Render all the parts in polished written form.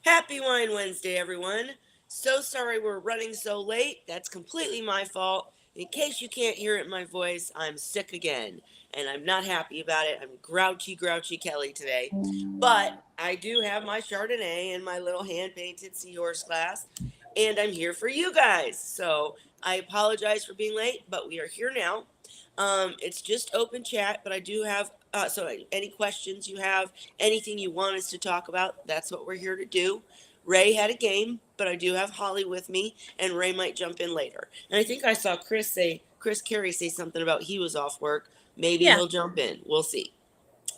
Happy Wine Wednesday, everyone. So sorry we're running so late. That's completely my fault. In case you can't hear it in my voice, I'm sick again, and I'm not happy about it. I'm grouchy Kelly today. But I do have my Chardonnay and my little hand painted Seahorse glass, and I'm here for you guys. So I apologize for being late, but we are here now. It's just open chat, but I do have so any questions you have, anything you want us to talk about, that's what we're here to do. Ray had a game, but I do have Holly with me, and Ray might jump in later. And I think I saw Chris Carey say something about he was off work. Maybe Yeah. he'll jump in. We'll see.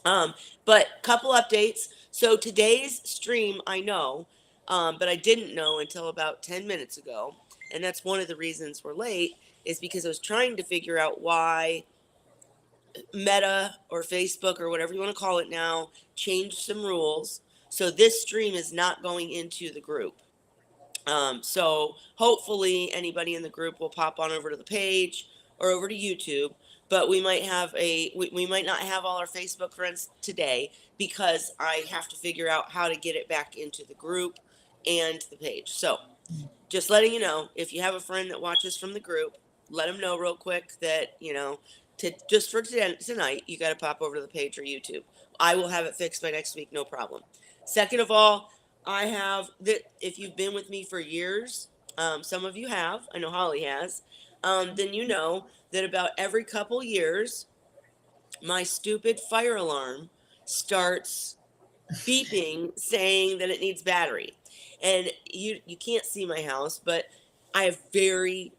But couple updates. So today's stream, I know, but I didn't know until about 10 minutes ago. And that's one of the reasons we're late, is because I was trying to figure out why Meta or Facebook or whatever you want to call it now changed some rules. So this stream is not going into the group. So hopefully anybody in the group will pop on over to the page or over to YouTube. But we might not have all our Facebook friends today because I have to figure out how to get it back into the group and the page. So just letting you know, if you have a friend that watches from the group, let them know real quick that, to just for tonight, you got to pop over to the page or YouTube. I will have it fixed by next week, no problem. Second of all, I have that if you've been with me for years, some of you have, I know Holly has, then you know that about every couple years, my stupid fire alarm starts beeping saying that it needs battery. And you can't see my house, but I have very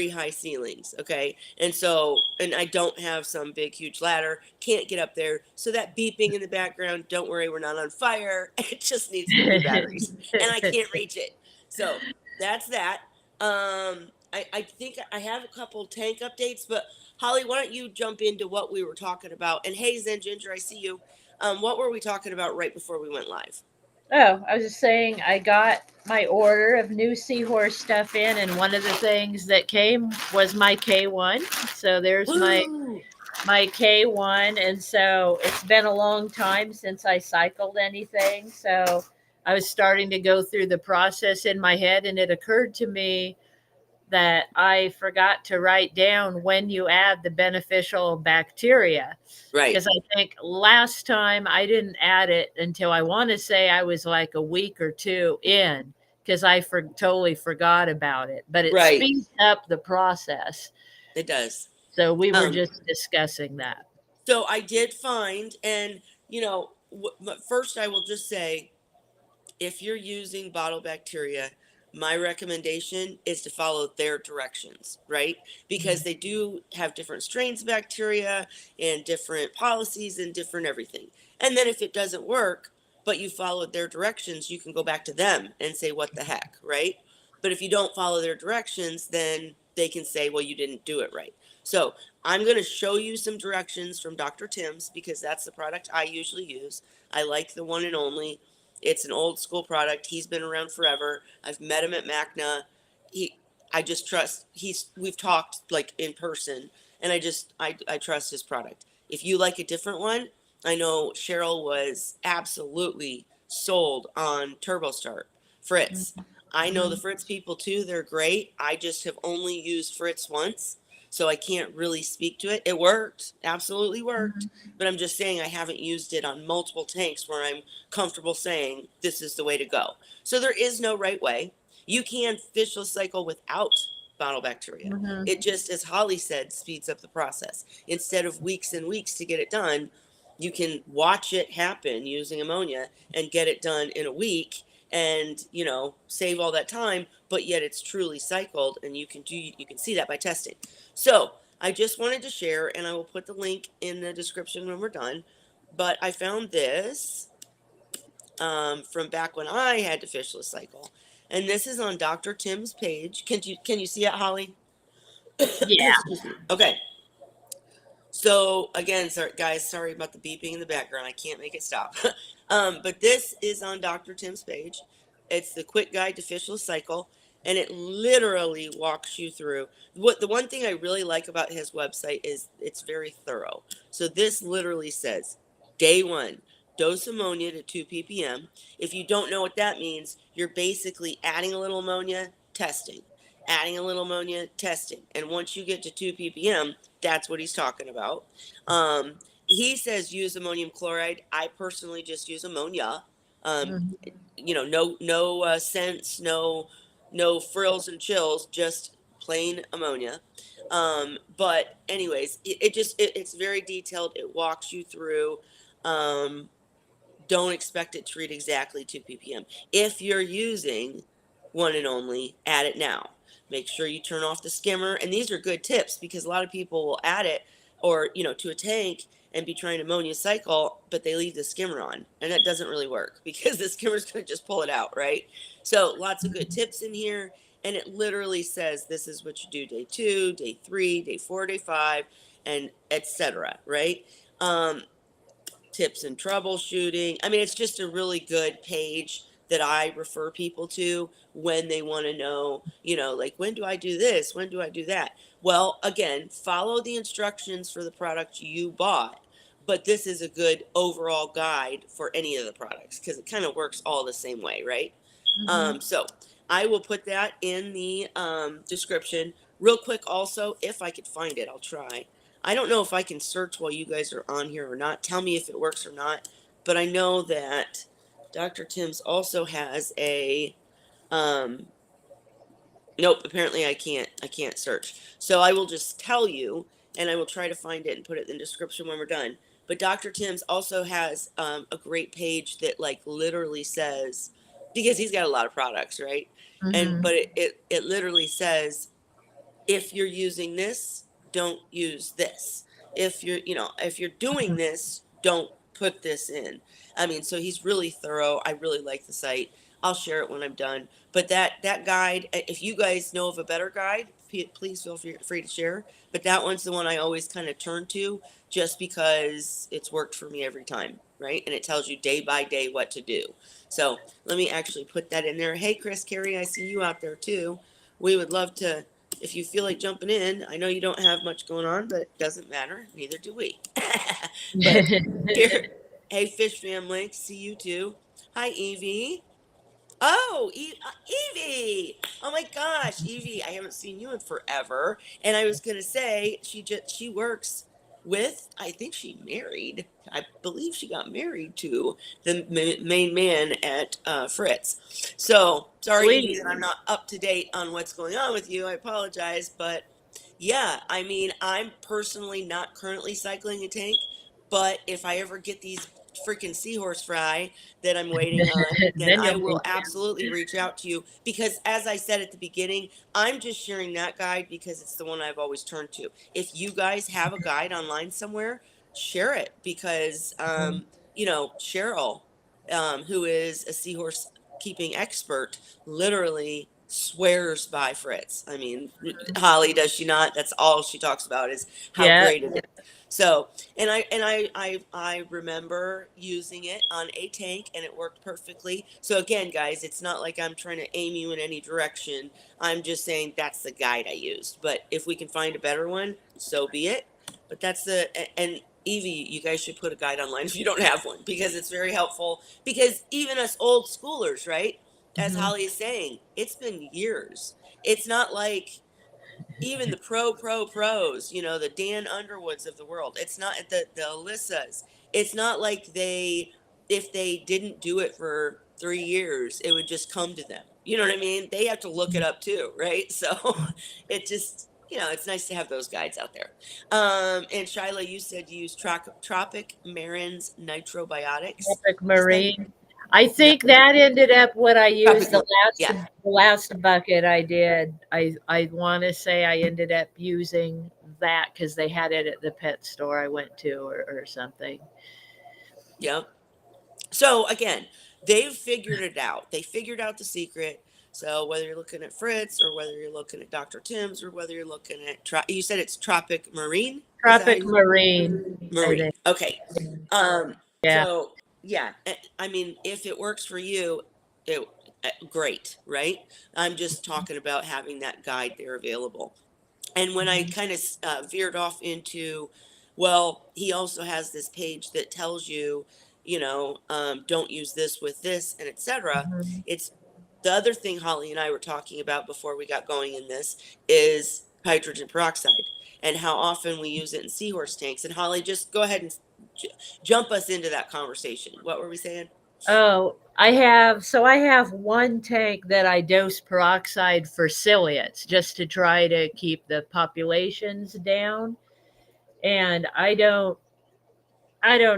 high ceilings, okay? And I don't have some big huge ladder, can't get up there. So that beeping in the background, don't worry, we're not on fire. It just needs the new batteries. And I can't reach it. So that's that. I think I have a couple tank updates, but Holly, why don't you jump into what we were talking about? And hey, Zen Ginger, I see you. What were we talking about right before we went live? Oh, I was just saying I got my order of new Seahorse stuff in, and one of the things that came was my K1. So there's Woo! my K1, and so it's been a long time since I cycled anything. So I was starting to go through the process in my head, and it occurred to me that I forgot to write down when you add the beneficial bacteria. Right. Because I think last time I didn't add it until I want to say I was like a week or two in because totally forgot about it. But it Right. speeds up the process. It does. So we were Um, just discussing that. so I did find, and but first I will just say, if you're using bottle bacteria, my recommendation is to follow their directions, right? Because they do have different strains of bacteria and different policies and different everything. And then if it doesn't work, but you followed their directions, you can go back to them and say, what the heck, right? But if you don't follow their directions, then they can say, well, you didn't do it right. So I'm going to show you some directions from Dr. Tim's because that's the product I usually use. I like the one and only. It's an old school product. He's been around forever. I've met him at Macna. He, I just trust. We've talked like in person, and I trust his product. If you like a different one, I know Cheryl was absolutely sold on TurboStart Fritz. I know the Fritz people too. They're great. I just have only used Fritz once, so I can't really speak to it. It worked, absolutely worked, but I'm just saying I haven't used it on multiple tanks where I'm comfortable saying this is the way to go. So there is no right way. You can fish cycle without bottle bacteria. Mm-hmm. It just, as Holly said, speeds up the process. Instead of weeks and weeks to get it done, you can watch it happen using ammonia and get it done in a week and save all that time, but yet it's truly cycled, and you can see that by testing. So I just wanted to share, and I will put the link in the description when we're done, but I found this from back when I had to fishless cycle, and this is on Dr. Tim's page. Can you see it, Holly? Yeah. Excuse me. Okay. So again, sorry, guys, sorry about the beeping in the background. I can't make it stop. But this is on Dr. Tim's page. It's the quick guide to fishless cycle, and it literally walks you through. The one thing I really like about his website is it's very thorough. So this literally says, day one, dose ammonia to 2 ppm. If you don't know what that means, you're basically adding a little ammonia, testing, adding a little ammonia, testing. And once you get to 2 ppm, that's what he's talking about. Um, he says use ammonium chloride. I personally just use ammonia. Um, Mhm. no scents, no frills and chills, just plain ammonia. But anyways, it's very detailed. It walks you through. Um, don't expect it to read exactly 2 ppm. If you're using one and only, add it now. Make sure you turn off the skimmer. And these are good tips because a lot of people will add it or, to a tank and be trying to ammonia cycle, but they leave the skimmer on. And that doesn't really work because the skimmer's going to just pull it out, right? So lots of good tips in here. And it literally says this is what you do day 2, day 3, day 4, day 5, and etc. Right? Um, Tips and troubleshooting. I mean, it's just a really good page that I refer people to when they want to know, like, when do I do this? When do I do that? Well, again, follow the instructions for the product you bought, but this is a good overall guide for any of the products because it kind of works all the same way, right? Mhm. So I will put that in the description. Real quick, also, if I could find it, I'll try. I don't know if I can search while you guys are on here or not. Tell me if it works or not. But I know that Dr. Tim's also has a nope, apparently I can't search. So I will just tell you and I will try to find it and put it in the description when we're done. But Dr. Tim's also has a great page that like literally says because he's got a lot of products, right? And Mhm. but it literally says if you're using this, don't use this. If you're doing this, don't put this in. I mean, so he's really thorough. I really like the site. I'll share it when I'm done. But that guide, if you guys know of a better guide, please feel free to share. But that one's the one I always kind of turn to just because it's worked for me every time, right? And it tells you day by day what to do. So let me actually put that in there. Hey, Chris, Carrie, I see you out there too. We would love to if you feel like jumping in. I know you don't have much going on, but it doesn't matter. Neither do we. But here, hey, Fish Family, see you too. Hi, Evie. Oh, Evie! Oh my gosh, Evie! I haven't seen you in forever. And I was gonna say she works with. I think she married. I believe she got married to the main man at Fritz. So sorry, Evie, Sweet. that I'm not up to date on what's going on with you. I apologize, but yeah, I mean, I'm personally not currently cycling a tank, but if I ever get these freaking Seahorse fry that I'm waiting on, then Then I you'll will need absolutely reach out to you because, as I said at the beginning, I'm just sharing that guide because it's the one I've always turned to. If you guys have a guide online somewhere, share it because, to. Cheryl, who is a seahorse keeping expert, literally swears by Fritz. I mean, Holly, does she not? That's all she talks about is how Yeah. great it is. So, and I remember using it on a tank and it worked perfectly. So again, guys, it's not like I'm trying to aim you in any direction. I'm just saying that's the guide I used. But if we can find a better one, so be it. But and Evie, you guys should put a guide online if you don't have one because it's very helpful. Because even us old schoolers, right? As Mhm. Holly is saying, it's been years. It's not like even the pros, the Dan Underwoods of the world. It's not the Alyssas. It's not like if they didn't do it for 3 years, it would just come to them. You know what I mean? They have to look it up too, right? So it just, it's nice to have those guides out there. And Shyla, you said you use Tropic Marin's Nitrobiotics. Epic Is that Marine. I no, think that ended up what I used Tropic? the last Yeah, the last bucket I did. I want to say I ended up using that because they had it at the pet store I went to or something. yeah. So again, they've figured it out. They figured out the secret. So whether you're looking at Fritz or whether you're looking at Dr. Tim's or whether you're looking at you said it's Tropic Marine. Is that how Tropic you Marine, I Marine? think. Okay. Um. Yeah. So yeah, I mean, if it works for you, it great, right? I'm just talking about having that guide there available. And when I Mhm. kind of veered off into, well, he also has this page that tells you don't use this with this, and etc. Mhm. It's the other thing Holly and I were talking about before we got going in this is hydrogen peroxide and how often we use it in seahorse tanks. And Holly, just go ahead and j- jump us into that conversation. What were we saying? Oh, I have one tank that I dose peroxide for ciliates just to try to keep the populations down. And I don't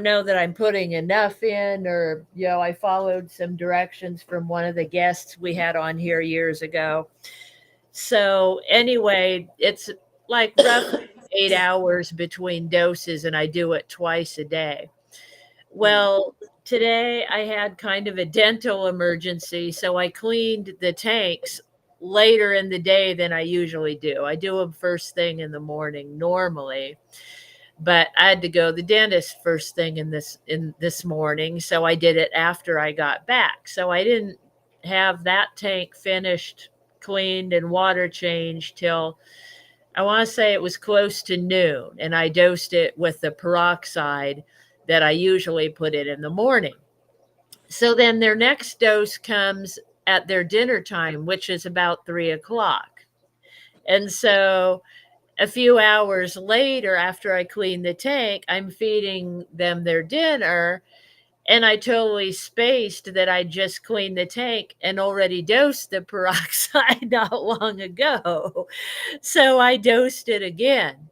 know that I'm putting enough in, or I followed some directions from one of the guests we had on here years ago. So anyway, it's like roughly 8 hours between doses, and I do it twice a day. Mhm. Well, today I had kind of a dental emergency, so I cleaned the tanks later in the day than I usually do. I do them first thing in the morning normally, but I had to go to the dentist first thing in this morning, so I did it after I got back. So I didn't have that tank finished, cleaned and water changed till I want to say it was close to noon, and I dosed it with the peroxide that I usually put it in the morning. So then their next dose comes at their dinner time, which is about 3 o'clock. And so a few hours later, after I clean the tank, I'm feeding them their dinner. And I totally spaced that I just cleaned the tank and already dosed the peroxide not long ago. So I dosed it again.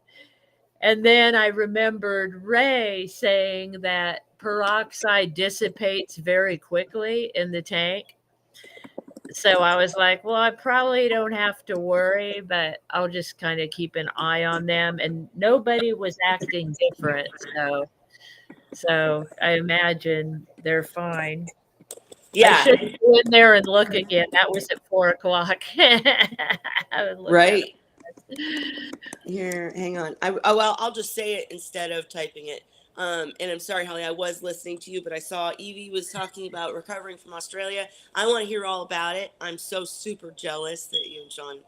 And then I remembered Ray saying that peroxide dissipates very quickly in the tank. So I was like, well, I probably don't have to worry, but I'll just kind of keep an eye on them. And nobody was acting different. So I imagine they're fine. I Yeah, should go in there and look again. That was at 4 o'clock. I would look at right. Here, hang on. Well, I'll just say it instead of typing it. And I'm sorry, Holly, I was listening to you, but I saw Evie was talking about recovering from Australia. I want to hear all about it. I'm so super jealous that you and Sean.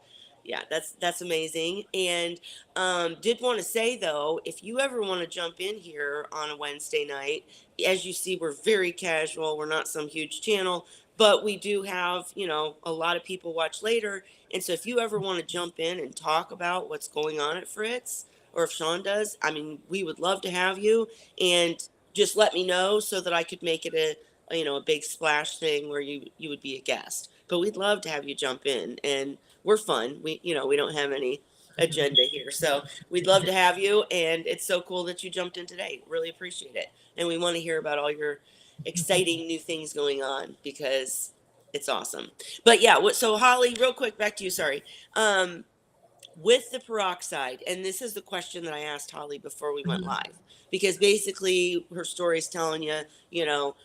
Yeah, that's amazing. And did want to say though, if you ever want to jump in here on a Wednesday night, as you see, we're very casual. We're not some huge channel, but we do have, a lot of people watch later, and so if you ever want to jump in and talk about what's going on at Fritz, or if Sean does, I mean, we would love to have you. And just let me know so that I could make it a big splash thing where you would be a guest. But we'd love to have you jump in, and we're fun. We don't have any agenda here, so we'd love to have you. And it's so cool that you jumped in today. Really appreciate it, and we want to hear about all your exciting new things going on because it's awesome. But yeah, so Holly, real quick, back to you. Sorry. Um, with the peroxide, and this is the question that I asked Holly before we went Mhm. live, because basically her story is telling you,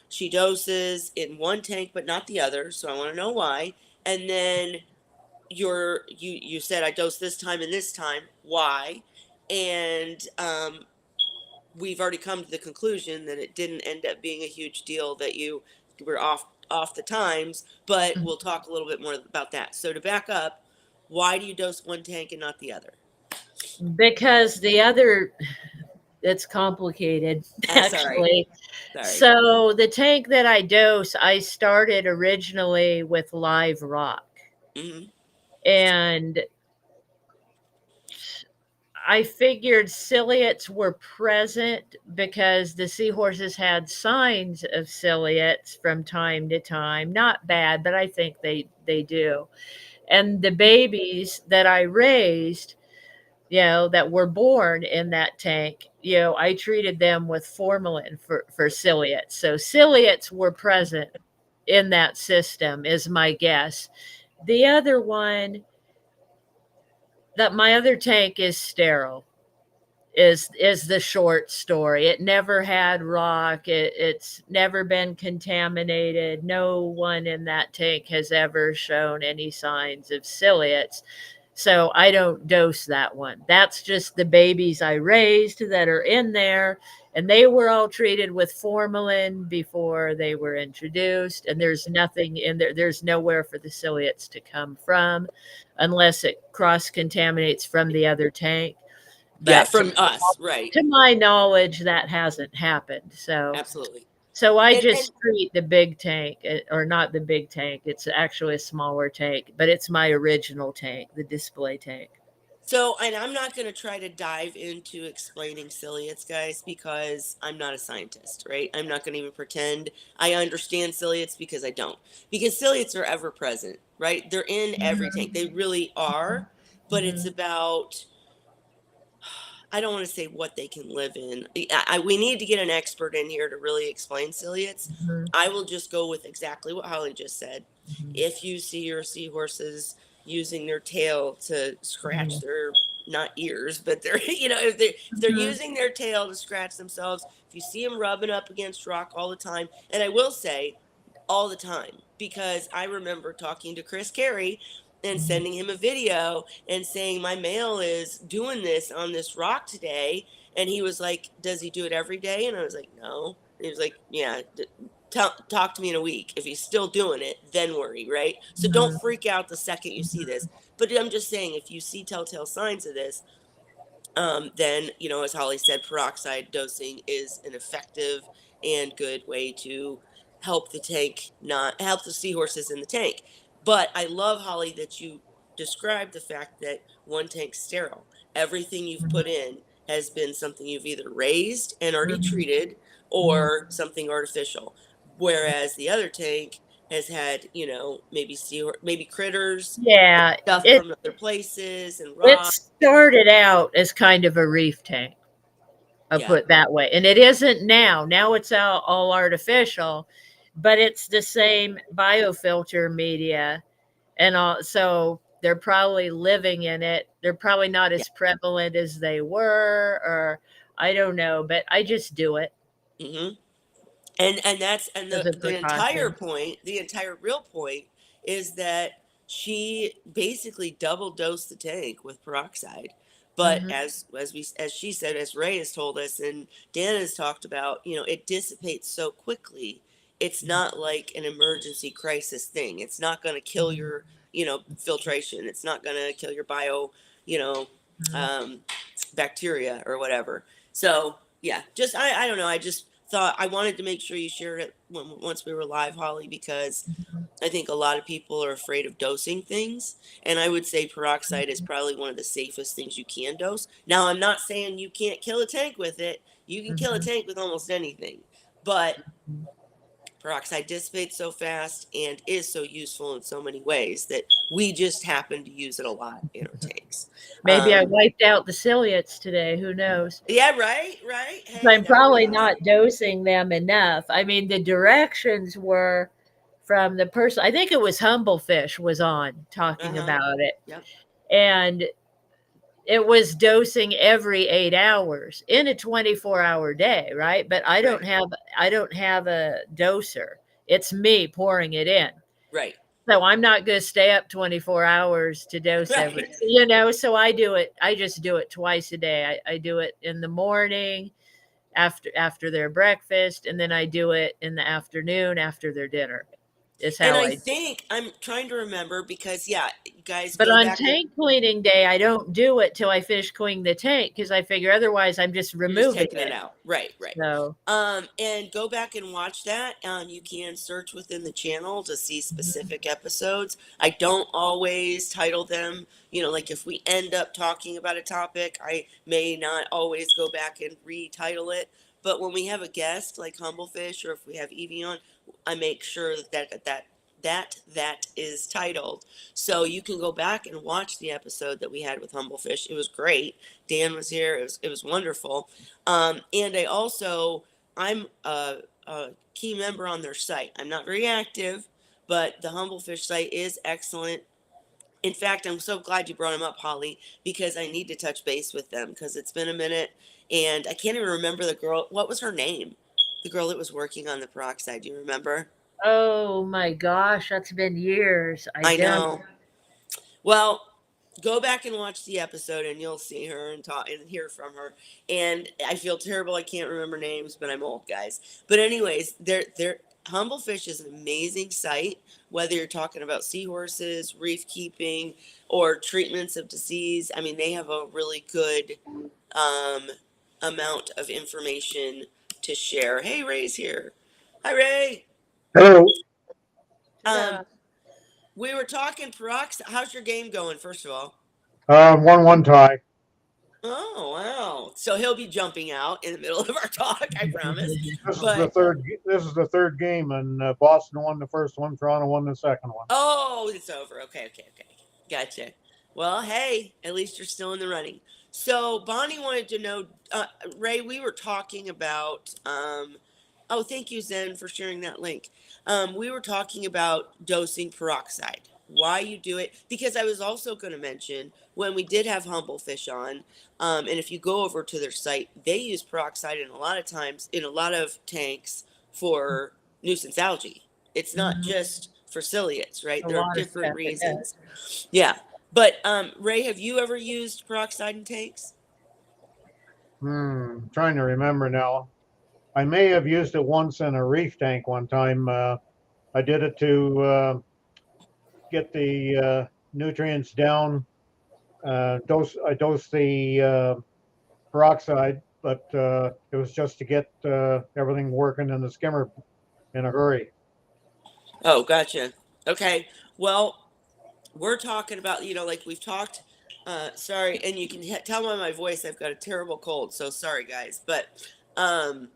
she doses in one tank but not the other. So I want to know why. And then you said I dose this time and this time. Why? And we've already come to the conclusion that it didn't end up being a huge deal, that you were off the times, but we'll talk a little bit more about that. So to back up, why do you dose one tank and not the other? Because the other, it's complicated, Sorry. actually. Sorry. So the tank that I dose, I started originally with live rock. Hmm. And I figured ciliates were present because the seahorses had signs of ciliates from time to time. Not bad, but I think they do. And the babies that I raised, that were born in that tank, I treated them with formalin for ciliates. So ciliates were present in that system, is my guess. The other one, that my other tank is sterile, is the short story. It never had rock. It's never been contaminated. No one in that tank has ever shown any signs of ciliates. So I don't dose that one. That's just the babies I raised that are in there. And they were all treated with formalin before they were introduced. And there's nothing in there. There's nowhere for the ciliates to come from unless it cross contaminates from the other tank. Yeah, But from us, right? to my knowledge, that hasn't happened. So Absolutely. So I And just treat the big tank, or not the big tank. It's actually a smaller tank, but it's my original tank, the display tank. so, and I'm not going to try to dive into explaining ciliates, guys, because I'm not a scientist, right? I'm not going to even pretend I understand ciliates because I don't. Because ciliates are ever present, right? They're in every tank. They really are. But it's Hmm. about, I don't want to say what they can live in. We need to get an expert in here to really explain ciliates. Hmm. I will just go with exactly what Holly just said. Hmm. If you see your seahorses using their tail to scratch Hmm. their, not ears, but they're if they're Hmm. using their tail to scratch themselves, if you see them rubbing up against rock all the time, and I will say all the time, because I remember talking to Chris Carey and sending him a video and saying my male is doing this on this rock today, and he was like, does he do it every day? And I was like, no. And he was like, yeah, talk to me in a week. If he's still doing it, then worry, right? So don't Hmm. freak out the second you see this. But I'm just saying, if you see telltale signs of this, then, as Holly said, peroxide dosing is an effective and good way to help the tank, not help the seahorses in the tank. But I love, Holly, that you described the fact that one tank's sterile. Everything you've put in has been something you've either raised and already Hmm. treated Hmm. or something artificial. Whereas the other tank has had, maybe maybe critters, Yeah, stuff it from other places and it rocks. started out as kind of a reef tank. I'll Yeah. put it that way. And it isn't now. Now it's all artificial, but it's the same biofilter media. And all, so they're probably living in it. They're probably not Yeah. as prevalent as they were, or I don't know, but I just do it hmm and that's and as the a the entire precaution. point, the entire real point is that she basically double dosed the tank with peroxide. But Hmm. as she said, as Ray has told us and Dan has talked about, it dissipates so quickly. It's not like an emergency crisis thing. It's not going to kill Hmm. your, filtration. It's not going to kill your bio, you know um, bacteria or whatever. So yeah, just I don't know. I just thought I wanted to make sure you shared it once we were live, Holly, because I think a lot of people are afraid of dosing things, and I would say peroxide is probably one of the safest things you can dose. Now, I'm not saying you can't kill a tank with it. You can kill a Hmm. tank with almost anything, but peroxide dissipates so fast and is so useful in so many ways that we just happen to use it a lot in our tanks. Maybe I Um, wiped out the ciliates today. Who knows? yeah, right, right. Hey, I'm that would be probably awesome. not dosing them enough. I mean, the directions were from the person. I think it was Humblefish was on Uh talking huh. about it, Yep. and it was dosing every 8 hours in a 24-hour day, right? But Right. I don't have a doser. It's me pouring it in. Right. So I'm not going to stay up 24 hours to dose every, Right. so I do it. I just do it twice a day. I do it in the morning after their breakfast, and then I do it in the afternoon after their dinner. Is And how I I do. think I'm trying to remember because, yeah, you guys But go on back and tank cleaning day, I don't do it till I finish cleaning the tank because I figure otherwise I'm just you're just removing taking it it. out. Right, right. So, And go back and watch that. You can search within the channel to see specific episodes. I don't always title them, like if we end up talking about a topic, I may not always go back and retitle it. But when we have a guest like Humblefish or if we have Evie on, I make sure that is titled. So you can go back and watch the episode that we had with Humblefish. It was great. Dan was here. It was wonderful. And I'm a key member on their site. I'm not very active, but the Humblefish site is excellent. In fact, I'm so glad you brought them up, Holly, because I need to touch base with them because it's been a minute and I can't even remember the girl. What was her name? The girl that was working on the peroxide. Do you remember? oh my gosh, that's been years. I I don't. know. Well, go back and watch the episode and you'll see her and talk and hear from her. And I feel terrible I can't remember names, but I'm old, guys. But anyways, they're Humble Fish is an amazing site, whether you're talking about seahorses, reef keeping, or treatments of disease. I mean, they have a really good um, amount of information to share. Hey, Ray's here. Hi, Ray. Hello. Um, Ta-da. we were talking peroxide. How's your game going, first of all? 1-1 tie. Oh, wow. So he'll be jumping out in the middle of our talk, I promise. This is the But, third. This is the third game, and Boston won the first one. Toronto won the second one. oh, it's over. Okay, okay, okay. Gotcha. Well, hey, at least you're still in the running. So Bonnie wanted to know, Ray, we were talking about, oh, thank you, Zen, for sharing that link. We were talking about dosing peroxide, why you do it, because I was also going to mention when we did have Humble Fish on, and if you go over to their site, they use peroxide in a lot of times in a lot of tanks for nuisance algae. It's not Mhm. just for ciliates, right? A There are lot of different stuff it does. reasons. Yeah. But Ray, have you ever used peroxide in tanks? Trying to remember now. I may have used it once in a reef tank one time. I did it to get the nutrients down. I dosed the peroxide, but it was just to get everything working in the skimmer in a hurry. Oh, gotcha. Okay. Well, we're talking about, like we've talked. Sorry, and you can tell by my voice I've got a terrible cold, so sorry, guys. But um,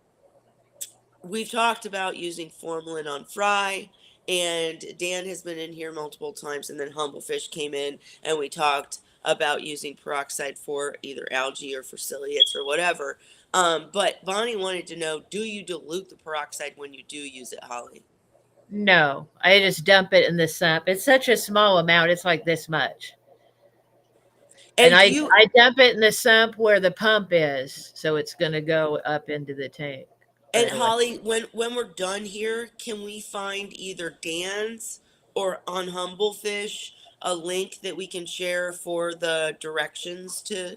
we've talked about using formalin on fry, and Dan has been in here multiple times, and then Humblefish came in, and we talked about using peroxide for either algae or for ciliates or whatever. But Bonnie wanted to know, do you dilute the peroxide when you do use it, Holly? No, I just dump it in the sump. It's such a small amount. It's like this much. And And do you I dump it in the sump where the pump is, so it's going to go up into the tank And right away. Holly, when we're done here, can we find either Dan's or on Humblefish a link that we can share for the directions to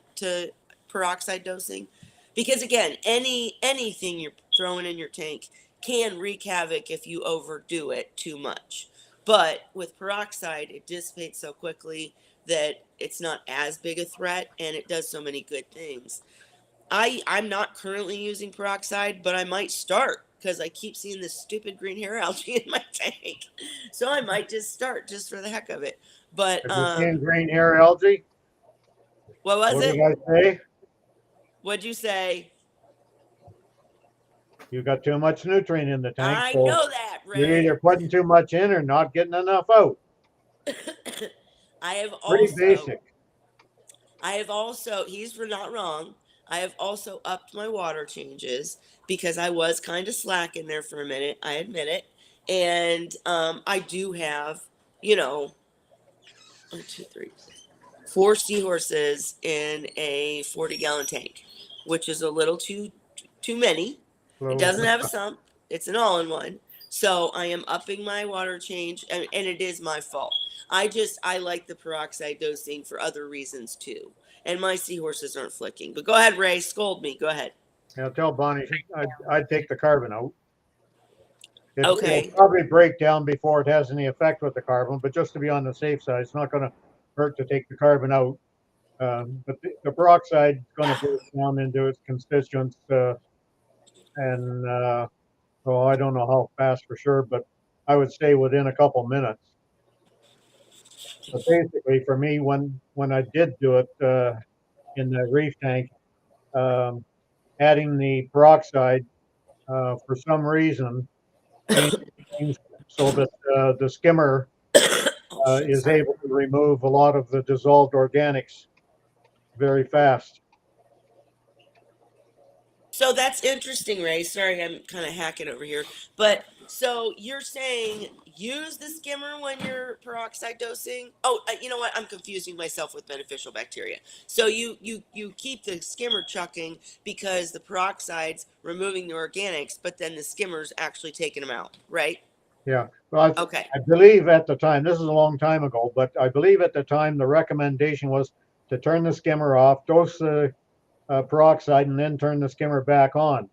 peroxide dosing? Because again, anything you're throwing in your tank can wreak havoc if you overdo it too much. But with peroxide, it dissipates so quickly that it's not as big a threat and it does so many good things. I'm not currently using peroxide, but I might start because I keep seeing this stupid green hair algae in my tank. So I might just start just for the heck of it. But If you're seeing green hair algae, what was what did it? I say? What'd you say? You got too much nutrient in the tank, I so know that, you're Ray. either putting too much in or not getting enough out. I have Pretty also basic. he's not wrong. I have also upped my water changes because I was kind of slack in there for a minute. I admit it. And I do have, you know, 1, 2, 3, four seahorses in a 40-gallon tank, which is a little too many. It So doesn't have a sump. It's an all-in-one. So I am upping my water change, and it is my fault. I like the peroxide dosing for other reasons too. And my seahorses aren't flicking. But go ahead, Ray. Scold me. Go ahead. tell Bonnie I'd take the carbon out. It'll Okay. probably break down before it has any effect with the carbon, but just to be on the safe side, it's not going to hurt to take the carbon out. But the peroxide is going to break down into its constituents, and well, I don't know how fast for sure, but I would say within a couple minutes. But basically, for me, when I did do it in the reef tank, um, adding the peroxide for some reason changed things so that the skimmer Oh shit. is Sorry. able to remove a lot of the dissolved organics very fast. So that's interesting, Ray. Sorry, I'm kind of hacking over here. But so you're saying use the skimmer when you're peroxide dosing? Oh, you know what? I'm confusing myself with beneficial bacteria. So you keep the skimmer chucking because the peroxide's removing the organics, but then the skimmer's actually taking them out, right? Yeah. Well, Okay. I believe at the time, this is a long time ago, but I believe at the time the recommendation was to turn the skimmer off, dose the peroxide, and then turn the skimmer back on.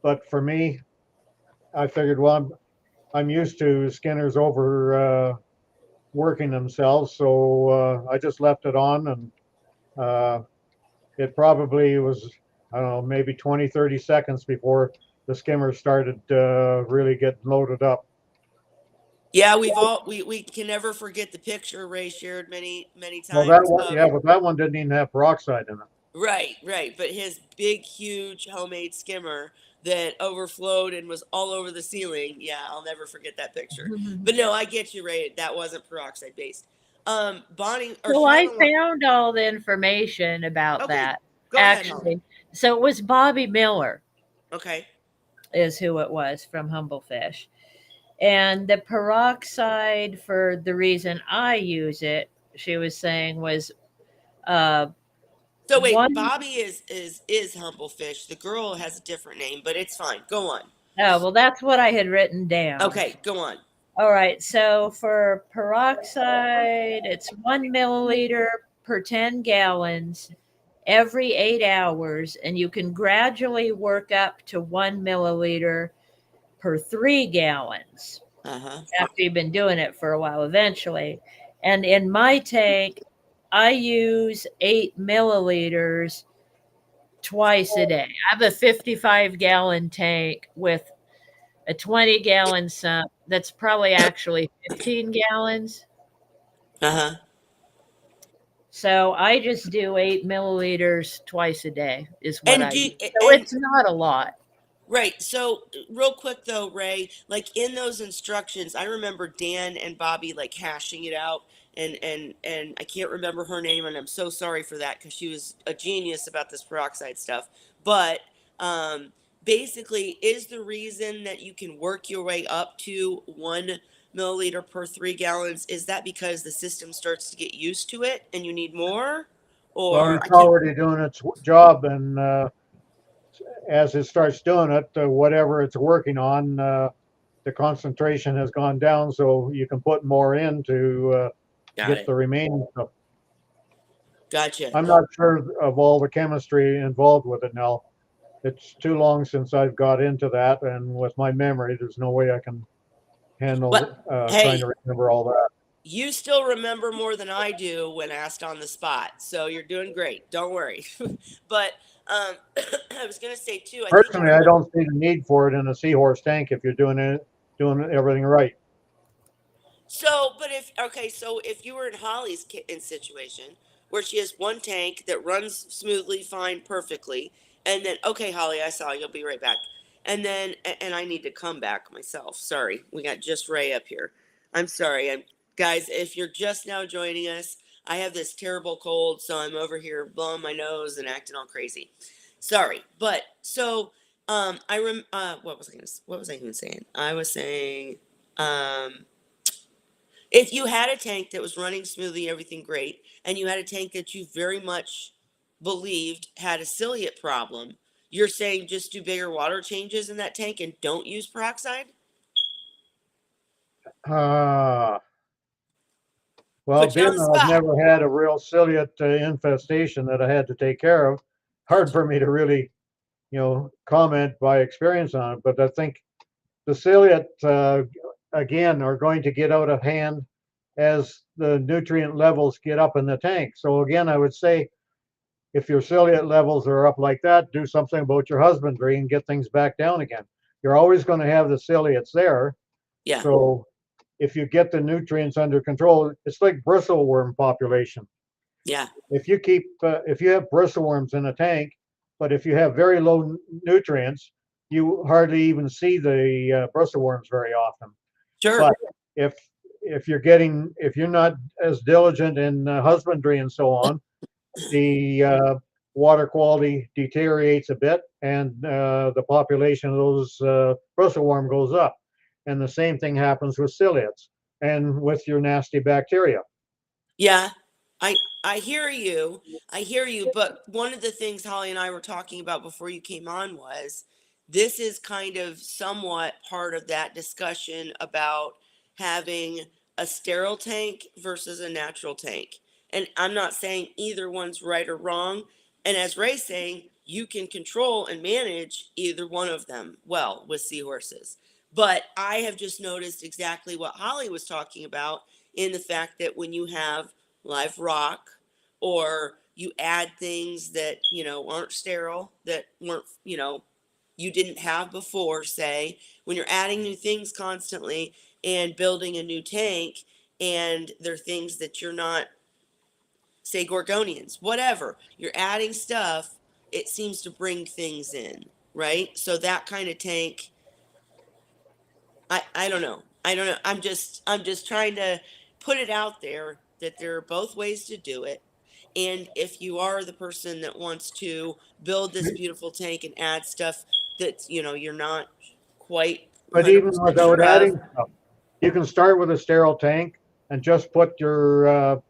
But for me, I figured, well, I'm used to skinners over working themselves, so I just left it on, and uh, it probably was, I don't know, maybe 20, 30 seconds before the skimmer started really getting loaded up. Yeah, we can never forget the picture Ray shared many Well, that times one, of. yeah, but that one didn't even have peroxide in it. Right. But his big, huge homemade skimmer that overflowed and was all over the ceiling. Yeah, I'll never forget that picture. But no, I get you, Ray. That wasn't peroxide based. Bonnie or So I Charlotte. found all the information about Okay, that, go ahead, Holly. actually. So it was Bobby Miller Okay. is who it was from Humblefish. And the peroxide, for the reason I use it, she was saying, was uh, So wait, one. Bobby is Humblefish. The girl has a different name, but it's fine. Go on. Oh, well, that's what I had written down. Okay, go on. All right. So for peroxide, it's 1 milliliter per 10 gallons every 8 hours. And you can gradually work up to 1 milliliter per 3 gallons Uh-huh. after you've been doing it for a while eventually. And in my tank, I use 8 milliliters twice a day. I have a 55-gallon tank with a 20-gallon sump that's probably actually 15 gallons. Uh-huh. So I just do 8 milliliters twice a day is what And I do use. So and it's not a lot. Right. So, real quick though, Ray, like in those instructions, I remember Dan and Bobby like hashing it out, and I can't remember her name, and I'm so sorry for that because she was a genius about this peroxide stuff. But um, basically, is the reason that you can work your way up to 1 milliliter per 3 gallons, is that because the system starts to get used to it and you need more, Well, or I it's can't. already doing its job, and as it starts doing it, whatever it's working on, the concentration has gone down, so you can put more in to Got get it. the remaining stuff. Gotcha. I'm not sure of all the chemistry involved with it now. It's too long since I've got into that, and with my memory, there's no way I can Well, handle trying hey, to remember all that. you still remember more than I do when asked on the spot, so you're doing great. Don't worry. But I was gonna say too. I think you Personally, I remember. don't see the need for it in a Seahorse tank if you're doing everything right. So, but if okay, so if you were in Holly's in situation where she has one tank that runs smoothly, fine, perfectly, and then okay, Holly, I saw you'll be right back, and then and I need to come back myself. Sorry, we got just Ray up here. I'm sorry, guys. If you're just now joining us, I have this terrible cold, so I'm over here blowing my nose and acting all crazy. Sorry, but so what was I even saying? I was saying um if you had a tank that was running smoothly, everything great, and you had a tank that you very much believed had a ciliate problem, you're saying just do bigger water changes in that tank and don't use peroxide? Uh, well, Put you being on the that I've spot. never had a real ciliate infestation that I had to take care of, hard Gotcha. for me to really, comment by experience on it. But I think the ciliate, again, are going to get out of hand as the nutrient levels get up in the tank. So again, I would say if your ciliate levels are up like that, do something about your husbandry and get things back down again. You're always going to have the ciliates there. Yeah. So if you get the nutrients under control, it's like bristleworm population. Yeah. If you have bristleworms in a tank, but if you have very low nutrients, you hardly even see the bristleworms very often. Sure. But if if you're not as diligent in husbandry and so on, the water quality deteriorates a bit, and the population of those bristleworm goes up. And the same thing happens with ciliates and with your nasty bacteria. Yeah, I hear you. I hear you. But one of the things Holly and I were talking about before you came on was this is kind of somewhat part of that discussion about having a sterile tank versus a natural tank. And I'm not saying either one's right or wrong. And as Ray's saying, you can control and manage either one of them well with seahorses. But I have just noticed exactly what Holly was talking about in the fact that when you have live rock or you add things that aren't sterile, that weren't you didn't have before, say, when you're adding new things constantly and building a new tank, and there are things that you're not, say, gorgonians, whatever, you're adding stuff, it seems to bring things in, right? So that kind of tank, I don't know. I don't know. I'm just trying to put it out there that there are both ways to do it. And if you are the person that wants to build this beautiful tank and add stuff that, you're not quite But even 100% without sure of. adding stuff, you can start with a sterile tank and just put your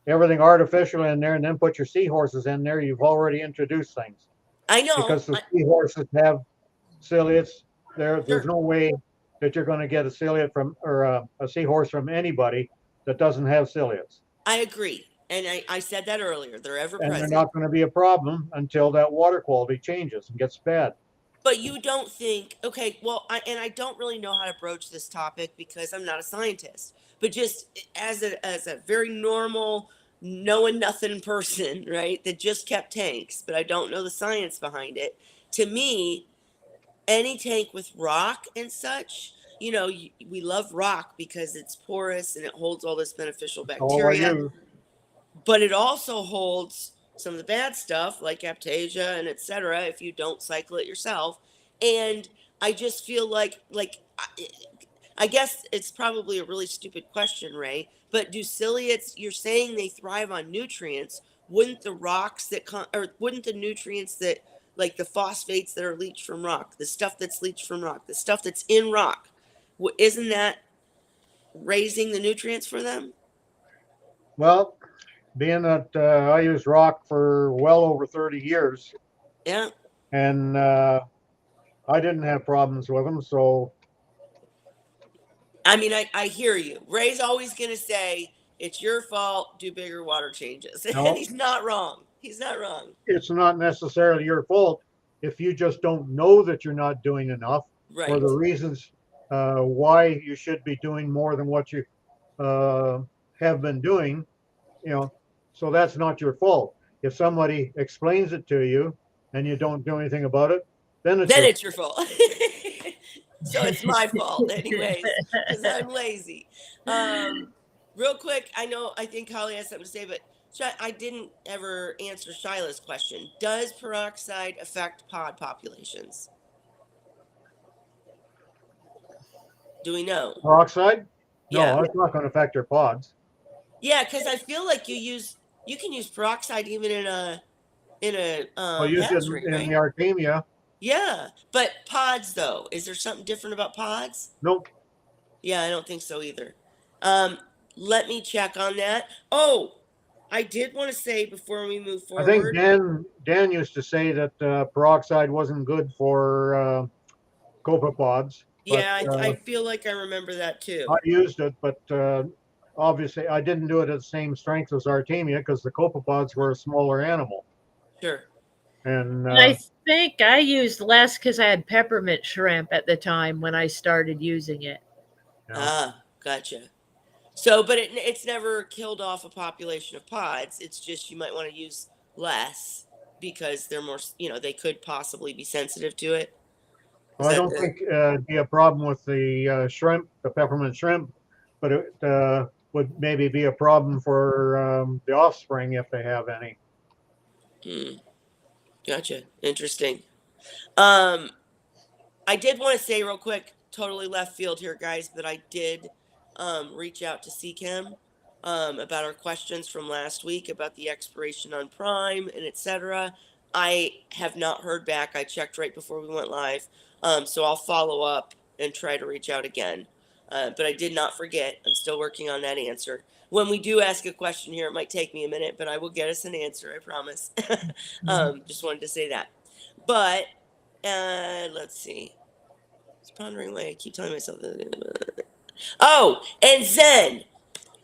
everything artificial in there, and then put your seahorses in there. You've already introduced things I know. because the seahorses have ciliates. There's Sure. no way that you're going to get a ciliate from or a seahorse from anybody that doesn't have ciliates, I agree. And I said that earlier. They're ever and they're present. not going to be a problem until that water quality changes and gets bad. But you don't think, okay, well, I don't really know how to broach this topic because I'm not a scientist, but just as a very normal, knowing nothing person, right, that just kept tanks, but I don't know the science behind it. To me, any tank with rock and such, we love rock because it's porous and it holds all this beneficial All I bacteria, use. but it also holds some of the bad stuff like aptasia and etc. if you don't cycle it yourself. And I just feel like I guess it's probably a really stupid question, Ray, but do ciliates, you're saying they thrive on nutrients, wouldn't the rocks that or wouldn't the nutrients that, like the phosphates that are leached from rock, the stuff that's leached from rock, the stuff that's in rock, isn't that raising the nutrients for them? Well, being that I used rock for well over 30 years, Yeah. and I didn't have problems with them. So I mean, I hear you. Ray's always going to say, it's your fault, do bigger water changes. And no, he's not wrong. He's not wrong. it's not necessarily your fault if you just don't know that you're not doing enough, or the Right. reasons why you should be doing more than what you uh, have been doing. You know, so that's not your fault. If somebody explains it to you and you don't do anything about it, then it's Then your it's your fault. So it's my fault, anyways, because I'm lazy. Um, Real quick, I think Holly has something to say, but I didn't ever answer Shila's question. Does peroxide affect pod populations? Do we know? peroxide. Yeah. No, it's not going to affect your pods. Yeah, because I feel like you can use peroxide even in a I'll use it hatchery, in the right? Artemia. Yeah, but pods though, is there something different about pods? Nope. Yeah, I don't think so either. Um, Let me check on that. Oh, I did want to say before we move I think forward. Dan used to say that peroxide wasn't good for copepods, but Yeah, I feel like I remember that I too. used it. But obviously, I didn't do it at the same strength as Artemia because the copepods were a smaller animal, Sure. and And I think I used less because I had peppermint shrimp at the time when I started using it. you know, Ah, gotcha. So, but it's never killed off a population of pods. It's just you might want to use less because they're more, they could possibly be sensitive to it. Is well, I that don't the, think it'd be a problem with the shrimp, the peppermint shrimp, but it would maybe be a problem for the offspring if they have any. hmm, gotcha. Interesting. Um, I did want to say real quick, totally left field here, guys, but I did reach out to CChem about our questions from last week about the expiration on Prime and etc. I have not heard back. I checked right before we went live, so I'll follow up and try to reach out again. But I did not forget. I'm still working on that answer. When we do ask a question here, it might take me a minute, but I will get us an answer. I promise. Just wanted to say that. But let's see. It's pondering away. I keep telling myself that. Oh, and Zen,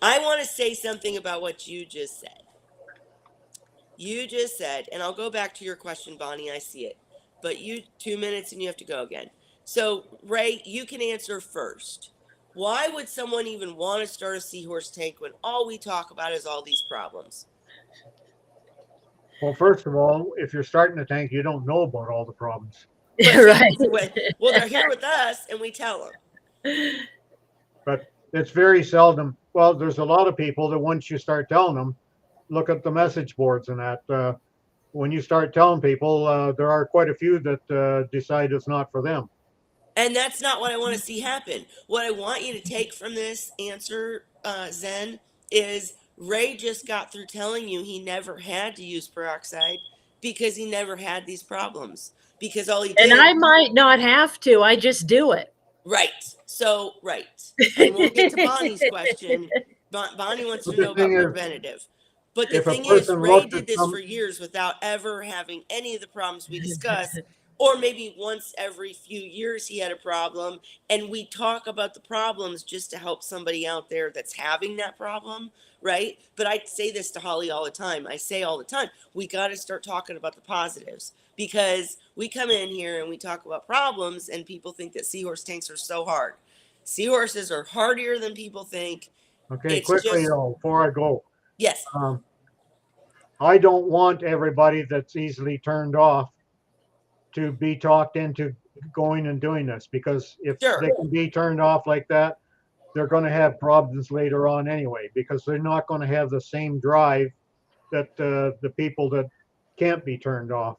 I want to say something about what you just said. You just said, and I'll go back to your question, Bonnie. I see it. But 2 minutes and you have to go again. So, Ray, you can answer first. Why would someone even want to start a seahorse tank when all we talk about is all these problems? Well, first of all, if you're starting a tank, you don't know about all the problems. But see, Right. well, they're here with us, and we tell them. But it's very seldom. Well, there's a lot of people that once you start telling them, look at the message boards and that. When you start telling people, there are quite a few that decide it's not for them. And that's not what I want to see happen. What I want you to take from this answer, Zen, is Ray just got through telling you he never had to use peroxide because he never had these problems. Because all he And did, I might not have to. I just do it. right. So, right. And we'll get to Bonnie's question. Bonnie wants But to the know thing about is, preventative. But the if a thing is, person Ray looks at did this some, for years without ever having any of the problems we discuss. Or maybe once every few years he had a problem. And we talk about the problems just to help somebody out there that's having that problem, right? But I say this to Holly all the time. I say all the time, we got to start talking about the positives because we come in here and we talk about problems and people think that Seahorse tanks are so hard. Seahorses are harder than people think. okay, It's quickly just, though, before I go, yes, um, I don't want everybody that's easily turned off to be talked into going and doing this because if sure. they can be turned off like that, they're going to have problems later on anyway because they're not going to have the same drive that the people that can't be turned off.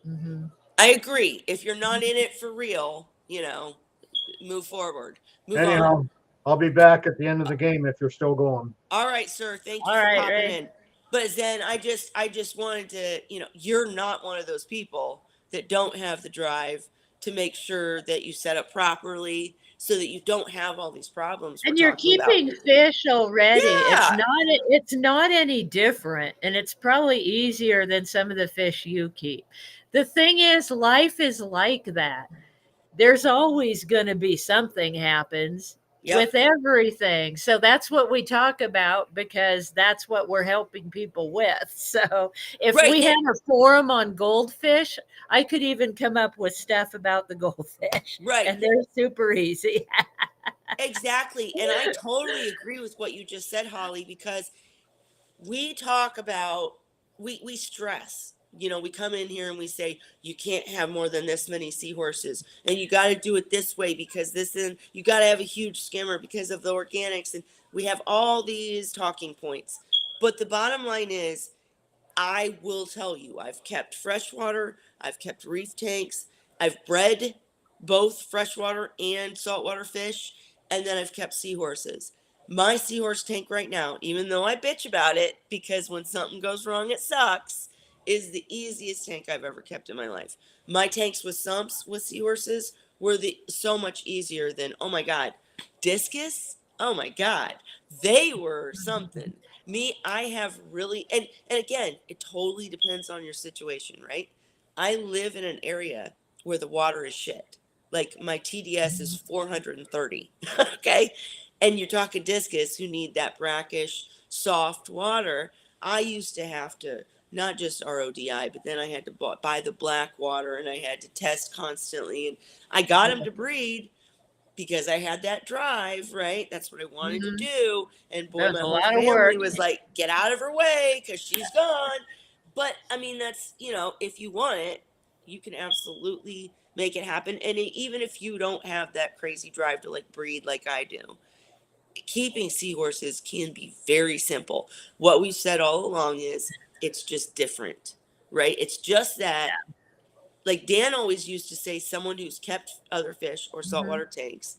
Mhm. I agree. If you're not in it for real, move forward, move on. Anyhow, I'll be back at the end of the game if you're still going. All right, sir. Thank you All for right, popping Ray. in. But Zen, I just wanted to, you're not one of those people that don't have the drive to make sure that you set up properly so that you don't have all these problems we're And you're talking about. keeping fish already. Yeah. It's not any different, and it's probably easier than some of the fish you keep. The thing is, life is like that. There's always going to be something happens Yep. with everything. So that's what we talk about because that's what we're helping people with. So if Right. we had a forum on goldfish, I could even come up with stuff about the goldfish, Right. and they're super easy. Exactly. And I totally agree with what you just said, Holly, because we talk about we stress, we come in here and we say you can't have more than this many seahorses and you got to do it this way because this and you got to have a huge skimmer because of the organics, and we have all these talking points, but the bottom line is I will tell you, I've kept freshwater, I've kept reef tanks, I've bred both freshwater and saltwater fish, and then I've kept seahorses. My seahorse tank right now, even though I bitch about it because when something goes wrong, it sucks, is the easiest tank I've ever kept in my life. My tanks with sumps with seahorses were so much easier than, oh my God, discus? Oh my God, they were something. Me, I have really, and again, it totally depends on your situation, right? I live in an area where the water is shit. Like my TDS is 430. Okay, and you're talking discus who need that brackish soft water. I used to have to not just RODI, but then I had to buy the black water and I had to test constantly, and I got them to breed because I had that drive, right? That's what I wanted to Mhm. do. And boy, That's my a whole lot of work. family was like, get out of her way because she's gone. But I mean, that's, if you want it, you can absolutely make it happen. And even if you don't have that crazy drive to like breed like I do, keeping seahorses can be very simple. What we've said all along is it's just different, right? It's just that, like Dan always used to say, someone who's kept other fish or Mhm. saltwater tanks,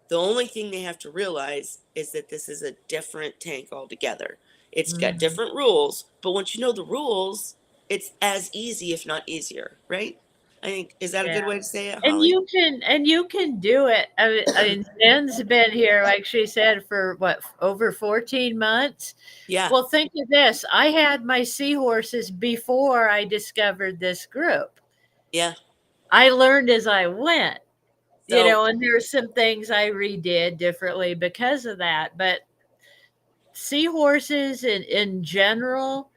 the only thing they have to realize is that this is a different tank altogether. It's got Mhm. different rules, but once you know the rules, it's as easy, if not easier, right? I think, is that a Yeah. good way to say it, And Holly? you can do it. I mean, Jen's been here, like she said, for what, over 14 months. Yeah, Well, think of this. I had my seahorses before I discovered this group. yeah. I learned as I went, So and there's some things I redid differently because of that. But seahorses in general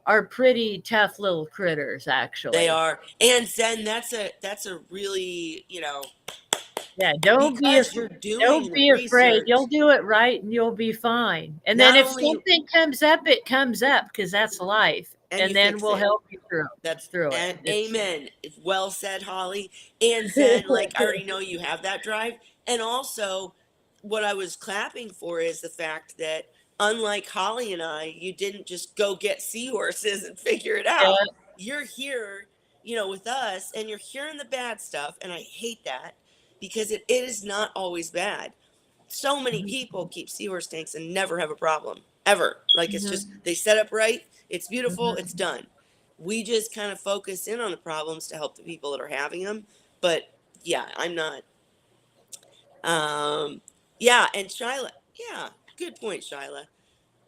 are pretty tough little critters, they actually. are. And Zen, that's a really, Yeah, because you're doing don't the be afraid. research, You'll do it right and you'll be fine. And then not if only something comes up, it comes up because that's life. and and you then fix we'll it. help you through That's through it. and It's amen. Well said, Holly. And Zen, like I already know you have that drive. And also, what I was clapping for is the fact that unlike Holly and I, you didn't just go get seahorses and figure it yeah. out. You're here, with us, and you're hearing the bad stuff, and I hate that because it is not always bad. So many people keep seahorse tanks and never have a problem ever. Like it's just Mhm, they set up right, it's beautiful, it's mhm. done. We just kind of focus in on the problems to help the people that are having them. But yeah, I'm not. Um, yeah, and Shyla, yeah, good point, Shyla.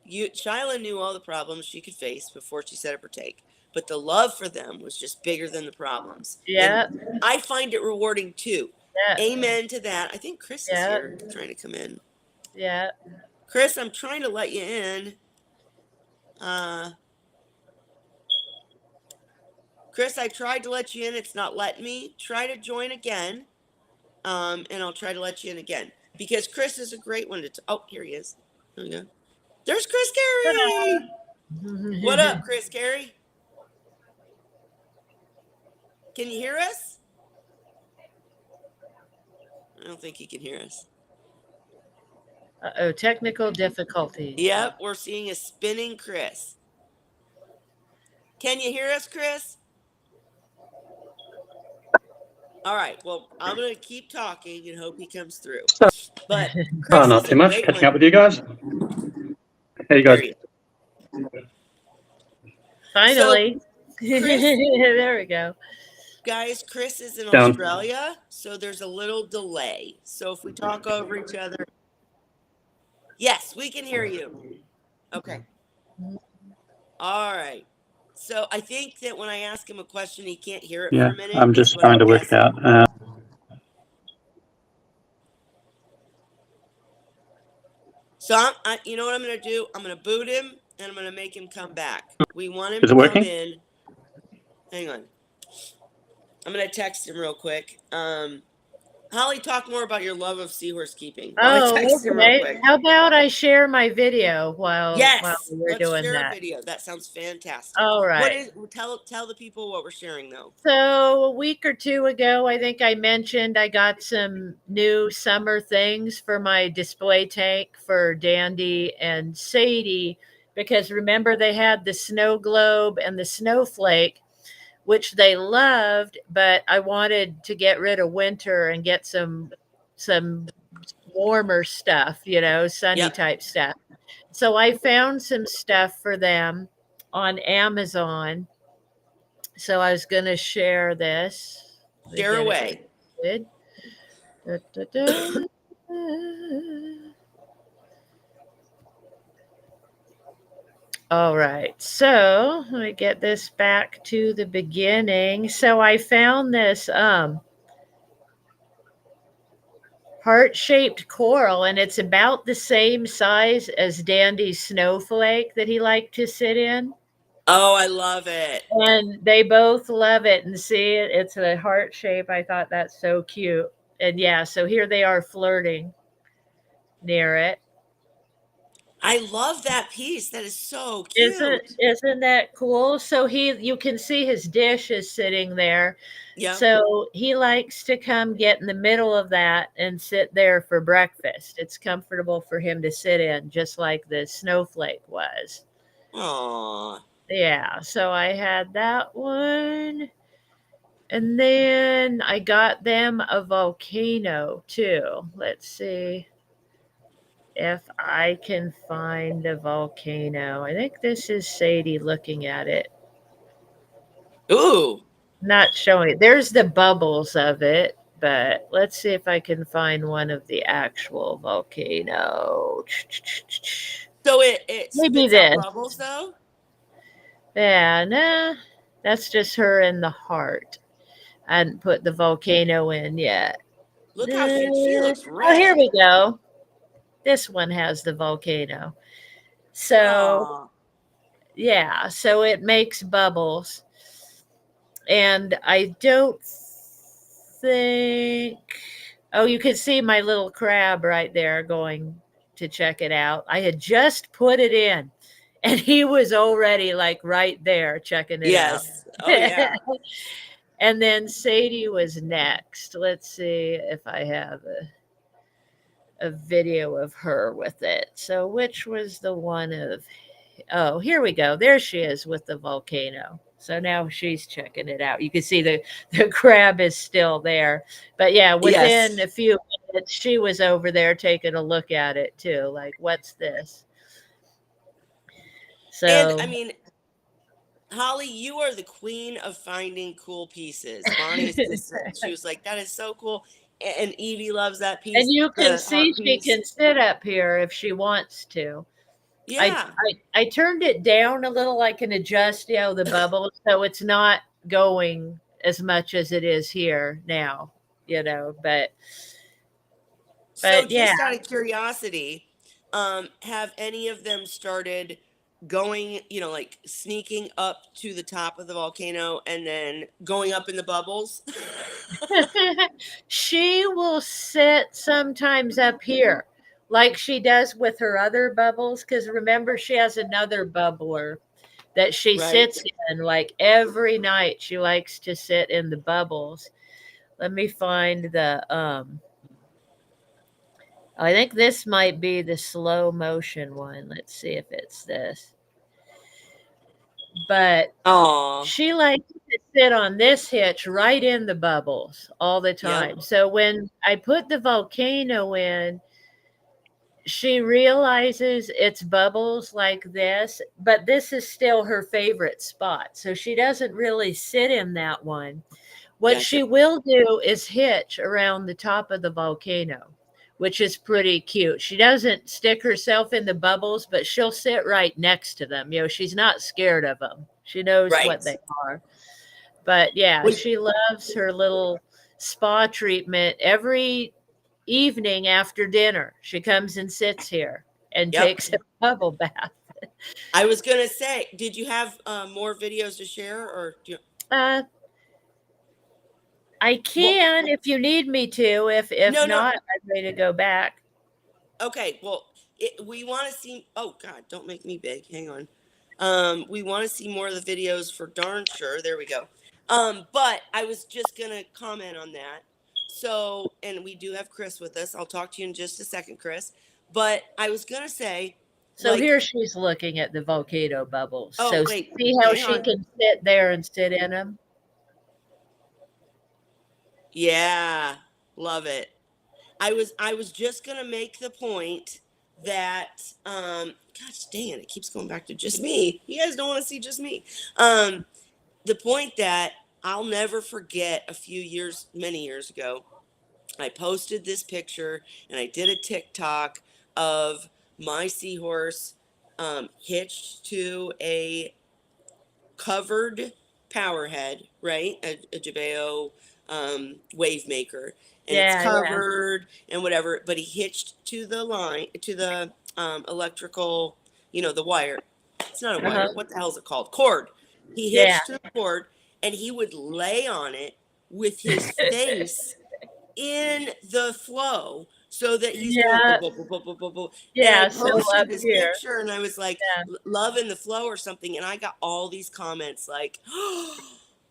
Shyla knew all the problems she could face before she set up her take, but the love for them was just bigger than the problems, and Yeah, I find it rewarding too. yeah, Amen to that. I think Chris is yeah, here trying to come in. yeah. Chris, I'm trying to let you in. Uh, Chris, I tried to let you in. It's not letting me. Try to join again, and I'll try to let you in again because Chris is a great one to. Oh, here he is. There we go. There's Chris Carey. What up, Chris Carey? Can you hear us? I don't think he can hear us. Uh-oh, technical difficulties. Yep, we're seeing a spinning Chris. Can you hear us, Chris? All right. Well, I'm gonna keep talking and hope he comes through. But Oh, Chris not is a too much. great Catching up one. with you guys. How you There guys? he is. So Finally. Chris, There we go. guys, Chris is in Down. Australia, so there's a little delay. So if we talk over each other, yes, we can hear you. Okay. All right. So I think that when I ask him a question, he can't hear it for Yeah, a minute, I'm is just what trying I'm to work it guessing. out. So you know what I'm going to do? I'm going to boot him and I'm going to make him come back. We want him Is to it come working? in. Hang on. I'm going to text him real quick. Holly, talk more about your love of seahorse keeping while I Oh, text him real okay. quick. How about I share my video while Yes, we're let's doing share a that? video. That sounds fantastic. All What right. is tell the people what we're sharing though. So a week or two ago, I think I mentioned I got some new summer things for my display tank for Dandy and Sadie because remember they had the snow globe and the snowflake, which they loved, but I wanted to get rid of winter and get some warmer stuff, sunny Yep. type stuff. So I found some stuff for them on Amazon. So I was going to share this. Let me Share get it away. good. Da, da, da. All right. So let me get this back to the beginning. So I found this heart-shaped coral, and it's about the same size as Dandy's snowflake that he liked to sit in. Oh, I love it. And they both love it. And see, it's a heart shape. I thought that's so cute. And yeah, so here they are flirting near it. I love that piece. That is so Isn't cute. isn't that cool? So you can see his dish is sitting there. Yep. So he likes to come get in the middle of that and sit there for breakfast. It's comfortable for him to sit in, just like the snowflake was. Aw. Yeah, so I had that one. And then I got them a volcano too. Let's see if I can find the volcano. I think this is Sadie looking at it. Ooh. Not showing. There's the bubbles of it, but let's see if I can find one of the actual volcano. So it Maybe spits out this. bubbles though? Yeah, nah. That's just her in the heart. I hadn't put the volcano in yet. Look how she looks Oh, here red. we go. This one has the volcano. So, Aw. yeah, so it makes bubbles. And I don't think. Oh, you can see my little crab right there going to check it out. I had just put it in. and he was already like right there checking it out. Yes. Oh yeah. And then Sadie was next. Let's see if I have a video of her with it. So which was the one of, oh, here we go. There she is with the volcano. So now she's checking it out. You can see the crab is still there. But yeah, within Yes. a few minutes, she was over there taking a look at it too. Like, what's this? And So I mean, Holly, you are the queen of finding cool pieces. Bonnie's just said, she was like, that is so cool. And Evie loves that and piece, you can the see heart she piece. can sit up here if she wants to. I, Yeah. I turned it down a little. I can adjust, the bubbles, so it's not going as much as it is here now, but So yeah. just out of curiosity, have any of them started going, like sneaking up to the top of the volcano and then going up in the bubbles? She will sit sometimes up here like she does with her other bubbles, because remember she has another bubbler that she Right. sits in like every night. She likes to sit in the bubbles. Let me find I think this might be the slow motion one. Let's see if it's this. But Oh, she likes to sit on this hitch right in the bubbles all the yep. time. So when I put the volcano in, she realizes it's bubbles like this, but this is still her favorite spot. So she doesn't really sit in that one. What Gotcha. she will do is hitch around the top of the volcano, which is pretty cute. She doesn't stick herself in the bubbles, but she'll sit right next to them. She's not scared of them. She knows Right. what they are. But yeah, When, she loves her little spa treatment every evening after dinner. She comes and sits here and yep. takes a bubble bath. I was going to say, did you have more videos to share or do you, Uh, I well, can if you need me to. If no, not, I'm ready to go back. okay. Well, we want to see, oh God, don't make me big. Hang on. We want to see more of the videos for darn sure. There we go. But I was just going to comment on that. So, and we do have Chris with us. I'll talk to you in just a second, Chris. But I was going to say, So like, here she's looking at the volcano bubbles. oh, So wait, see how hang she on. can sit there and sit in them? Yeah, love it. I was just gonna make the point that gosh dang it, it keeps going back to just me. You guys don't want to see just me. Um, the point that I'll never forget many years ago, I posted this picture and I did a TikTok of my seahorse hitched to a covered power head, right? A Jabeo wave maker, and it's Yeah, yeah. covered and whatever. But he hitched to the line, to the electrical, the wire. It's not a Uh-huh. wire. What the hell is it called? Cord. He Yeah. hitched to the cord, and he would lay on it with his face in the flow so that he's going boom, Yeah. boom, boom, boom, boom, boom, boom. And I Yeah. So posted up this here. picture and I was like, Yeah. loving the flow or something. And I got all these comments like, oh,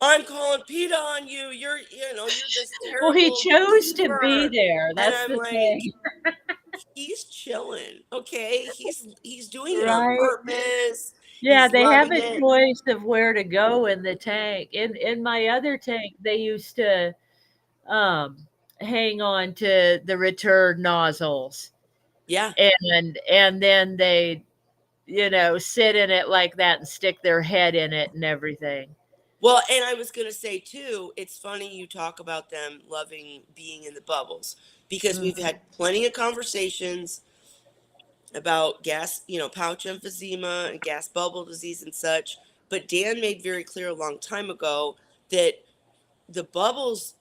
I'm calling PETA on you. You're this Well, he terrible chose to be keeper. there. And That's I'm the like, thing. he's chilling. Okay. He's doing it on Right. purpose. Yeah, He's they have loving a it. choice of where to go in the tank. In my other tank, they used to um hang on to the return nozzles, Yeah. and then they sit in it like that and stick their head in it and everything. Well, and I was going to say too, it's funny you talk about them loving being in the bubbles because we've Mhm. had plenty of conversations about pouch emphysema and gas bubble disease and such. But Dan made very clear a long time ago that the bubbles,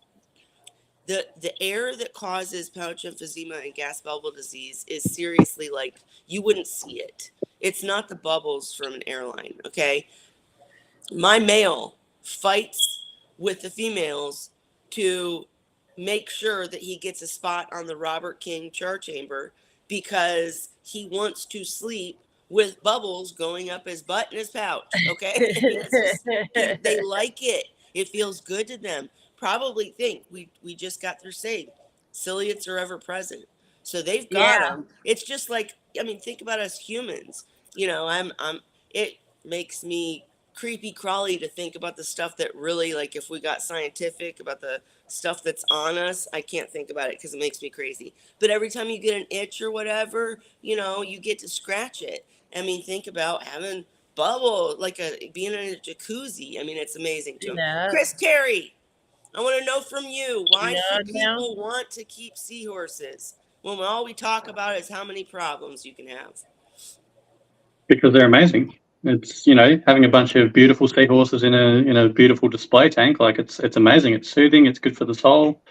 the air that causes pouch emphysema and gas bubble disease is seriously like you wouldn't see it. It's not the bubbles from an airline, okay? My male fights with the females to make sure that he gets a spot on the Robert King char chamber because he wants to sleep with bubbles going up his butt and his pouch. Okay. It's just, they like it. It feels good to them. Probably think we just got through saying ciliates are ever present. So they've got Yeah. them. It's just like, I mean, think about us humans. You know, it makes me creepy crawly to think about the stuff that really, like, if we got scientific about the stuff that's on us, I can't think about it because it makes me crazy. But every time you get an itch or whatever, you know, you get to scratch it. I mean, think about having bubble, like being in a jacuzzi. I mean, it's amazing to them. Yeah. Chris Terry, I want to know from you, why Yeah. should Now. people want to keep seahorses when all we talk about is how many problems you can have? Because they're amazing. It's, you know, having a bunch of beautiful seahorses in a beautiful display tank, like it's amazing. It's soothing. It's good for the soul,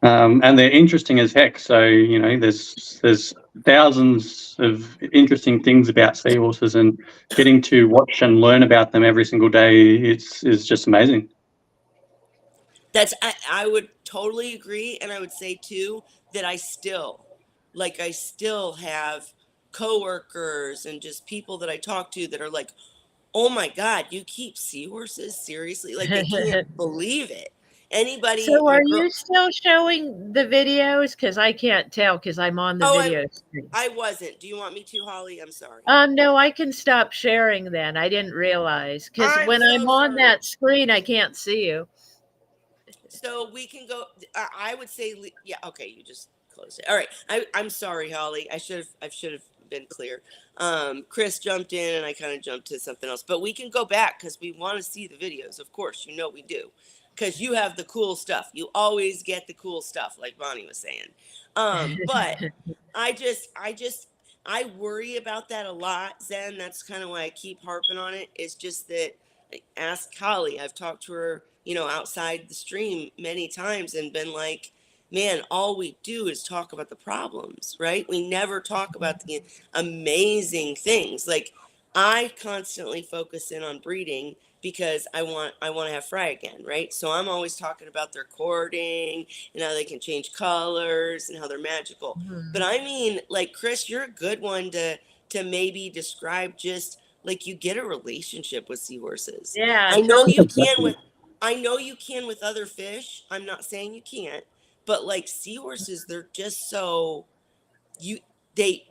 and they're interesting as heck. So, you know, there's thousands of interesting things about seahorses, and getting to watch and learn about them every single day is just amazing. I would totally agree, and I would say too that I still have coworkers and just people that I talk to that are like, "Oh my God, you keep seahorses? Seriously?" Like they can't believe it. Anybody, So my are girl. you still showing the videos? Because I can't tell because I'm on the Oh, video screen. I wasn't. Do you want me to, Holly? I'm sorry. No, I can stop sharing then. I didn't realize because I'm when so I'm on sorry. that screen, I can't see you. So we can go. I would say, yeah. Okay, you just closed it. All right. I'm sorry, Holly. I should have been clear. Chris jumped in, and I kind of jumped to something else. But we can go back because we want to see the videos. Of course, you know we do, because you have the cool stuff. You always get the cool stuff, like Bonnie was saying. But I worry about that a lot, Zen. That's kind of why I keep harping on it. It's just that, ask Holly. I've talked to her, you know, outside the stream many times and been like, man, all we do is talk about the problems, right? We never talk about the amazing things. Like, I constantly focus in on breeding because I want to have fry again, right? So I'm always talking about their courting and how they can change colors and how they're magical. But Mhm. I mean, like, Chris, you're a good one to maybe describe just like you get a relationship with seahorses. Yeah, I know tell you me. can with I know you can with other fish. I'm not saying you can't, but like seahorses, they're just so you they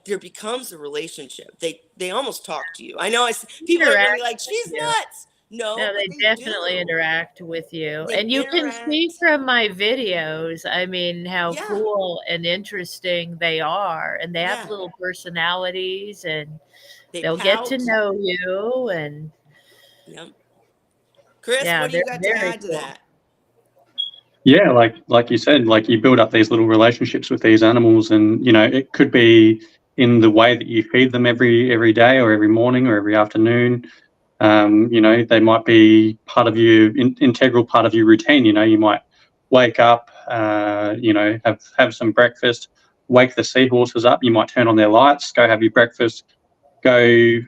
there becomes a relationship. They almost talk to you. I know people are going to be Interact like, with she's you. nuts. No, No, but they they definitely do. interact with you. They And you can see interact. from my videos, I mean, how Yeah. cool and interesting they are. And they have Yeah. little personalities and They they'll get to pout. know you. And Yep. Chris, yeah, what do you they're got to very add to cool. that? Yeah, like you said, like you build up these little relationships with these animals, and you know it could be in the way that you feed them every day, or every morning, or every afternoon. You know, they might be part of your integral part of your routine. You know, you might wake up, you know, have some breakfast, wake the seahorses up. You might turn on their lights, go have your breakfast, go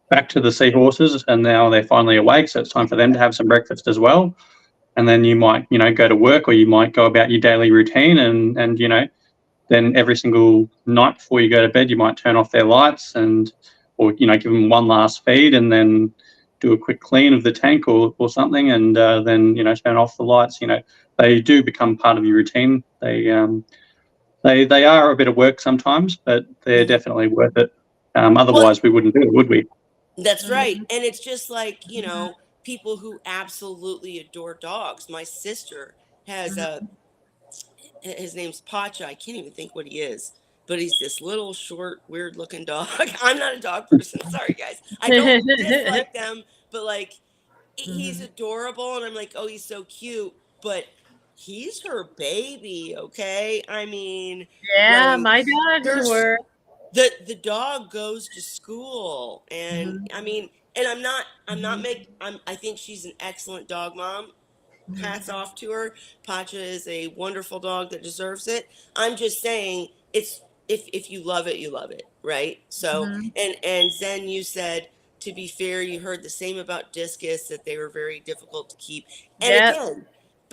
back to the seahorses, and now they're finally awake. So it's time for them to have some breakfast as well. And then you might, you know, go to work, or you might go about your daily routine, and you know, then every single night before you go to bed, you might turn off their lights, and or you know, give them one last feed, and then do a quick clean of the tank, or something, and then you know, turn off the lights. You know, they do become part of your routine. They are a bit of work sometimes, but they're Hmm. definitely worth it. Well, Otherwise, we wouldn't do it, would we? that's right. Mhm, And it's just like, you mhm, know, people who absolutely adore dogs. My sister has mhm, his name's Pacha. I can't even think what he is, but he's this little short, weird looking dog. I'm not a dog person. Sorry, guys. I don't dislike them, but like he's mhm. adorable. And I'm like, oh, he's so cute. But he's her baby. Okay. I mean, Yeah, like, my dogs there's were. the dog goes to school, and Mhm, I mean, and mhm, I think she's an excellent dog mom. Hats mhm. off to her. Pacha is a wonderful dog that deserves it. I'm just saying, it's if you love it, you love it, right? So, Mhm. and Zen, you said, to be fair, you heard the same about discus, that they were very difficult to keep. And Yep.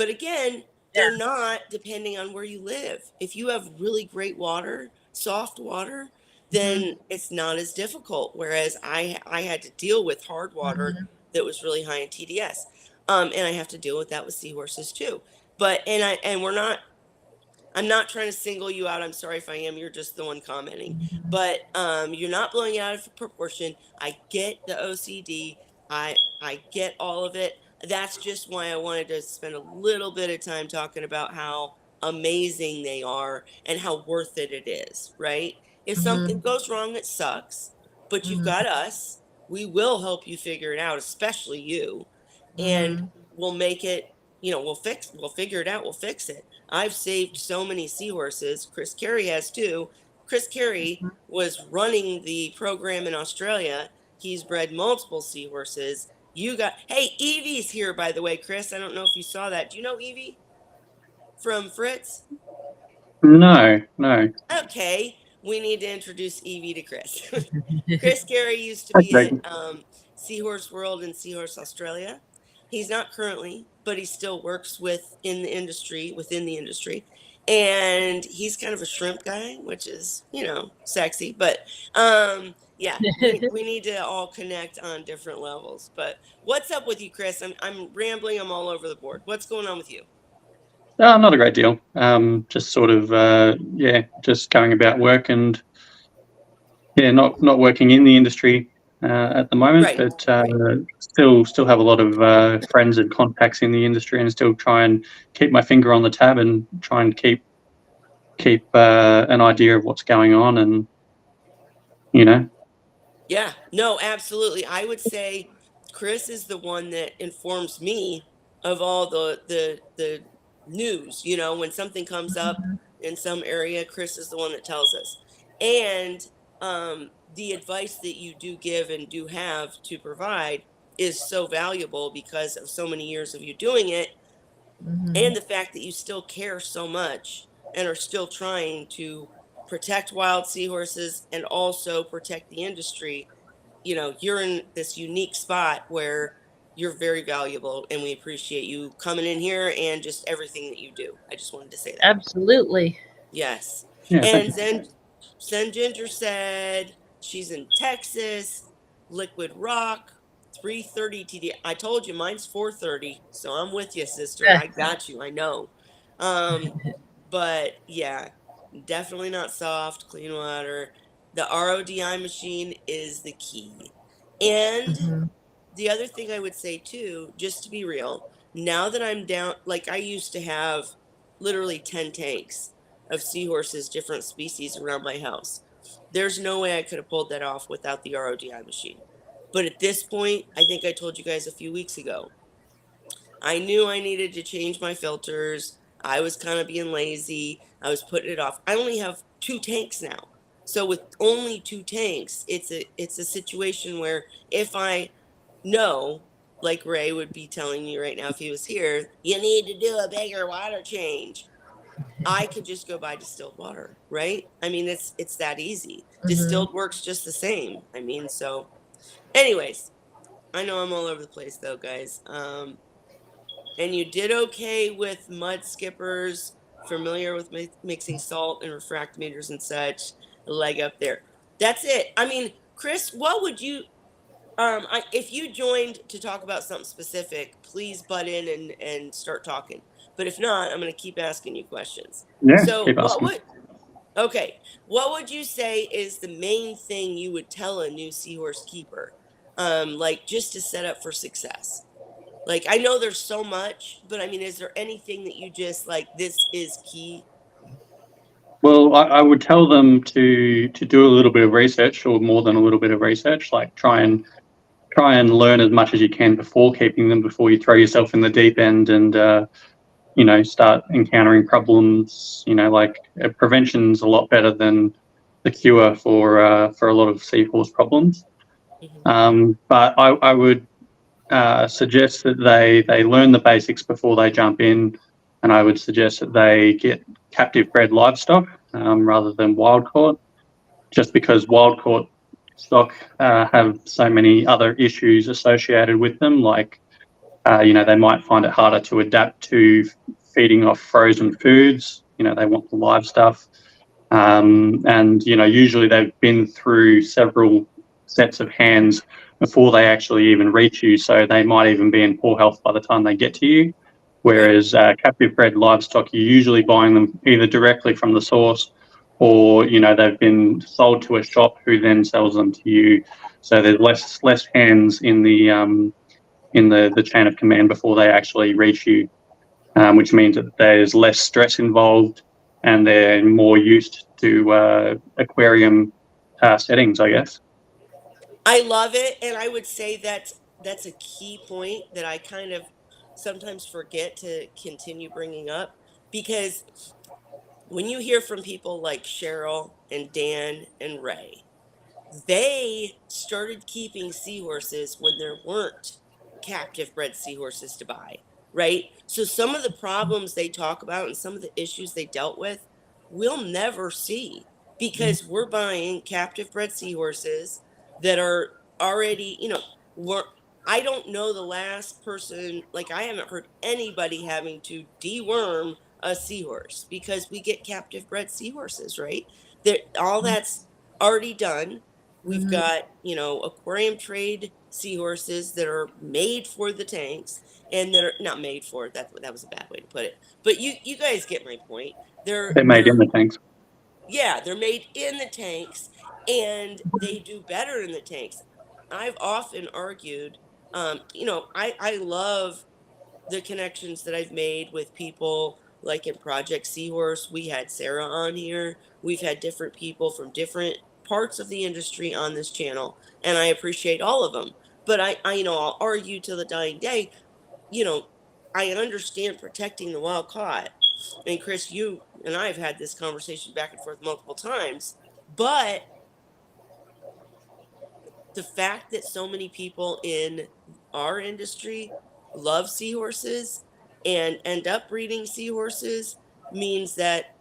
again, Yeah. they're not, depending on where you live. If you have really great water, soft water, then it's not as difficult. Whereas I had to deal with hard water Mhm. that was really high in TDS, and I have to deal with that with seahorses too. But and we're not. I'm not trying to single you out. I'm sorry if I am. You're just the one commenting. Mhm. But you're not blowing it out of proportion. I get the OCD. I get all of it. That's just why I wanted to spend a little bit of time talking about how amazing they are and how worth it is, right? If something Mhm. goes wrong, it sucks, but you've Mhm. got us. We will help you figure it out, especially you, and Mhm. we'll make it, we'll figure it out. We'll fix it. I've saved so many seahorses. Chris Carey has too. Chris Carey was running the program in Australia. He's bred multiple seahorses. Hey, Evie's here, by the way, Chris. I don't know if you saw that. Do you know Evie from Fritz? No, no. Okay, we need to introduce Evie to Chris. Chris Carey used to be at Okay. Seahorse World and Seahorse Australia. He's not currently, but he still works within the industry. And he's kind of a shrimp guy, which is, sexy. But yeah, we need to all connect on different levels. But what's up with you, Chris? I'm rambling, I'm all over the board. What's going on with you? Not a great deal. Just sort of, just going about work and not working in the industry at the moment, Right. but still have a lot of friends and contacts in the industry, and still try and keep my finger on the tab and try and keep an idea of what's going on, and you know. Yeah, no, absolutely. I would say Chris is the one that informs me of all the news. When something comes up Mhm. in some area, Chris is the one that tells us. And the advice that you do give and do have to provide is so valuable because of so many years of you doing it, Mhm. and the fact that you still care so much and are still trying to protect wild seahorses and also protect the industry. You're in this unique spot where you're very valuable, and we appreciate you coming in here and just everything that you do. I just wanted to say that. Absolutely. Yes. Yeah, thank And you. then Ginger said she's in Texas, Liquid Rock, 3:30 TD. I told you mine's 4:30, so I'm with you, sister. I got you. I know. Um, but yeah, definitely not soft, clean water. The RODI machine is the key. And Mhm. the other thing I would say too, just to be real, now that I'm down, like I used to have literally 10 tanks of seahorses, different species around my house. There's no way I could have pulled that off without the RODI machine. But at this point, I think I told you guys a few weeks ago, I knew I needed to change my filters. I was kind of being lazy. I was putting it off. I only have 2 tanks now. So with only 2 tanks, it's a situation where if I know, like Ray would be telling me right now if he was here, you need to do a bigger water change. I could just go buy distilled water, right? I mean, it's that easy. Mhm. Distilled works just the same. I mean, so anyways, I know I'm all over the place though, guys. And you did okay with mud skippers, familiar with mixing salt and refractometers and such. Leg up there. That's it. I mean, Chris, what would you if you joined to talk about something specific, please butt in and start talking. But if not, I'm going to keep asking you questions. Yeah, So, keep asking. okay, what would you say is the main thing you would tell a new seahorse keeper, like just to set up for success? Like, I know there's so much, but I mean, is there anything that you just like, this is key? Well, I would tell them to do a little bit of research, or more than a little bit of research. Like try and learn as much as you can before keeping them, before you throw yourself in the deep end and start encountering problems. Like prevention's a lot better than the cure for a lot of seahorse problems. Hmm. But I would suggest that they learn the basics before they jump in, and I would suggest that they get captive bred livestock rather than wild caught, just because wild caught stock have so many other issues associated with them, like they might find it harder to adapt to feeding off frozen foods. They want the live stuff. And usually they've been through several sets of hands before they actually even reach you, so they might even be in poor health by the time they get to you. Whereas captive bred livestock, you're usually buying them either directly from the source, or they've been sold to a shop who then sells them to you. So there's less hands in the chain of command before they actually reach you, which means that there's less stress involved, and they're more used to aquarium settings, I guess. I love it, and I would say that's a key point that I kind of sometimes forget to continue bringing up, because when you hear from people like Cheryl and Dan and Ray, they started keeping seahorses when there weren't captive bred seahorses to buy, right? So some of the problems they talk about and some of the issues they dealt with, we'll never see because we're buying captive bred seahorses that are already, we're, I don't know the last person, like I haven't heard anybody having to deworm a seahorse because we get captive bred seahorses, right? That all that's already done. We've Mhm. got, aquarium trade seahorses that are made for the tanks and that are not made for it. That was a bad way to put it. But you guys get my point. They're They're made in they're the tanks. yeah, they're made in the tanks and they do better in the tanks. I've often argued, I love the connections that I've made with people like in Project Seahorse. We had Sarah on here. We've had different people from different parts of the industry on this channel, and I appreciate all of them. But I'll argue till the dying day. You know, I understand protecting the wild caught, and Chris, you and I have had this conversation back and forth multiple times. But the fact that so many people in our industry love seahorses and end up breeding seahorses means that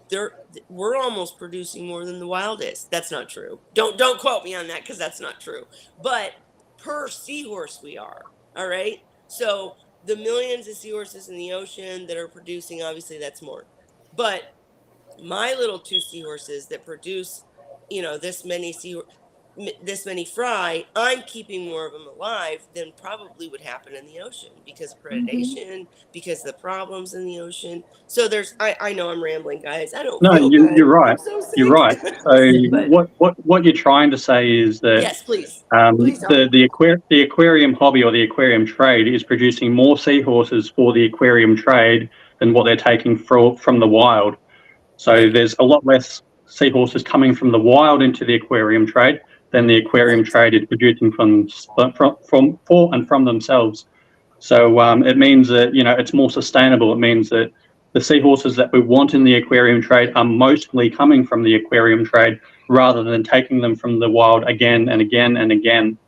they're we're almost producing more than the wildest. That's not true. Don't quote me on that because that's not true. But per seahorse we are. All right. So the millions of seahorses in the ocean that are producing, obviously that's more. But my little two seahorses that produce, this many this many fry, I'm keeping more of them alive than probably would happen in the ocean because of Mhm. predation, because of the problems in the ocean. So I know I'm rambling, guys. I don't No, feel good. you're I'm right. so You're sick. right. So But what you're trying to say is that yes, please, please tell me. the aquarium hobby or the aquarium trade is producing more seahorses for the aquarium trade than what they're taking from the wild. So Right, there's a lot less seahorses coming from the wild into the aquarium trade than the aquarium right. trade is producing from for and from themselves. So it means that it's more sustainable. It means that the seahorses that we want in the aquarium trade are mostly coming from the aquarium trade rather than taking them from the wild again and again and again.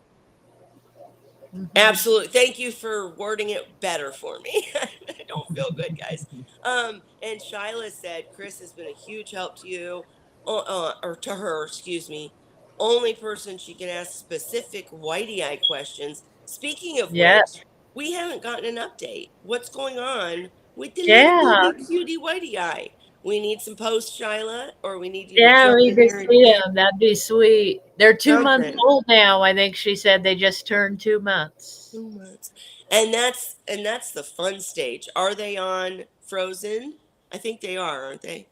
Mhm. Absolutely. Thank you for wording it better for me. I don't feel good, guys. And Shyla said Chris has been a huge help to you, or to her, excuse me. Only person she can ask specific whitey eye questions. Speaking of Yeah. which, we haven't gotten an update. What's going on with the little Yeah. bitty cutie whitey eye? We need some posts, Shyla, or we need you to Yeah, jump we in could there and see them. That'd be sweet. They're 2 months something. old now. I think she said they just turned 2 months. 2 months. And that's the fun stage. Are they on Frozen? I think they are, aren't they?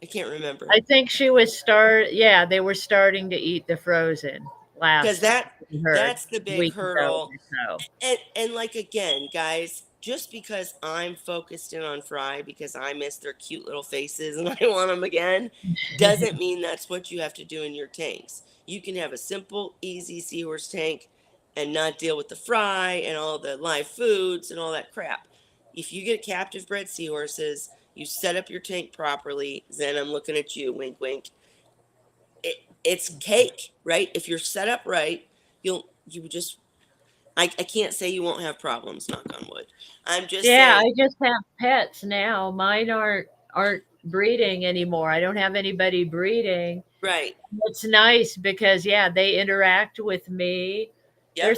I can't remember. I think yeah, they were starting to eat the frozen Because last we heard that's the a big week ago hurdle. or so. And like again, guys, just because I'm focused in on Fry because I miss their cute little faces and I want them again, doesn't mean that's what you have to do in your tanks. You can have a simple, easy seahorse tank and not deal with the fry and all the live foods and all that crap. If you get captive bred seahorses, you set up your tank properly, then I'm looking at you, wink wink. It's cake, right? If you're set up right, you just I can't say you won't have problems, knock on wood. I'm just Yeah, saying, I just have pets now. Mine aren't breeding anymore. I don't have anybody breeding. right. It's nice because yeah, they interact with me. Yep.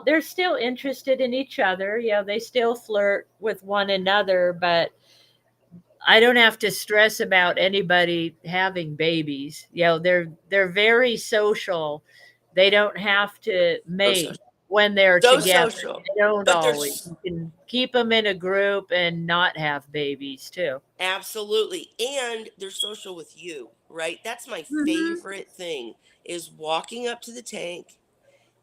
They're still interested in each other. Yeah, they still flirt with one another, but I don't have to stress about anybody having babies. You know, they're very social. They don't have to So mate social. when they're So together. social. They don't But always. there's You can keep them in a group and not have babies too. absolutely, and they're social with you, right? That's my Hmm. favorite thing is walking up to the tank.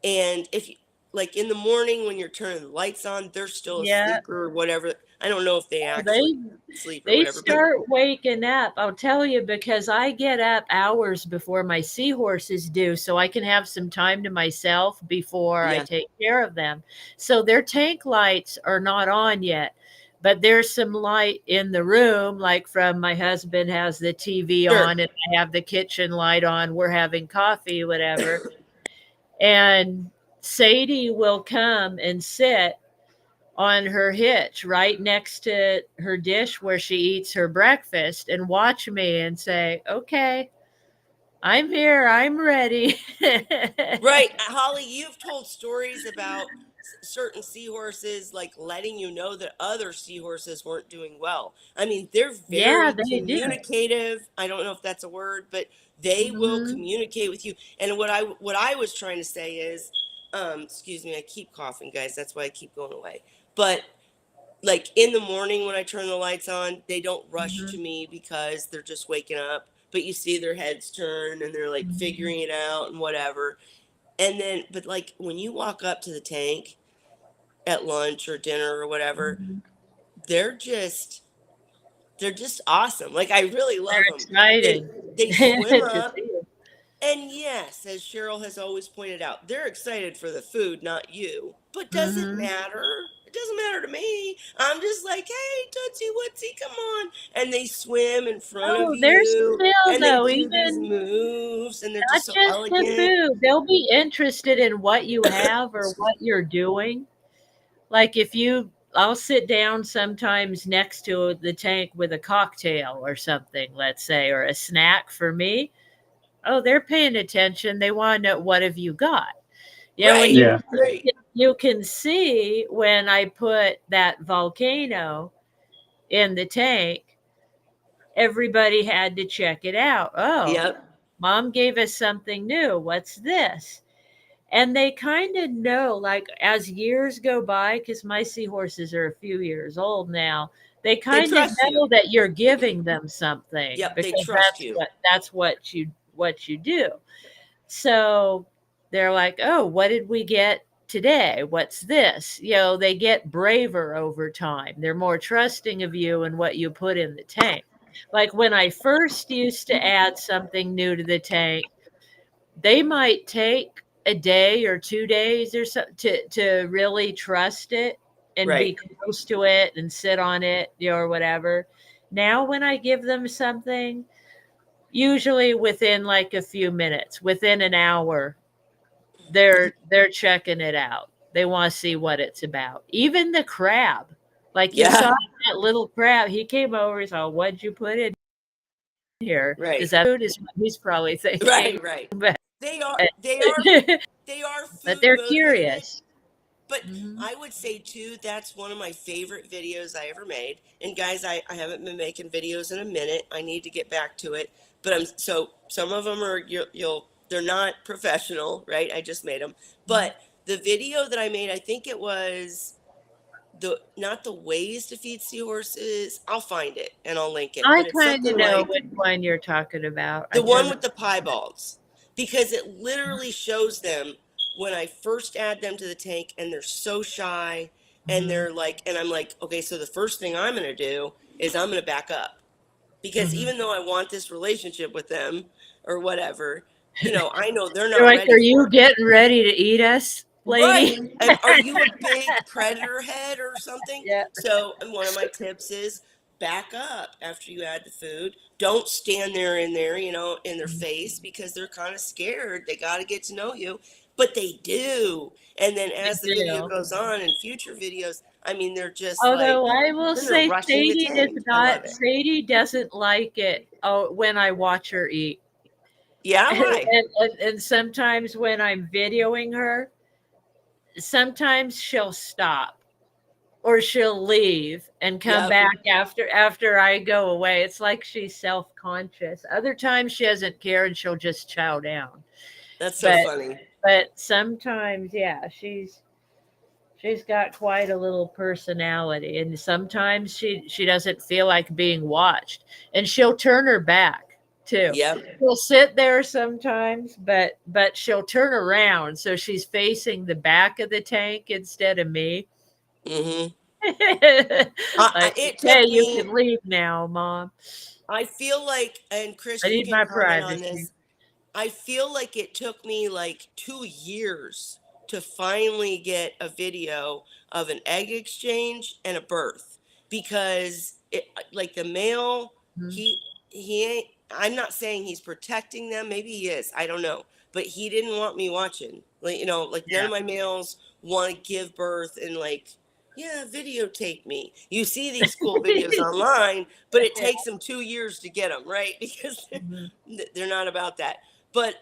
And if you, like in the morning when you're turning the lights on, they're still Yeah. asleep or whatever. I don't know if they actually They sleep or they whatever, but start waking up. I'll tell you because I get up hours before my seahorses do, so I can have some time to myself before I yeah, take care of them. So their tank lights are not on yet, but there's some light in the room, like from my husband has the TV sure. on and I have the kitchen light on. We're having coffee, whatever. And Sadie will come and sit on her hitch right next to her dish where she eats her breakfast and watch me and say, "Okay, I'm here. I'm ready." Right, Holly, you've told stories about certain seahorses like letting you know that other seahorses weren't doing well. I mean, they're Yeah, very they do. communicative. I don't know if that's a word, but they will Mhm. communicate with you. And what I was trying to say is, excuse me, I keep coughing, guys. That's why I keep going away. But like in the morning when I turn the lights on, they don't rush to Mhm. me because they're just waking up. But you see their heads turn and they're like Mhm. figuring it out and whatever. And then, but like when you walk up to the tank at lunch or dinner or whatever, Mhm. they're just they're just awesome. Like I really They're love them. They excited they swim to up, see you. and yes, as Cheryl has always pointed out, they're excited for the food, not you. But does it Mhm. matter? It doesn't matter to me. I'm just like, hey, Tootsie Wootsie, come on. And they swim in front of Oh, they're you still and they though, do these even moves and they're not just so just the elegant. food. They'll be interested in what you have or Excuse what you're doing. Like if you I'll sit down sometimes next to the tank with a cocktail or something, let's say, or a snack for me. Oh, they're paying attention. They want to know what have you got. You know, when Right, Yeah. right. you can see when I put that volcano in the tank, everybody had to check it out. Oh, Yep. mom gave us something new. What's this? And they kind of know, like as years go by, because my seahorses are a few years old now, they They kind of trust you. know that you're giving them something Yep, they because trust you. that's what you do. So they're like, oh, what did we get today? What's this? You know, they get braver over time. They're more trusting of you and what you put in the tank. Like when I first used to add something new to the tank, they might take a day or 2 days or so to really trust it and Right. be close to it and sit on it, you know, or whatever. Now, when I give them something, usually within like a few minutes, within an hour, they're checking it out. They want to see what it's about. Even the crab, like you saw Yeah. that little crab, he came over. He saw, "What'd you put in here? Right. Is that food?" Is what he's probably thinking, Right. Right. but They are. They are. They are but food they're motivated. curious. But Mhm. I would say too, that's one of my favorite videos I ever made. And guys, I haven't been making videos in a minute. I need to get back to it. But I'm so some of them are you'll they're not professional, right? I just made them. But the video that I made, I think it was the not the ways to feed seahorses. I'll find it and I'll link it. I But it's kind of something know like which one you're talking about. the I'm one trying to. with the piebalgs, because it literally shows them when I first add them to the tank and they're so shy and Mhm. they're like, and I'm like, okay, so the first thing I'm going to do is I'm going to back up because Mhm. even though I want this relationship with them or whatever, I know they're They're not like, ready "Are for you it. getting ready to eat us, Right. lady?" Are you a big predator head or something? Yeah. So, and one of my tips is back up after you add the food. Don't stand there in their face because they're kind of scared. They got to get to know you, but they do. And then They as the video do. goes on in future videos, I mean, they're just like, Although I will then they're say rushing the tank. I love it. Sadie doesn't like it when I watch her eat. Yeah. Why? And sometimes when I'm videoing her, sometimes she'll stop. or she'll leave and come Yep. back after I go away. It's like she's self-conscious. Other times she doesn't care and she'll just chow down. That's so But funny. sometimes, yeah, she's got quite a little personality, and sometimes she doesn't feel like being watched, and she'll turn her back too. Yep. She'll sit there sometimes, but she'll turn around so she's facing the back of the tank instead of me. Hmm. Like, It hey, took you me. can leave now, Mom. I feel like, and I Chris, you need can my comment on privacy. this. I feel like it took me like 2 years to finally get a video of an egg exchange and a birth, because it, like the male, Mhm. he ain't. I'm not saying he's protecting them. Maybe he is. I don't know. But he didn't want me watching. Like, like none Yeah. of my males want to give birth and like, yeah, videotape me. You see these cool videos online, but it takes them 2 years to get them right, because Mhm. they're not about that. But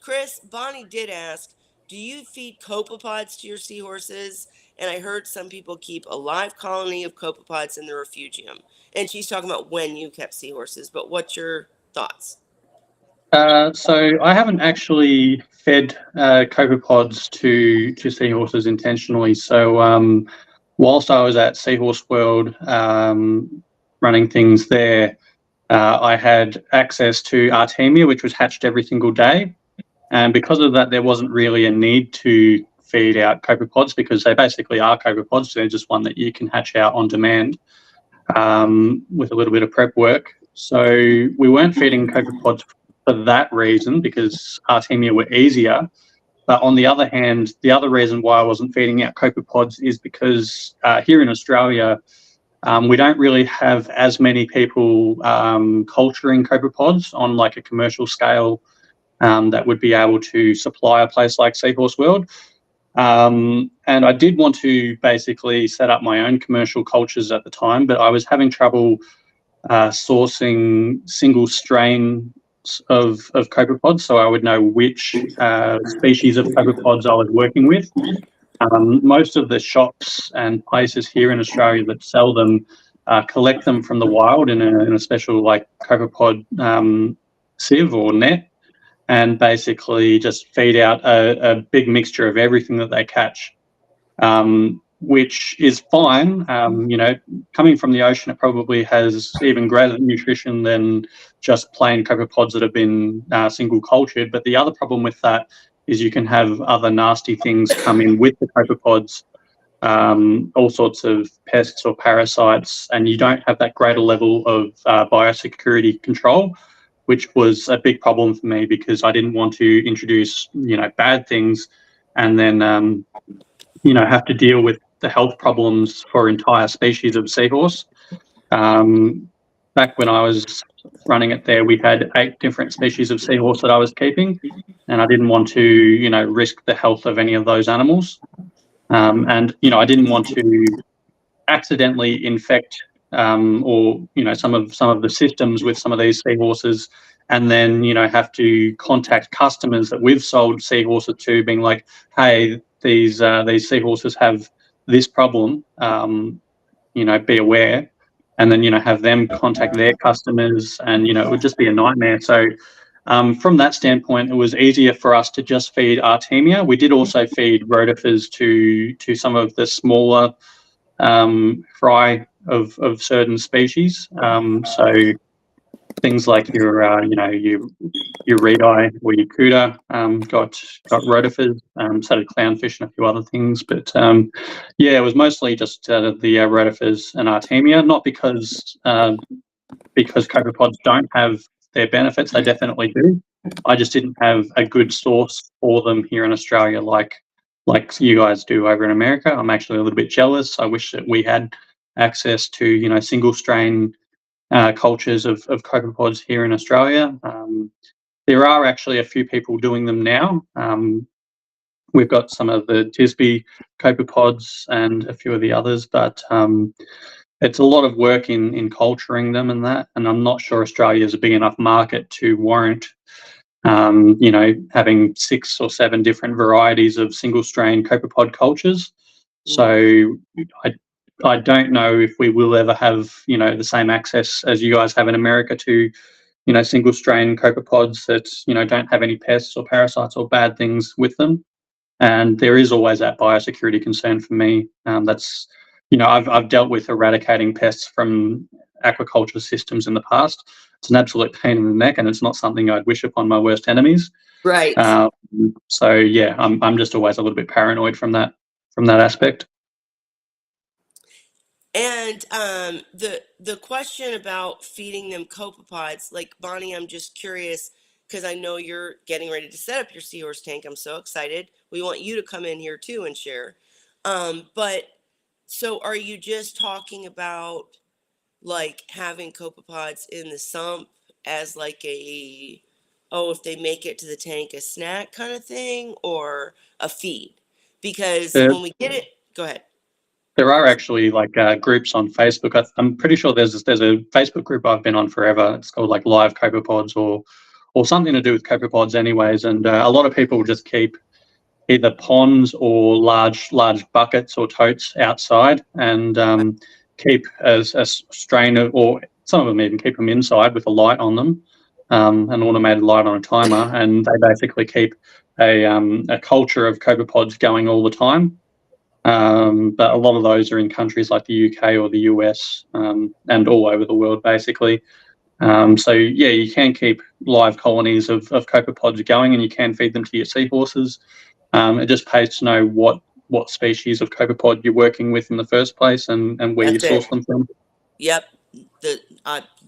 Chris, Bonnie did ask, do you feed copepods to your seahorses? And I heard some people keep a live colony of copepods in the refugium. And she's talking about when you kept seahorses. But what's your thoughts? So I haven't actually fed copepods to seahorses intentionally. So whilst I was at Seahorse World running things there, I had access to Artemia, which was hatched every single day. And because of that, there wasn't really a need to feed out copepods, because they basically are copepods. They're just one that you can hatch out on demand with a little bit of prep work. So we weren't feeding copepods for that reason, because Artemia were easier. But on the other hand, the other reason why I wasn't feeding out copepods is because here in Australia, we don't really have as many people culturing copepods on like a commercial scale that would be able to supply a place like Seahorse World. And I did want to basically set up my own commercial cultures at the time, but I was having trouble sourcing single strain of copepods, so I would know which species of copepods I was working with. Most of the shops and places here in Australia that sell them collect them from the wild in a special like copepod sieve or net, and basically just feed out a big mixture of everything that they catch, which is fine. Coming from the ocean, it probably has even greater nutrition than just plain copepods that have been single cultured. But the other problem with that is you can have other nasty things come in with the copepods, all sorts of pests or parasites, and you don't have that greater level of biosecurity control, which was a big problem for me, because I didn't want to introduce, bad things and then, have to deal with the health problems for entire species of seahorse. Back when I was running it there, we had 8 different species of seahorse that I was keeping, and I didn't want to, risk the health of any of those animals. And, I didn't want to accidentally infect or some of the systems with some of these seahorses, and then have to contact customers that we've sold seahorses to, being like, hey, these seahorses have this problem, be aware, and then have them contact their customers, and it would just be a nightmare. So from that standpoint, it was easier for us to just feed Artemia. We did also feed rotifers to some of the smaller fry of certain species. So things like your red eye or your cuda got rotifers, so did clownfish and a few other things. But it was mostly just the rotifers and Artemia, not because copepods don't have their benefits. They definitely do. I just didn't have a good source for them here in Australia, like you guys do over in America. I'm actually a little bit jealous. I wish that we had access to single strain cultures of copepods here in Australia. There are actually a few people doing them now. We've got some of the Tisby copepods and a few of the others, but it's a lot of work in culturing them and that, and I'm not sure Australia is a big enough market to warrant having 6 or 7 different varieties of single strain copepod cultures. So I don't know if we will ever have, the same access as you guys have in America to, single strain copepods that, don't have any pests or parasites or bad things with them. And there is always that biosecurity concern for me. That's, I've dealt with eradicating pests from aquaculture systems in the past. It's an absolute pain in the neck, and it's not something I'd wish upon my worst enemies. Right. So yeah, I'm just always a little bit paranoid from that aspect. And the question about feeding them copepods, like Bonnie, I'm just curious because I know you're getting ready to set up your seahorse tank. I'm so excited. We want you to come in here too and share. But so are you just talking about like having copepods in the sump as like if they make it to the tank, a snack kind of thing, or a feed? Because There, when we get it, go ahead. there are actually like groups on Facebook. I'm pretty sure there's a Facebook group I've been on forever. It's called like Live Copepods or something to do with copepods, anyways. And a lot of people just keep either ponds or large buckets or totes outside, and keep a strain of, or some of them even keep them inside with a light on them, an automated light on a timer, and they basically keep a culture of copepods going all the time. But a lot of those are in countries like the UK or the US, and all over the world, basically. So yeah, you can keep live colonies of copepods going, and you can feed them to your seahorses. It just pays to know what species of copepod you're working with in the first place, and where you That's it. source them from. Yep. The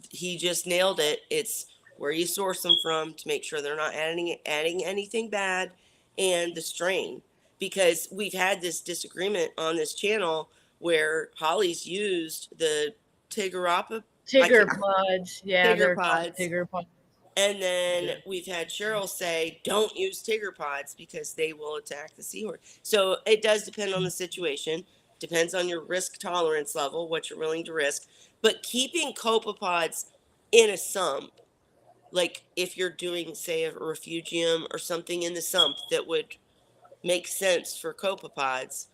he just nailed it. It's where you source them from to make sure they're not adding anything bad, and the strain. Because we've had this disagreement on this channel where Holly's used the Tigerapa Tigger pods. Yeah, Tigger they're called pods, Tigger pods. and then Yeah. we've had Cheryl say, don't use Tigger pods because they will attack the seahorse. So it does depend on the situation, depends on your risk tolerance level, what you're willing to risk. But keeping copepods in a sump, like if you're doing, say, a refugium or something in the sump that would make sense for copepods,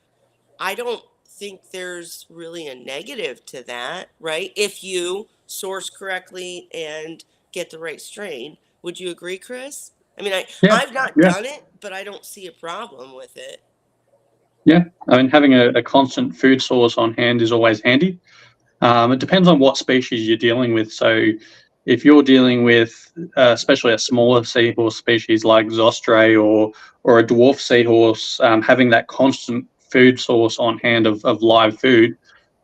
I don't think there's really a negative to that, right? If you source correctly and get the right strain. Would you agree, Chris? I mean, Yeah, I've not yeah, done it, but I don't see a problem with it. yeah. I mean, having a constant food source on hand is always handy. It depends on what species you're dealing with. So, if you're dealing with, especially a smaller seahorse species like Zostre or a dwarf seahorse, having that constant food source on hand of live food,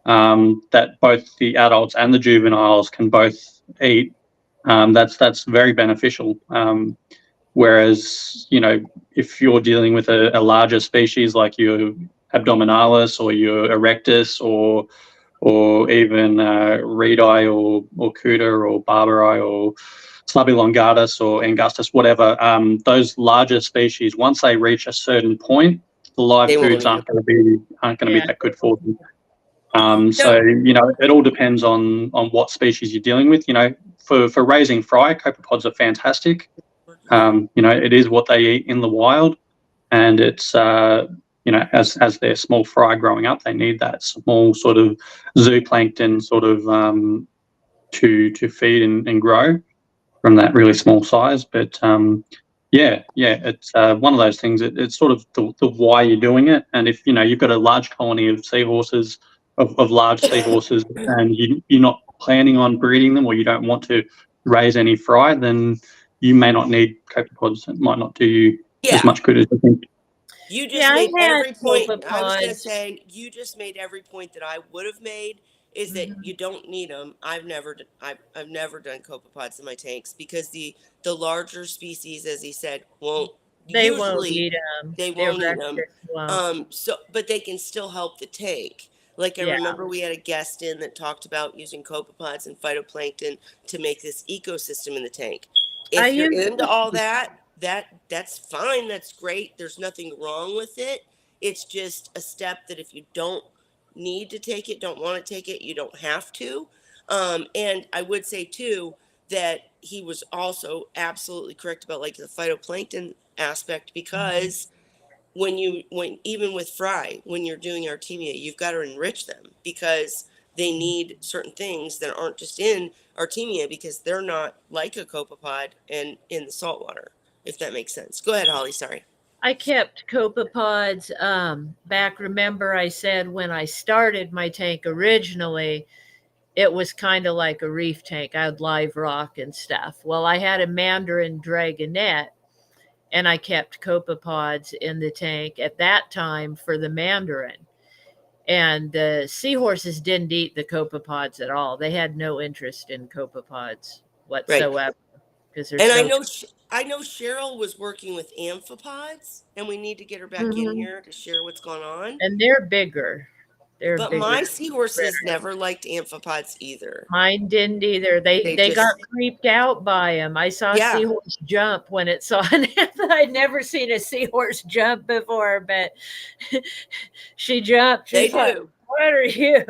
that both the adults and the juveniles can both eat, that's very beneficial. Whereas, if you're dealing with a larger species like your abdominalis or your erectus or even reedi or cuda or barbari or slabelongatus or angustus, whatever, those larger species, once they reach a certain point, the live They won't foods eat them. aren't going to be Yeah. that good for them. So No, it all depends on what species you're dealing with. For raising fry, copepods are fantastic. It is what they eat in the wild, and it's as they're small fry growing up, they need that small sort of zooplankton sort of to feed and grow from that really small size. But it's one of those things. It's sort of the why you're doing it, and if you've got a large colony of seahorses, of large seahorses, and you're not planning on breeding them, or you don't want to raise any fry, then you may not need copepods. It might not do you as yeah. much good as you think. You just Yeah, I made had every point. I was going to copepods. say, you just made every point that I would have made is that Mhm. you don't need them. I've never done copepods in my tanks because the larger species, as he said, won't They won't usually eat them. they Their won't eat them. rectors won't. But they can still help the tank. Like I Yeah. remember we had a guest in that talked about using copepods and phytoplankton to make this ecosystem in the tank. I If you're use into all that, that's fine. That's great. There's nothing wrong with it. It's just a step that if you don't need to take it, don't want to take it, you don't have to. And I would say too that he was also absolutely correct about like the phytoplankton aspect because when even with fry, when you're doing Artemia, you've got to enrich them because they need certain things that aren't just in Artemia because they're not like a copepod and in the saltwater, if that makes sense. Go ahead, Holly. Sorry. I kept copepods back. Remember, I said when I started my tank originally, it was kind of like a reef tank. I had live rock and stuff. Well, I had a mandarin dragonette, and I kept copepods in the tank at that time for the mandarin. And the seahorses didn't eat the copepods at all. They had no interest in copepods whatsoever because they're And so. I know Cheryl was working with amphipods, and we need to get her back in Mhm. here to share what's going on. And they're bigger. They're But bigger. my seahorses critters. never liked amphipods either. Mine didn't either. They They got just creeped out by them. I saw a yeah, seahorse jump when it saw an I'd never seen a seahorse jump before, but she jumped. they She's like, do. "What are you?"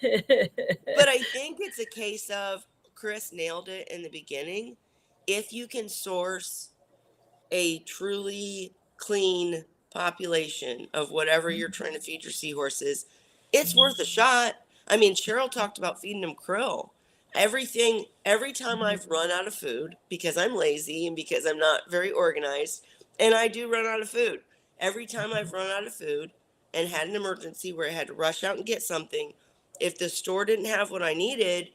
But I think it's a case of Chris nailed it in the beginning. If you can source a truly clean population of whatever you're trying to feed your seahorses, it's worth a shot. I mean, Cheryl talked about feeding them krill. Every time I've run out of food because I'm lazy and because I'm not very organized, and I do run out of food. Every time I've run out of food and had an emergency where I had to rush out and get something, if the store didn't have what I needed,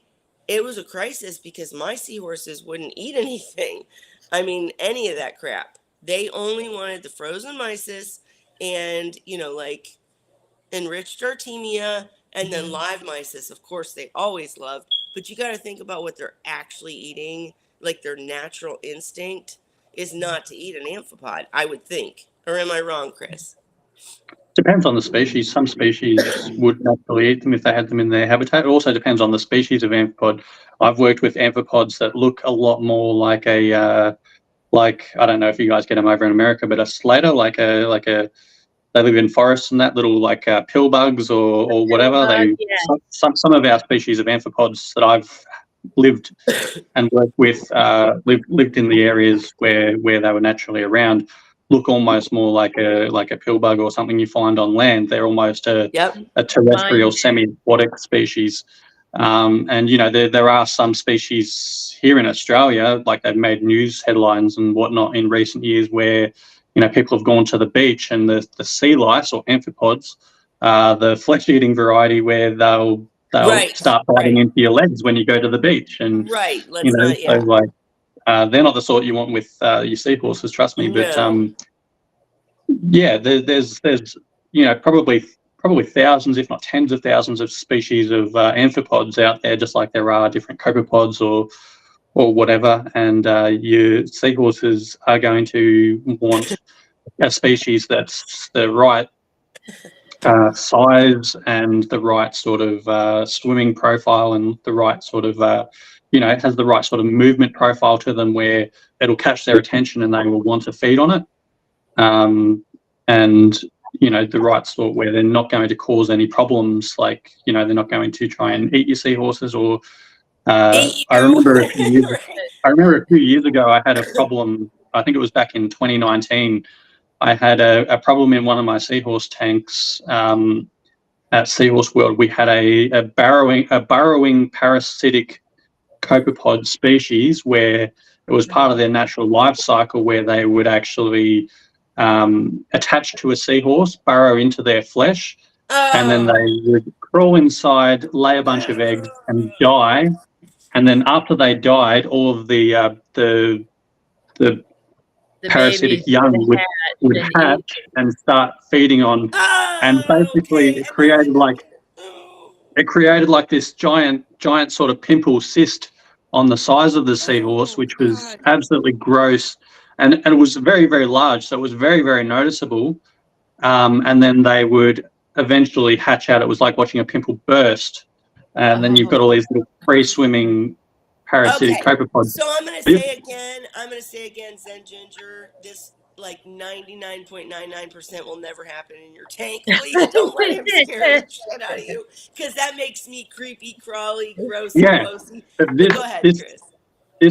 it was a crisis because my seahorses wouldn't eat anything. I mean, any of that crap. They only wanted the frozen mysis and, like enriched artemia and then live mysis. Of course, they always loved, but you got to think about what they're actually eating. Like their natural instinct is not to eat an amphipod, I would think. Or am I wrong, Chris? Depends on the species. Some species would naturally eat them if they had them in their habitat. It also depends on the species of amphipod. I've worked with amphipods that look a lot more like a like, I don't know if you guys get them over in America, but a slater, like a they live in forests and that, little like pill bugs or whatever. They Yeah. some of our species of amphipods that I've lived and worked with lived in the areas where they were naturally around look almost more like a pill bug or something you find on land. They're almost a terrestrial semi-aquatic species. And there are some species here in Australia, like they've made news headlines and whatnot in recent years, where people have gone to the beach and the sea lice or amphipods, the flesh-eating variety, where they'll start biting into your legs when you go to the beach, and so like they're not the sort you want with your seahorses, trust me. But there's probably thousands, if not tens of thousands, of species of amphipods out there, just like there are different copepods or whatever. And your seahorses are going to want a species that's the right size and the right sort of swimming profile and the right sort of it has the right sort of movement profile to them where it'll catch their attention and they will want to feed on it. And the right sort where they're not going to cause any problems, like they're not going to try and eat your seahorses or I remember a few years ago I had a problem. I think it was back in 2019. I had a problem in one of my seahorse tanks at Seahorse World. We had a burrowing parasitic copepod species where it was part of their natural life cycle where they would actually attach to a seahorse, burrow into their flesh, and then they would crawl inside, lay a bunch of eggs, and die. And then after they died, all of the parasitic young would hatch and start feeding on, and basically it created like this giant sort of pimple cyst on the size of the seahorse, which was absolutely gross, and it was very, very large, so it was very, very noticeable. And then they would eventually hatch out. It was like watching a pimple burst, and then you've got all these little free swimming parasitic copepods. So I'm going to say again, Zen Ginger, this like 99.99% will never happen in your tank. Please don't let him scare the shit out of you, because that makes me creepy, crawly, grossy, grossy. Go ahead, Chris.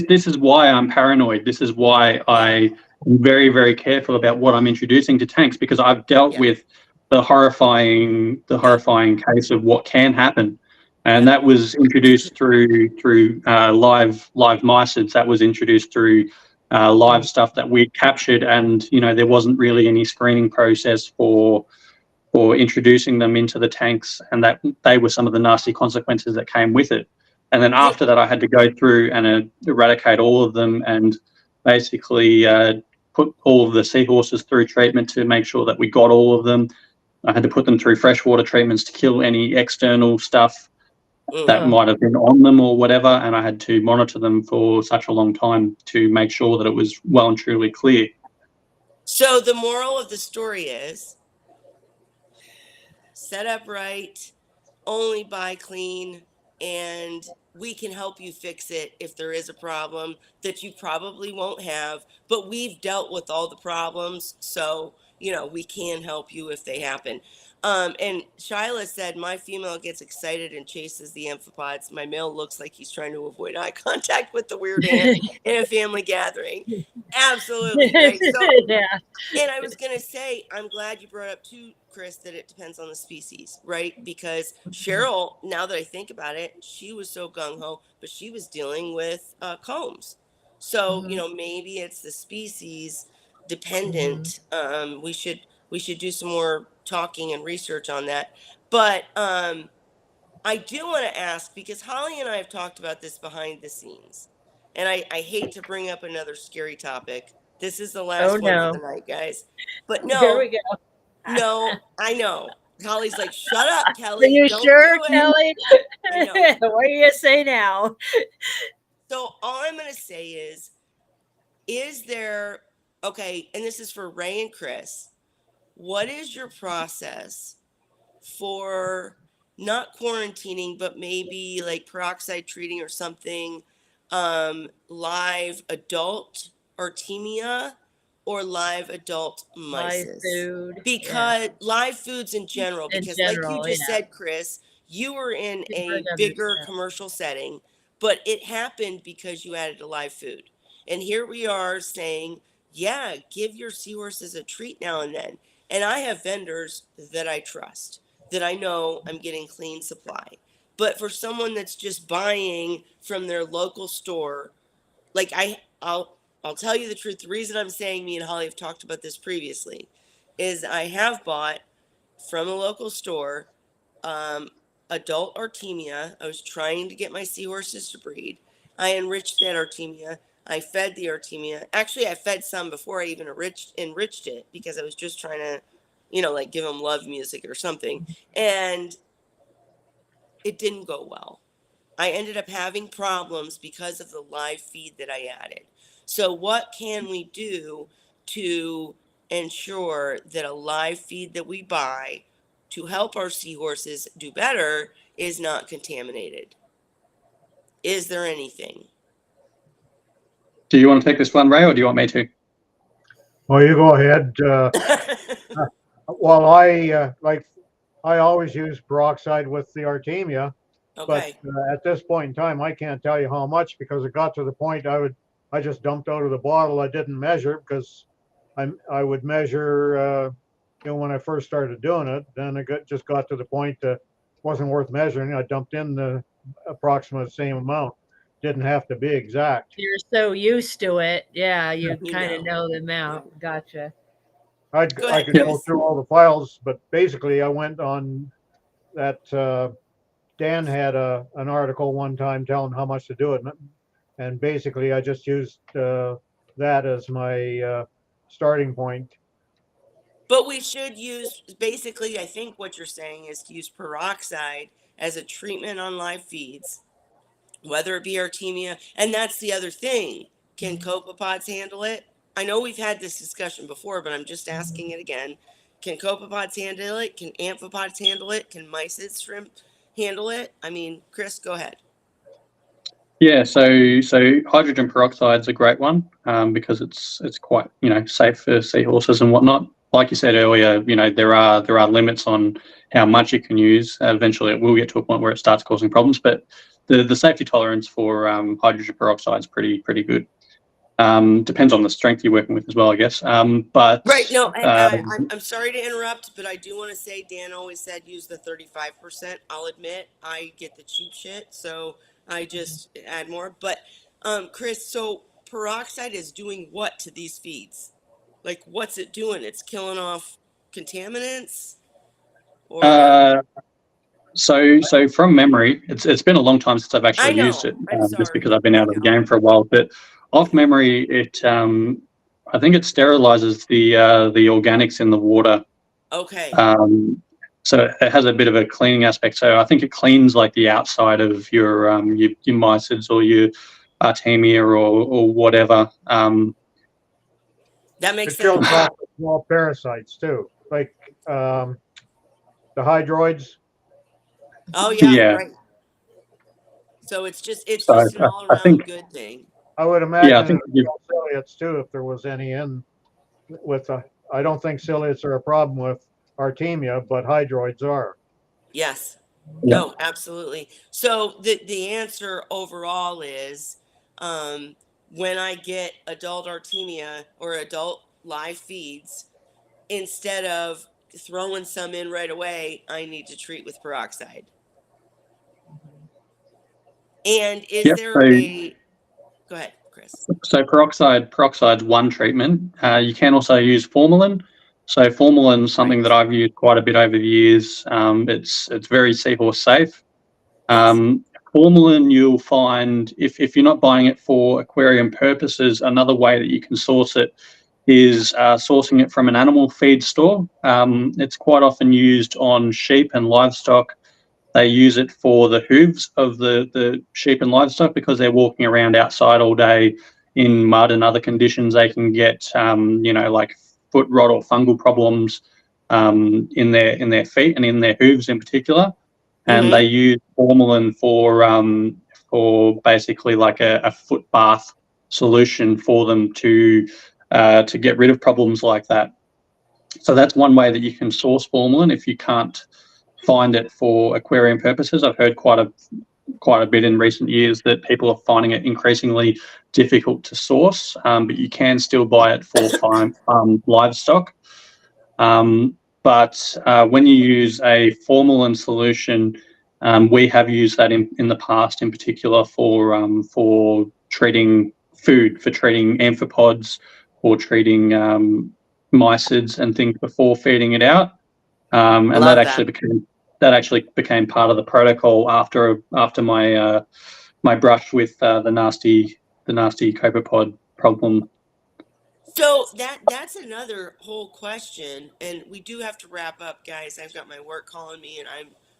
This is why I'm paranoid. This is why I I'm very, very careful about what I'm introducing to tanks, because I've dealt Yeah. with the horrifying case of what can happen, and that was introduced through live mycids. That was introduced through live stuff that we captured, and there wasn't really any screening process for introducing them into the tanks, and that they were some of the nasty consequences that came with it. And then after that, I had to go through and eradicate all of them, and basically put all of the seahorses through treatment to make sure that we got all of them. I had to put them through freshwater treatments to kill any external stuff that might have been on them or whatever, and I had to monitor them for such a long time to make sure that it was well and truly clear. So the moral of the story is set up right, only buy clean, and we can help you fix it if there is a problem that you probably won't have, but we've dealt with all the problems, so we can help you if they happen. And Shyla said, my female gets excited and chases the amphipods. My male looks like he's trying to avoid eye contact with the weird ant in a family gathering. Absolutely, right? So, Yeah. and I was going to say, I'm glad you brought up too, Chris, that it depends on the species, right? Because Cheryl, now that I think about it, she was so gung-ho, but she was dealing with combs. So, maybe it's the species dependent. We should do some more talking and research on that. But I do want to ask, because Holly and I have talked about this behind the scenes, and I hate to bring up another scary topic. This is the Oh last one for the no. night, guys. But Here we no, go. no, I know. Holly's like, shut up, Are Kelly. you Don't sure, do it. Kelly? I know. What are you gonna say now? So all I'm going to say is there, okay, and this is for Ray and Chris, what is your process for not quarantining, but maybe like peroxide treating or something, live adult artemia or live adult Live mysis? food. Yeah. Because live foods in general, In because like you general, just yeah. said, Chris, you were in People a don't bigger understand. commercial setting, but it happened because you added a live food. And here we are saying, yeah, give your seahorses a treat now and then. And I have vendors that I trust, that I know I'm getting clean supply. But for someone that's just buying from their local store, like I'll tell you the truth. The reason I'm saying, me and Holly have talked about this previously, is I have bought from a local store adult artemia. I was trying to get my seahorses to breed. I enriched that artemia. I fed the artemia. Actually, I fed some before I even enriched it, because I was just trying to, like give them love music or something. And it didn't go well. I ended up having problems because of the live feed that I added. So what can we do to ensure that a live feed that we buy to help our seahorses do better is not contaminated? Is there anything? Do you want to take this one, Ray, or do you want me to? Well, you go ahead. Well, I always use peroxide with the artemia, Okay. but at this point in time, I can't tell you how much, because it got to the point I just dumped out of the bottle. I didn't measure, because I would measure, when I first started doing it. Then it just got to the point that it wasn't worth measuring. I dumped in the approximate same amount. Didn't have to be exact. You're so used to it. Yeah, you You kind of know. know the amount. Gotcha. Go I ahead, could go Chris. through all the files, but basically I went on that, Dan had an article one time telling how much to do it, and basically I just used that as my starting point. But we should use, basically, I think what you're saying is to use peroxide as a treatment on live feeds, whether it be artemia. And that's the other thing. Can copepods handle it? I know we've had this discussion before, but I'm just asking it again. Can copepods handle it? Can amphipods handle it? Can mysis shrimp handle it? I mean, Chris, go ahead. Yeah, so hydrogen peroxide is a great one, because it's quite safe for seahorses and whatnot. Like you said earlier, there are limits on how much you can use. Eventually, it will get to a point where it starts causing problems, but the safety tolerance for hydrogen peroxide is pretty good. Depends on the strength you're working with as well, I guess. But Right. No, I'm sorry to interrupt, but I do want to say Dan always said use the 35%. I'll admit I get the cheap shit, so I just add more. But Chris, so peroxide is doing what to these feeds? Like, what's it doing? It's killing off contaminants, or uh, so from memory, it's been a long time since I've I actually used know. it, I'm just sorry. because I've been I out of the know. game for a while. But off memory, I think it sterilizes the organics in the water. Okay. So it has a bit of a cleaning aspect. So I think it cleans like the outside of your mycids or your artemia or whatever. That makes It kills sense. off the small parasites too, like the hydroids. Oh yeah, Yeah. right. So it's So just an all I around think good thing. I would yeah, I imagine think it would kill ciliates too if there was any in with the. I don't think ciliates are a problem with artemia, but hydroids are. Yes. yeah. No, absolutely. So the answer overall is um, when I get adult artemia or adult live feeds, instead of throwing some in right away, I need to treat with peroxide. And is Yep. there a go ahead, Chris? So peroxide's one treatment. You can also use formalin. So formalin's Right. something that I've used quite a bit over the years. It's very Seahorse safe. Yes. Formalin, you'll find if you're not buying it for aquarium purposes, another way that you can source it is sourcing it from an animal feed store. It's quite often used on sheep and livestock. They use it for the hooves of the sheep and livestock because they're walking around outside all day in mud and other conditions. They can get, like foot rot or fungal problems in their feet and in their hooves in particular. And they Mm-hmm. use formalin for basically like a foot bath solution for them to get rid of problems like that. So that's one way that you can source formalin if you can't find it for aquarium purposes. I've heard quite a bit in recent years that people are finding it increasingly difficult to source, but you can still buy it for farm livestock. But when you use a formalin solution, we have used that in the past, in particular for treating food, for treating amphipods, or treating mycids and things before feeding it out. And Love that. that actually became part of the protocol after my brush with the nasty copepod problem. So that's another whole question, and we do have to wrap up, guys. I've got my work calling me, and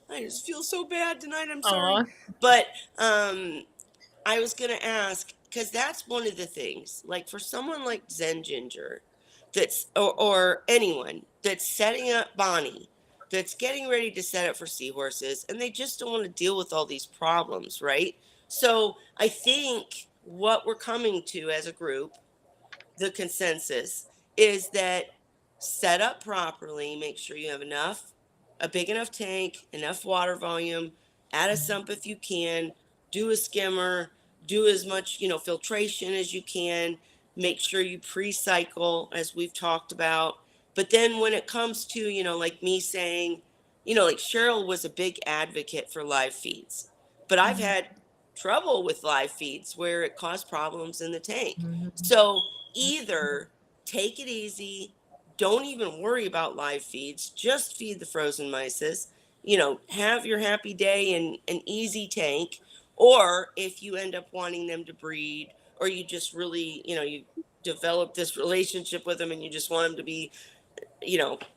I just feel so bad tonight. I'm sorry, Aw. but I was gonna ask because that's one of the things. Like for someone like Zen Ginger, that's or anyone that's setting up Bonnie, that's getting ready to set up for Seahorses, and they just don't want to deal with all these problems, right? So I think what we're coming to as a group, the consensus is that set up properly, make sure you have a big enough tank, enough water volume, add a sump if you can, do a skimmer, do as much, filtration as you can, make sure you pre-cycle as we've talked about. But then when it comes to, like me saying, like Cheryl was a big advocate for live feeds, but I've had trouble with live feeds where it caused problems in the tank. So either take it easy, don't even worry about live feeds, just feed the frozen mysis, have your happy day in an easy tank. Or if you end up wanting them to breed, or you just really, you develop this relationship with them and you just want them to be,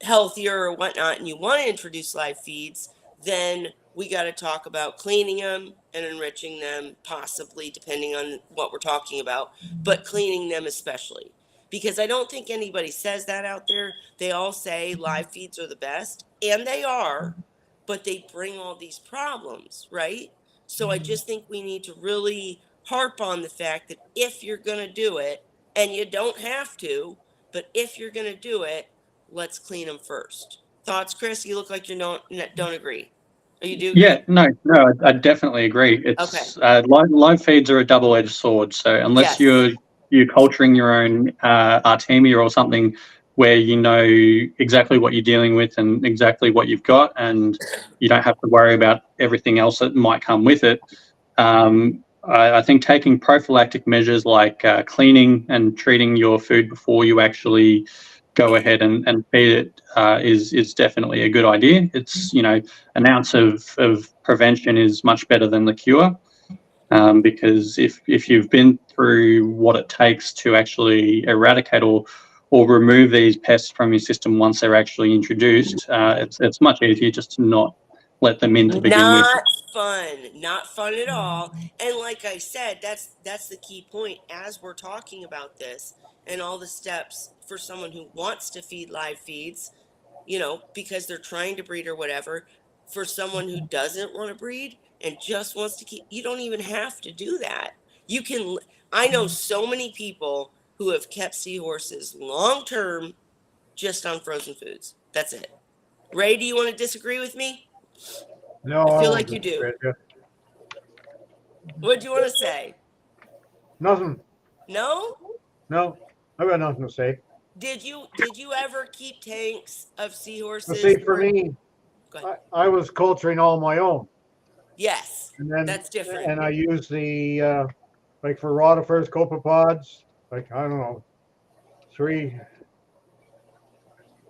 healthier or whatnot, and you want to introduce live feeds, then we got to talk about cleaning them and enriching them, possibly depending on what we're talking about, but cleaning them especially. Because I don't think anybody says that out there. They all say live feeds are the best, and they are, but they bring all these problems, right? So I just think we need to really harp on the fact that if you're going to do it, and you don't have to, but if you're going to do it, let's clean them first. Thoughts, Chris? You look like you don't agree. Or you do Yeah, agree? no, I definitely agree. Okay. It's live feeds are a double-edged sword. So unless Yes. you're culturing your own Artemia or something where you know exactly what you're dealing with and exactly what you've got, and you don't have to worry about everything else that might come with it. I think taking prophylactic measures like cleaning and treating your food before you actually go ahead and feed it is definitely a good idea. It's, an ounce of prevention is much better than the cure, because if you've been through what it takes to actually eradicate or remove these pests from your system once they're actually introduced, it's much easier just to not let them in to begin with. Not fun at all. And like I said, that's the key point as we're talking about this and all the steps for someone who wants to feed live feeds, because they're trying to breed or whatever. For someone who doesn't want to breed and just wants to keep, you don't even have to do that. You can, I know so many people who have kept seahorses long term just on frozen foods. That's it. Ray, do you want to disagree with me? No, I I feel won't like you do. disagree with you. What do you want to say? Nothing. No? No, I've got nothing to say. Did you ever keep tanks of But seahorses? see, for me, Go ahead. I was culturing all my own, Yes, and then that's different. I use the like for rotifers, copepods, like I don't know, three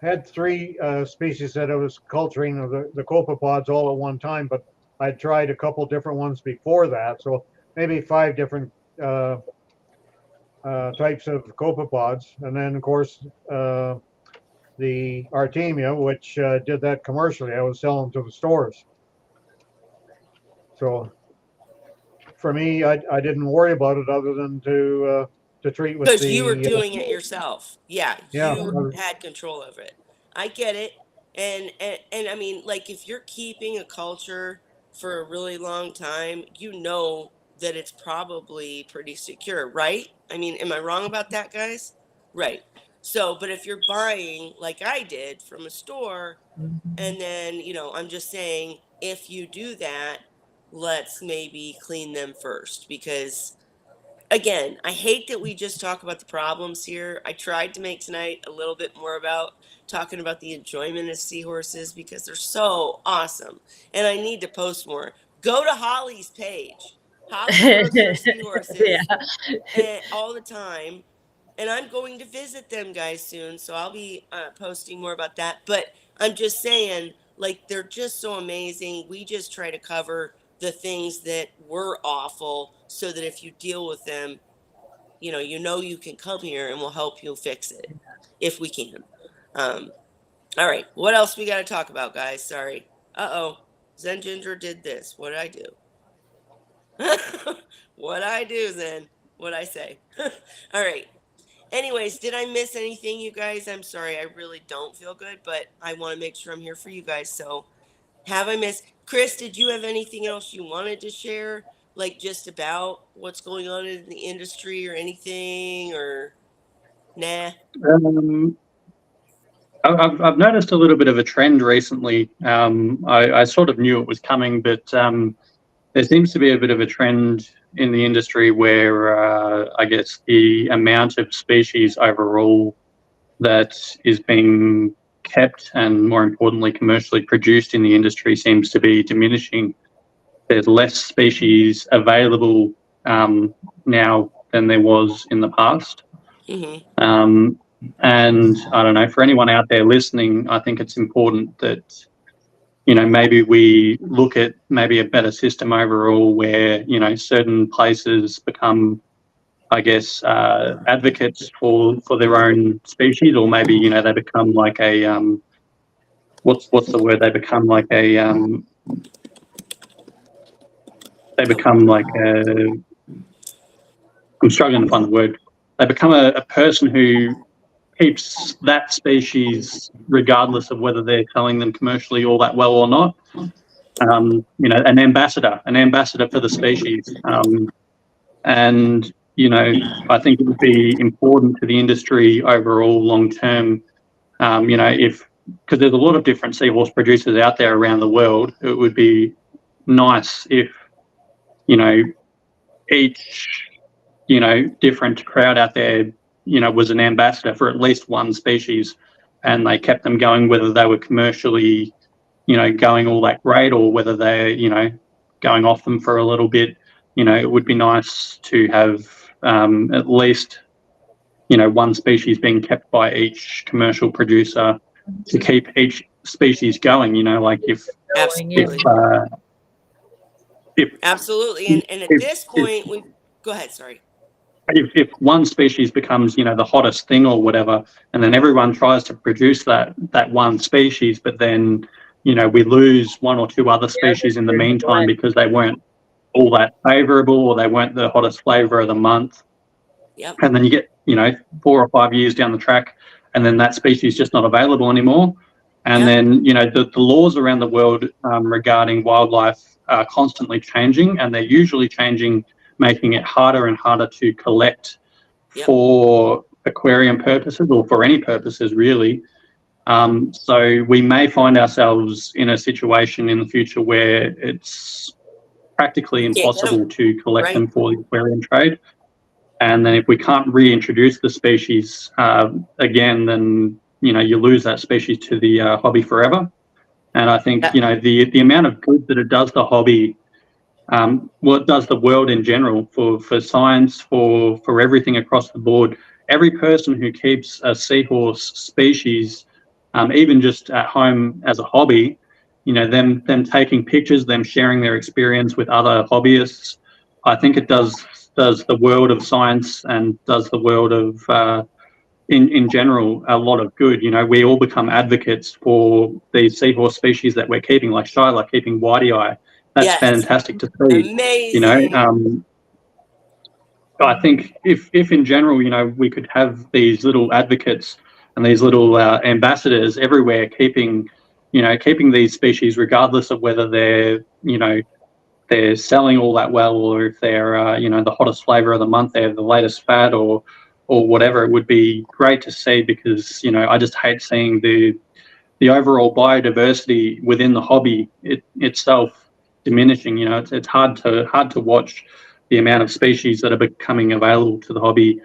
had three species that I was culturing of the copepods all at one time, but I tried a couple different ones before that, so maybe 5 different uh, types of copepods, and then of course the Artemia, which did that commercially. I was selling to the stores. So for me, I didn't worry about it other than to treat with Because you were the doing it yourself. Yeah, yeah. you had control over it. I get it. And I mean, like if you're keeping a culture for a really long time, you know that it's probably pretty secure, right? I mean, am I wrong about that, guys? Right. So, but if you're buying like I did from a store, and then, I'm just saying if you do that, let's maybe clean them first because again, I hate that we just talk about the problems here. I tried to make tonight a little bit more about talking about the enjoyment of seahorses because they're so awesome. And I need to post more. Go to Holly's page. Holly posts her seahorses Yeah. all the time. And I'm going to visit them guys soon. So I'll be posting more about that. But I'm just saying, like, they're just so amazing. We just try to cover the things that were awful so that if you deal with them, you can come here and we'll help you fix it if we can. Um, all right. What else we got to talk about, guys? Sorry. Uh-oh. Zen Ginger did this. What did I do? What I do, Zen? What I say? All right. Anyways, did I miss anything, you guys? I'm sorry. I really don't feel good, but I want to make sure I'm here for you guys. So have I missed? Chris, did you have anything else you wanted to share? Like just about what's going on in the industry or anything or nah? Um, I've noticed a little bit of a trend recently. I sort of knew it was coming, but there seems to be a bit of a trend in the industry where I guess the amount of species overall that is being kept and, more importantly, commercially produced in the industry seems to be diminishing. There's less species available now than there was in the past. Mm-hmm. And I don't know, for anyone out there listening, I think it's important that, maybe we look at maybe a better system overall where, certain places become, I guess, advocates for their own species, or maybe, they become like a, what's the word? They become like a, I'm struggling to find the word. They become a person who keeps that species regardless of whether they're selling them commercially all that well or not. An ambassador for the species. And, I think it would be important to the industry overall long term, because there's a lot of different seahorse producers out there around the world. It would be nice if, each different crowd out there, was an ambassador for at least one species, and they kept them going, whether they were commercially, going all that great, or whether they're, going off them for a little bit. It would be nice to have at least, one species being kept by each commercial producer to keep each species going. Like if Absolutely. if Absolutely. And at if, this if point, we go ahead. Sorry. if one species becomes, the hottest thing or whatever, and then everyone tries to produce that one species, but then, we lose one or two other species in the meantime because they weren't all that favorable, or they weren't the hottest flavor of the month. Yep. And then you get, 4 or 5 years down the track, and then that species is just not available anymore. And then, the laws around the world regarding wildlife are constantly changing, and they're usually changing, making it harder and harder to collect for aquarium purposes, or for any purposes, really. So we may find ourselves in a situation in the future where it's practically impossible to collect them for the aquarium trade. And then if we can't reintroduce the species again, then, you lose that species to the hobby forever. And I think, the amount of good that it does the hobby, it does the world in general, for science, for everything across the board. Every person who keeps a seahorse species, even just at home as a hobby, them taking pictures, them sharing their experience with other hobbyists, I think it does the world of science, and does the world of in general a lot of good. We all become advocates for these seahorse species that we're keeping, like Shyla keeping whitey eye. That's fantastic to see. Amazing. I think if in general, we could have these little advocates and these little ambassadors everywhere, keeping these species, regardless of whether they're selling all that well, or if they're the hottest flavor of the month, they're the latest fad, or whatever. It would be great to see, because I just hate seeing the overall biodiversity within the hobby itself diminishing. It's hard to watch the amount of species that are becoming available to the hobby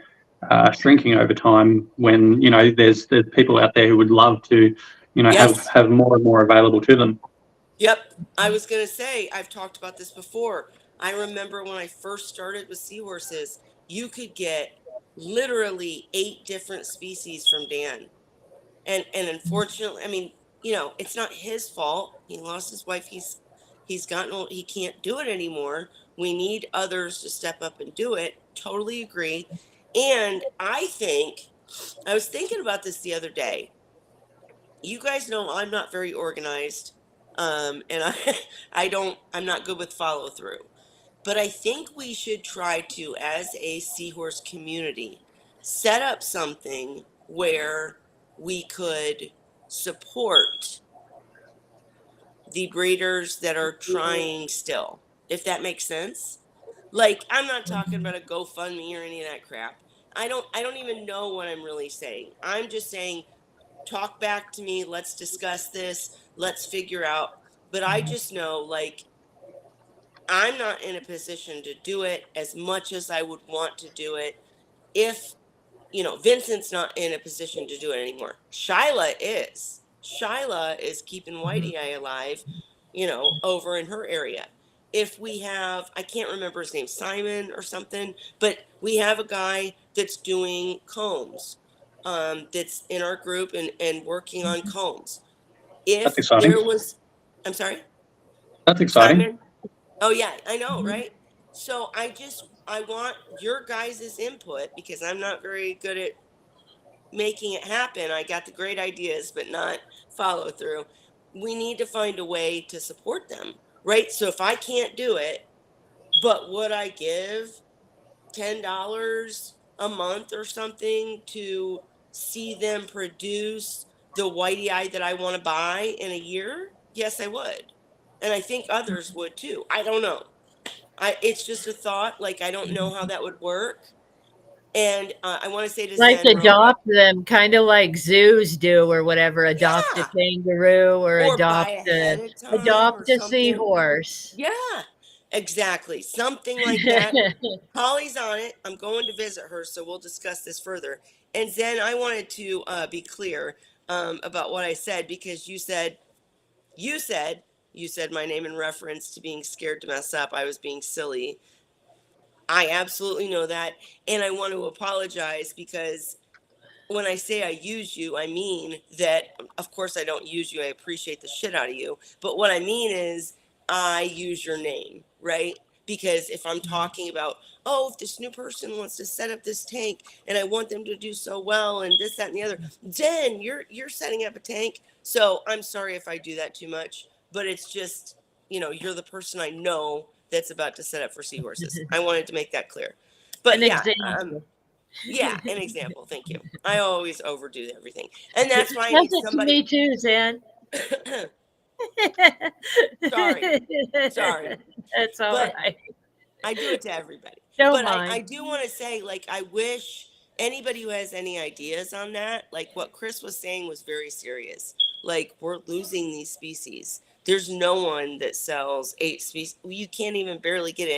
shrinking over time, when there's people out there who would love to have more and more available to them. Yep. I was going to say, I've talked about this before. I remember when I first started with seahorses, you could get literally 8 different species from Dan. And unfortunately, I mean, it's not his fault. He lost his wife. He's gotten old. He can't do it anymore. We need others to step up and do it. Totally agree. And I was thinking about this the other day. You guys know I'm not very organized. And I'm not good with follow through. But I think we should try to, as a seahorse community, set up something where we could support the breeders that are trying still, if that makes sense. Like, I'm not talking about a GoFundMe or any of that crap. I don't even know what I'm really saying. I'm just saying, talk back to me, let's discuss this, let's figure out. But I just know, like, I'm not in a position to do it as much as I would want to do it. If, Vincent's not in a position to do it anymore. Shyla is keeping Whitey Eye alive, over in her area. If we have, I can't remember his name, Simon or something, but we have a guy that's doing combs, that's in our group and working on combs. That's If exciting. there was, I'm sorry? That's exciting. Simon? Oh yeah, I know, right? So I want your guys' input, because I'm not very good at making it happen. I got the great ideas, but not follow through. We need to find a way to support them, right? So if I can't do it, but would I give $10 a month or something to see them produce the whitey eye that I want to buy in a year? Yes, I would. And I think others would too. I don't know. It's just a thought. Like, I don't know how that would work. And I want to say to Like Zen, adopt them, kind of like zoos do, or whatever. Adopt a kangaroo, or buy ahead of time or adopt a something. seahorse. Yeah. Exactly. Something like that. Holly's on it. I'm going to visit her, so we'll discuss this further. And then I wanted to be clear about what I said, because you said, you said my name in reference to being scared to mess up. I was being silly. I absolutely know that. And I want to apologize, because when I say I use you, I mean that, of course, I don't use you. I appreciate the shit out of you. But what I mean is, I use your name, right? Because if I'm talking about, oh, if this new person wants to set up this tank and I want them to do so well and this, that, and the other, then you're setting up a tank. So I'm sorry if I do that too much, but it's just, you're the person I know that's about to set up for Seahorses. I wanted to make that clear. But An yeah, example. yeah, an example. Thank you. I always overdo everything. And that's why I Does need it to somebody. me too, Zen. Sorry. That's all But right. I do it to everybody. Don't But I mind. do want to say, like, I wish anybody who has any ideas on that, like what Chris was saying was very serious. Like, we're losing these species. There's no one that sells 8 species. You can't even barely get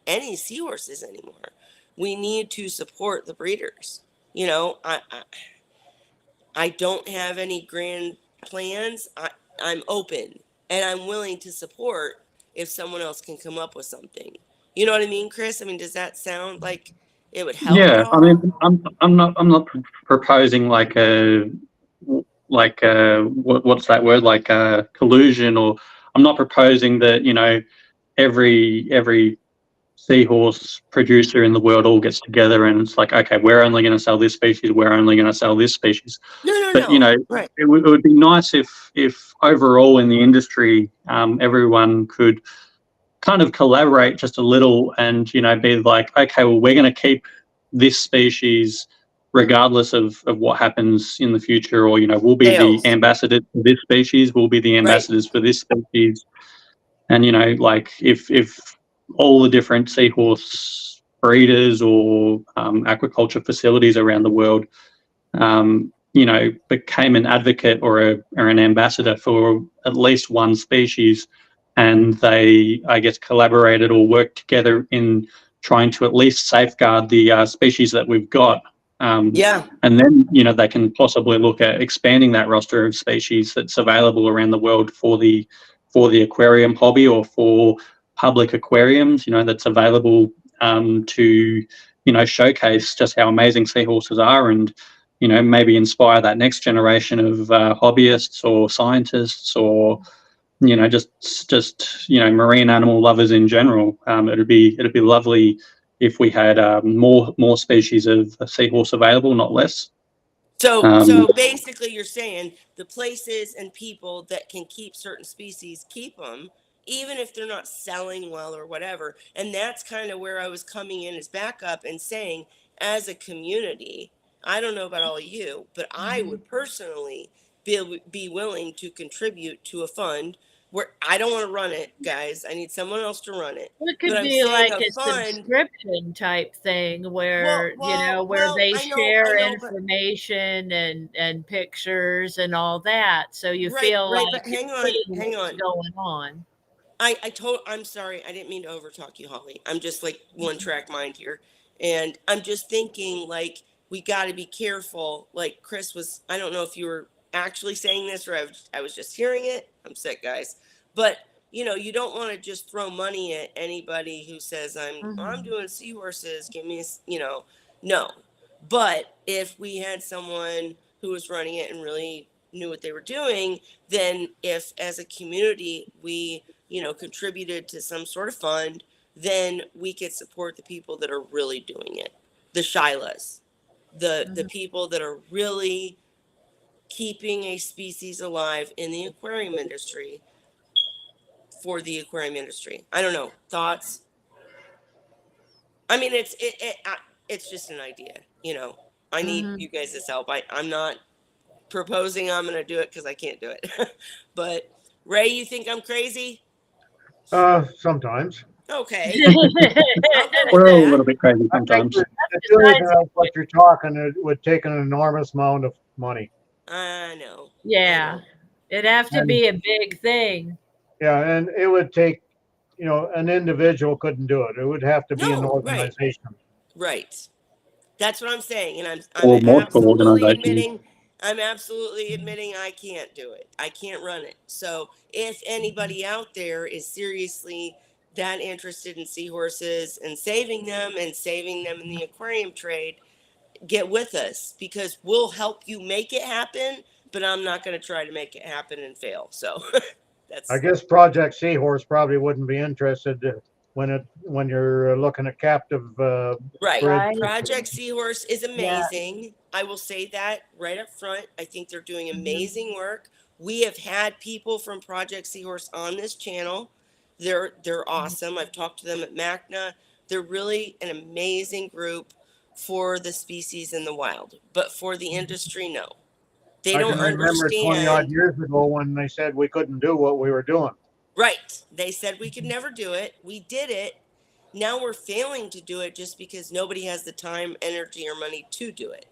any seahorses anymore. We need to support the breeders. I don't have any grand plans. I'm open and I'm willing to support if someone else can come up with something. You know what I mean, Chris? I mean, does that sound like it would help at Yeah, I all? mean, I'm not proposing like what's that word, like collusion, or I'm not proposing that every seahorse producer in the world all gets together and it's like, okay, we're only going to sell this species, we're only going to sell this species. No, no, But no. Right. it would be nice if overall in the industry, everyone could kind of collaborate just a little and be like, okay, well, we're going to keep this species regardless of what happens in the future, or we'll be the Sales. ambassadors for this species, we'll be the Right. ambassadors for this species. And like if all the different seahorse breeders or aquaculture facilities around the world became an advocate or an ambassador for at least one species, and they, I guess, collaborated or worked together in trying to at least safeguard the species that we've got. Yeah. And then, they can possibly look at expanding that roster of species that's available around the world for the aquarium hobby, or for public aquariums, that's available to, showcase just how amazing seahorses are, and maybe inspire that next generation of hobbyists or scientists, or just marine animal lovers in general. It'd be lovely if we had more species of seahorse available, not less. So basically, you're saying the places and people that can keep certain species keep them, even if they're not selling well or whatever. And that's kind of where I was coming in as backup and saying, as a community, I don't know about all of you, but I would personally be willing to contribute to a fund where I don't want to run it, guys. I need someone else to run it. It But could I'm be saying like a a fund. subscription type thing where, where Well, they I share know, but information and pictures and all that. So you right, feel right. like But you're hang on, seeing hang what's on. going on. I'm sorry. I didn't mean to overtalk you, Holly. I'm just like one track mind here. And I'm just thinking, like, we got to be careful. Like Chris was, I don't know if you were actually saying this or I was just hearing it. I'm sick, guys. But, you don't want to just throw money at anybody who says, I'm doing seahorses. Give me, no. But if we had someone who was running it and really knew what they were doing, then if as a community we contributed to some sort of fund, then we could support the people that are really doing it. The Shilas, the people that are really keeping a species alive in the aquarium industry for the aquarium industry. I don't know. Thoughts? I mean, it's just an idea, I need you guys' help. I'm not proposing I'm going to do it because I can't do it. But Ray, you think I'm crazy? Sometimes. Okay. I'll go with We're all a that. little bit crazy I think sometimes. that to do what you're talking, it would take an enormous amount of money. I know. Yeah. It'd have to And be a big thing. yeah, and it would take, an individual couldn't do it. It would have to be an No, right, organization. right. That's what I'm saying, and I'm or multiple absolutely organisations. admitting I can't do it. I can't run it. So if anybody out there is seriously that interested in seahorses and saving them in the aquarium trade, get with us because we'll help you make it happen. But I'm not going to try to make it happen and fail. So I that's guess Project Seahorse probably wouldn't be interested when you're looking at captive right. bred. Right. Project Seahorse is Yeah. amazing. I will say that right up front. I think they're doing Mhm. amazing work. We have had people from Project Seahorse on this channel. They're awesome. I've talked to them at MACNA. They're really an amazing group for the species in the wild, but for the industry, no. They I don't can remember 20 odd understand. years ago when they said we couldn't do what we were doing. Right. They said we could never do it. We did it. Now we're failing to do it just because nobody has the time, energy, or money to do it.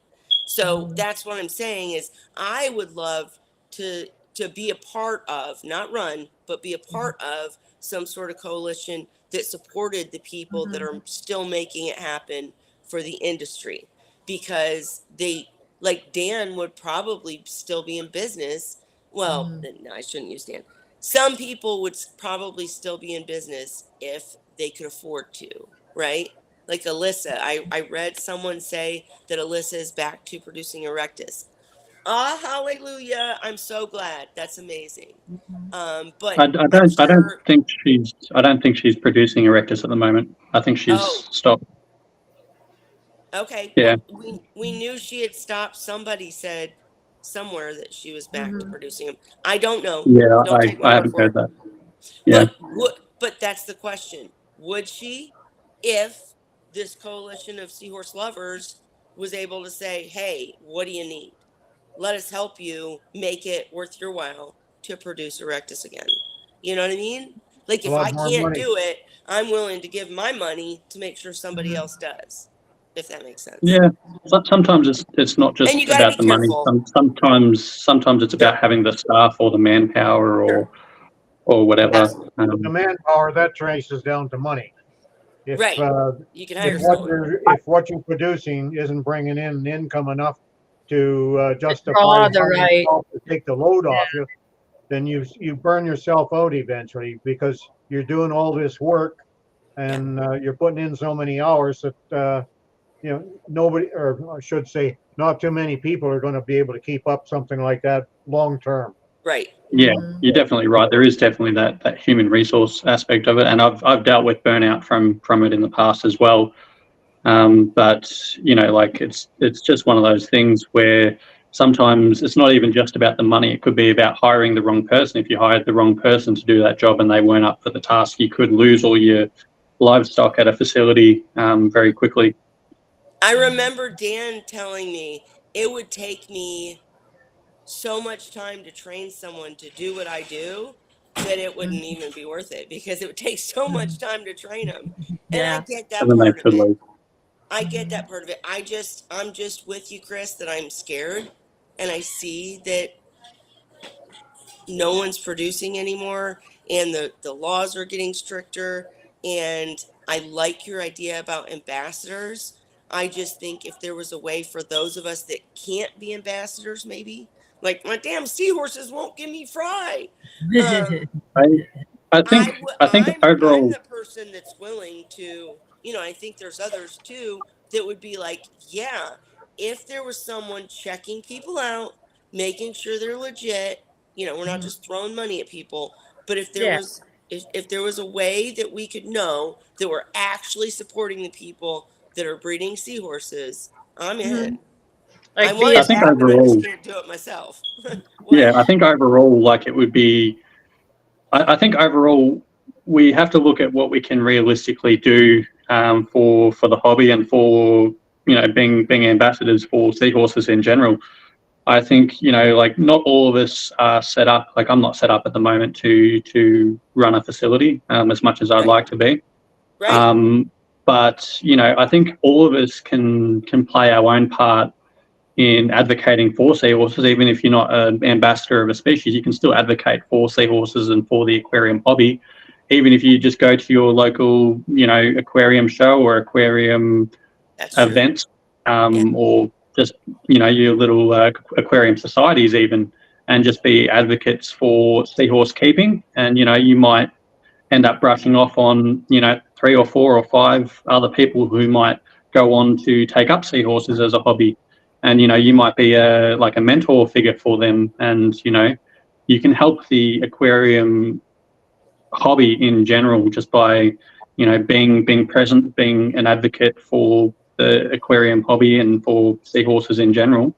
So that's what I'm saying is I would love to be a part of, not run, but be a part of some sort of coalition that supported the people that are still making it happen for the industry because they like Dan would probably still be in business. Well, no, I shouldn't use Dan. Some people would probably still be in business if they could afford to, right? Like Alyssa, I read someone say that Alyssa is back to producing Erectus. Ah, hallelujah! I'm so glad. That's amazing. But I'm sure. I don't think she's producing Erectus at the moment. I think she's Oh, stopped. okay. Yeah, Well, we knew she had stopped. Somebody said somewhere that she was back to producing them. I don't know. yeah, Don't take my I word haven't for heard it. that. Yeah, But that's the question. Would she, if this coalition of seahorse lovers was able to say, "Hey, what do you need? Let us help you make it worth your while to produce Erectus again." You know what I mean? Like A if lot I more can't money. do it, I'm willing to give my money to make sure somebody else does. If that makes sense. yeah. Sometimes it's not And you just got to be about the money. careful. Sometimes it's about Sure. having the staff or the manpower Sure. or whatever. Absolutely. The manpower that traces down to money. If Right. You can hire someone. if what you're producing isn't bringing in income enough to justify Draw the hiring right. help to take the load off you, then you burn yourself out eventually because you're doing all this work and you're putting in so many hours that nobody, or I should say, not too many people are going to be able to keep up something like that long term. Right. Yeah, you're definitely right. There is definitely that human resource aspect of it, and I've dealt with burnout from it in the past as well. But like it's just one of those things where sometimes it's not even just about the money. It could be about hiring the wrong person. If you hired the wrong person to do that job and they weren't up for the task, you could lose all your livestock at a facility very quickly. I remember Dan telling me it would take me so much time to train someone to do what I do that it wouldn't even be worth it because it would take so much time to train them. And I Yeah. get that And then they part of could it. lose. I get that part of it. I'm just with you, Chris, that I'm scared and I see that no one's producing anymore and the laws are getting stricter. And I like your idea about ambassadors. I just think if there was a way for those of us that can't be ambassadors, maybe like my damn seahorses won't give me fry. I I think I'm overall, the person that's willing to, I think there's others too that would be like, yeah, if there was someone checking people out, making sure they're legit, we're not just throwing money at people, but if there Yeah. was if there was a way that we could know that we're actually supporting the people that are breeding seahorses, I'm in. I Like want I it to think happen. I just overall, can't do it myself. yeah, What? I think overall, like it would be. I think overall we have to look at what we can realistically do for the hobby and for being ambassadors for seahorses in general. I think like not all of us are set up. Like I'm not set up at the moment to run a facility as much as I'd Right. like to be. Right. But I think all of us can play our own part in advocating for seahorses. Even if you're not an ambassador of a species, you can still advocate for seahorses and for the aquarium hobby. even if you just go to your local, aquarium show or aquarium That's true. event, Yeah. or just, your little aquarium societies even, and just be advocates for seahorse keeping. And, you might end up brushing off on, 3 or 4 or 5 other people who might go on to take up seahorses as a hobby. And, you might be like a mentor figure for them. And, you can help the aquarium hobby in general just by, being present, being an advocate for the aquarium hobby and for seahorses in general.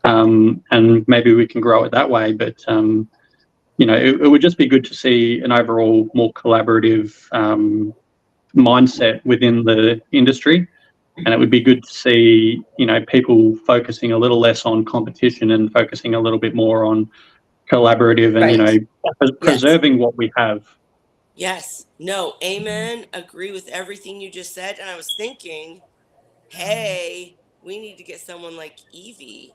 And maybe we can grow it that way. But it would just be good to see an overall more collaborative mindset within the industry. And it would be good to see, people focusing a little less on competition and focusing a little bit more on collaborative and, Right. preserving what we have. Yes. No. Amen. Agree with everything you just said. And I was thinking, hey, we need to get someone like Evie.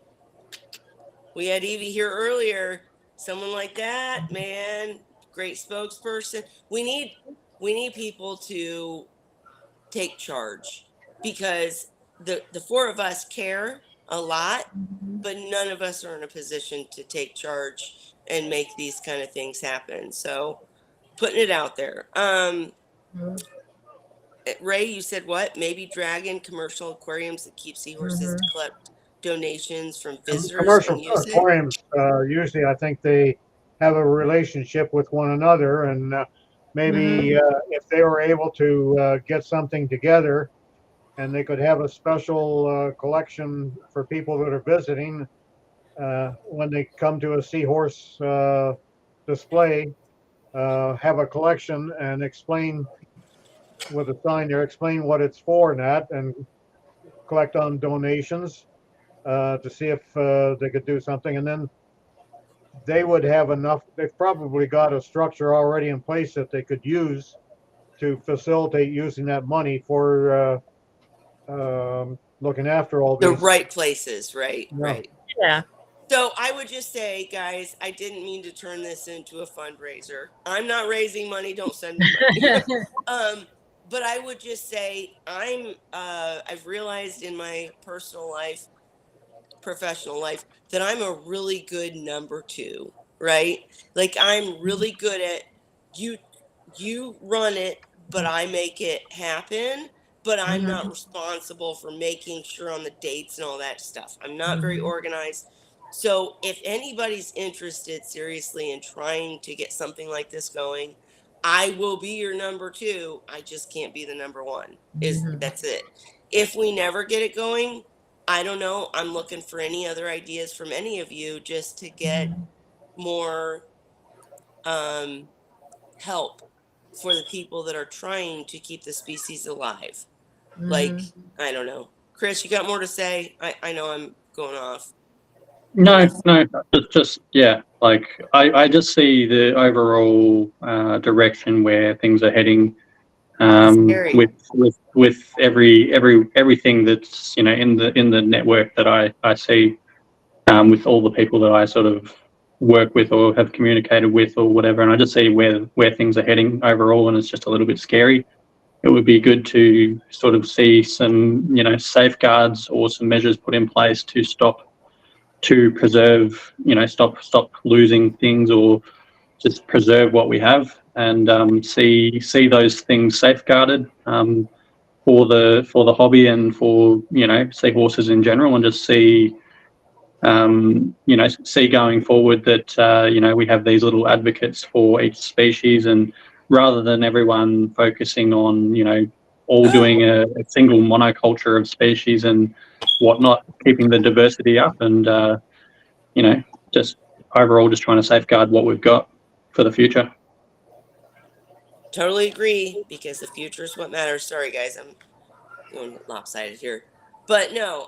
We had Evie here earlier. Someone like that, man. Great spokesperson. We need people to take charge, because the 4 of us care a lot, but none of us are in a position to take charge and make these kind of things happen. So putting it out there. Ray, you said what? Maybe Dragon commercial aquariums that keep seahorses to collect donations from visitors Commercial and use it. aquariums, usually I think they have a relationship with one another, and maybe if they were able to get something together and they could have a special collection for people that are visiting when they come to a seahorse display, have a collection and explain with a sign there, explain what it's for and that, and collect on donations to see if they could do something. And then they would have enough, they've probably got a structure already in place that they could use to facilitate using that money for looking after all The these. right places, right? Yeah. Right. Yeah. So I would just say, guys, I didn't mean to turn this into a fundraiser. I'm not raising money. Don't send me money. But I would just say I've realized in my personal life, professional life, that I'm a really good number 2, right? Like I'm really good at you run it, but I make it happen, but I'm not responsible for making sure on the dates and all that stuff. I'm not very organized. So if anybody's interested seriously in trying to get something like this going, I will be your number 2. I just can't be the number 1. That's it. If we never get it going, I don't know. I'm looking for any other ideas from any of you just to get more help for the people that are trying to keep the species alive. Like, I don't know. Chris, you got more to say? I know I'm going off. No, just yeah. Like I just see the overall direction where things are heading, Scary. with everything that's in the network that I see, with all the people that I sort of work with or have communicated with or whatever, and I just see where things are heading overall, and it's just a little bit scary. It would be good to sort of see some safeguards or some measures put in place to preserve, stop losing things, or just preserve what we have, and see those things safeguarded, for the hobby and for seahorses in general, and just see see going forward that we have these little advocates for each species, and rather than everyone focusing on all doing a single monoculture of species and whatnot, keeping the diversity up, and just overall just trying to safeguard what we've got for the future. Totally agree, because the future is what matters. Sorry, guys, I'm going lopsided here. But no,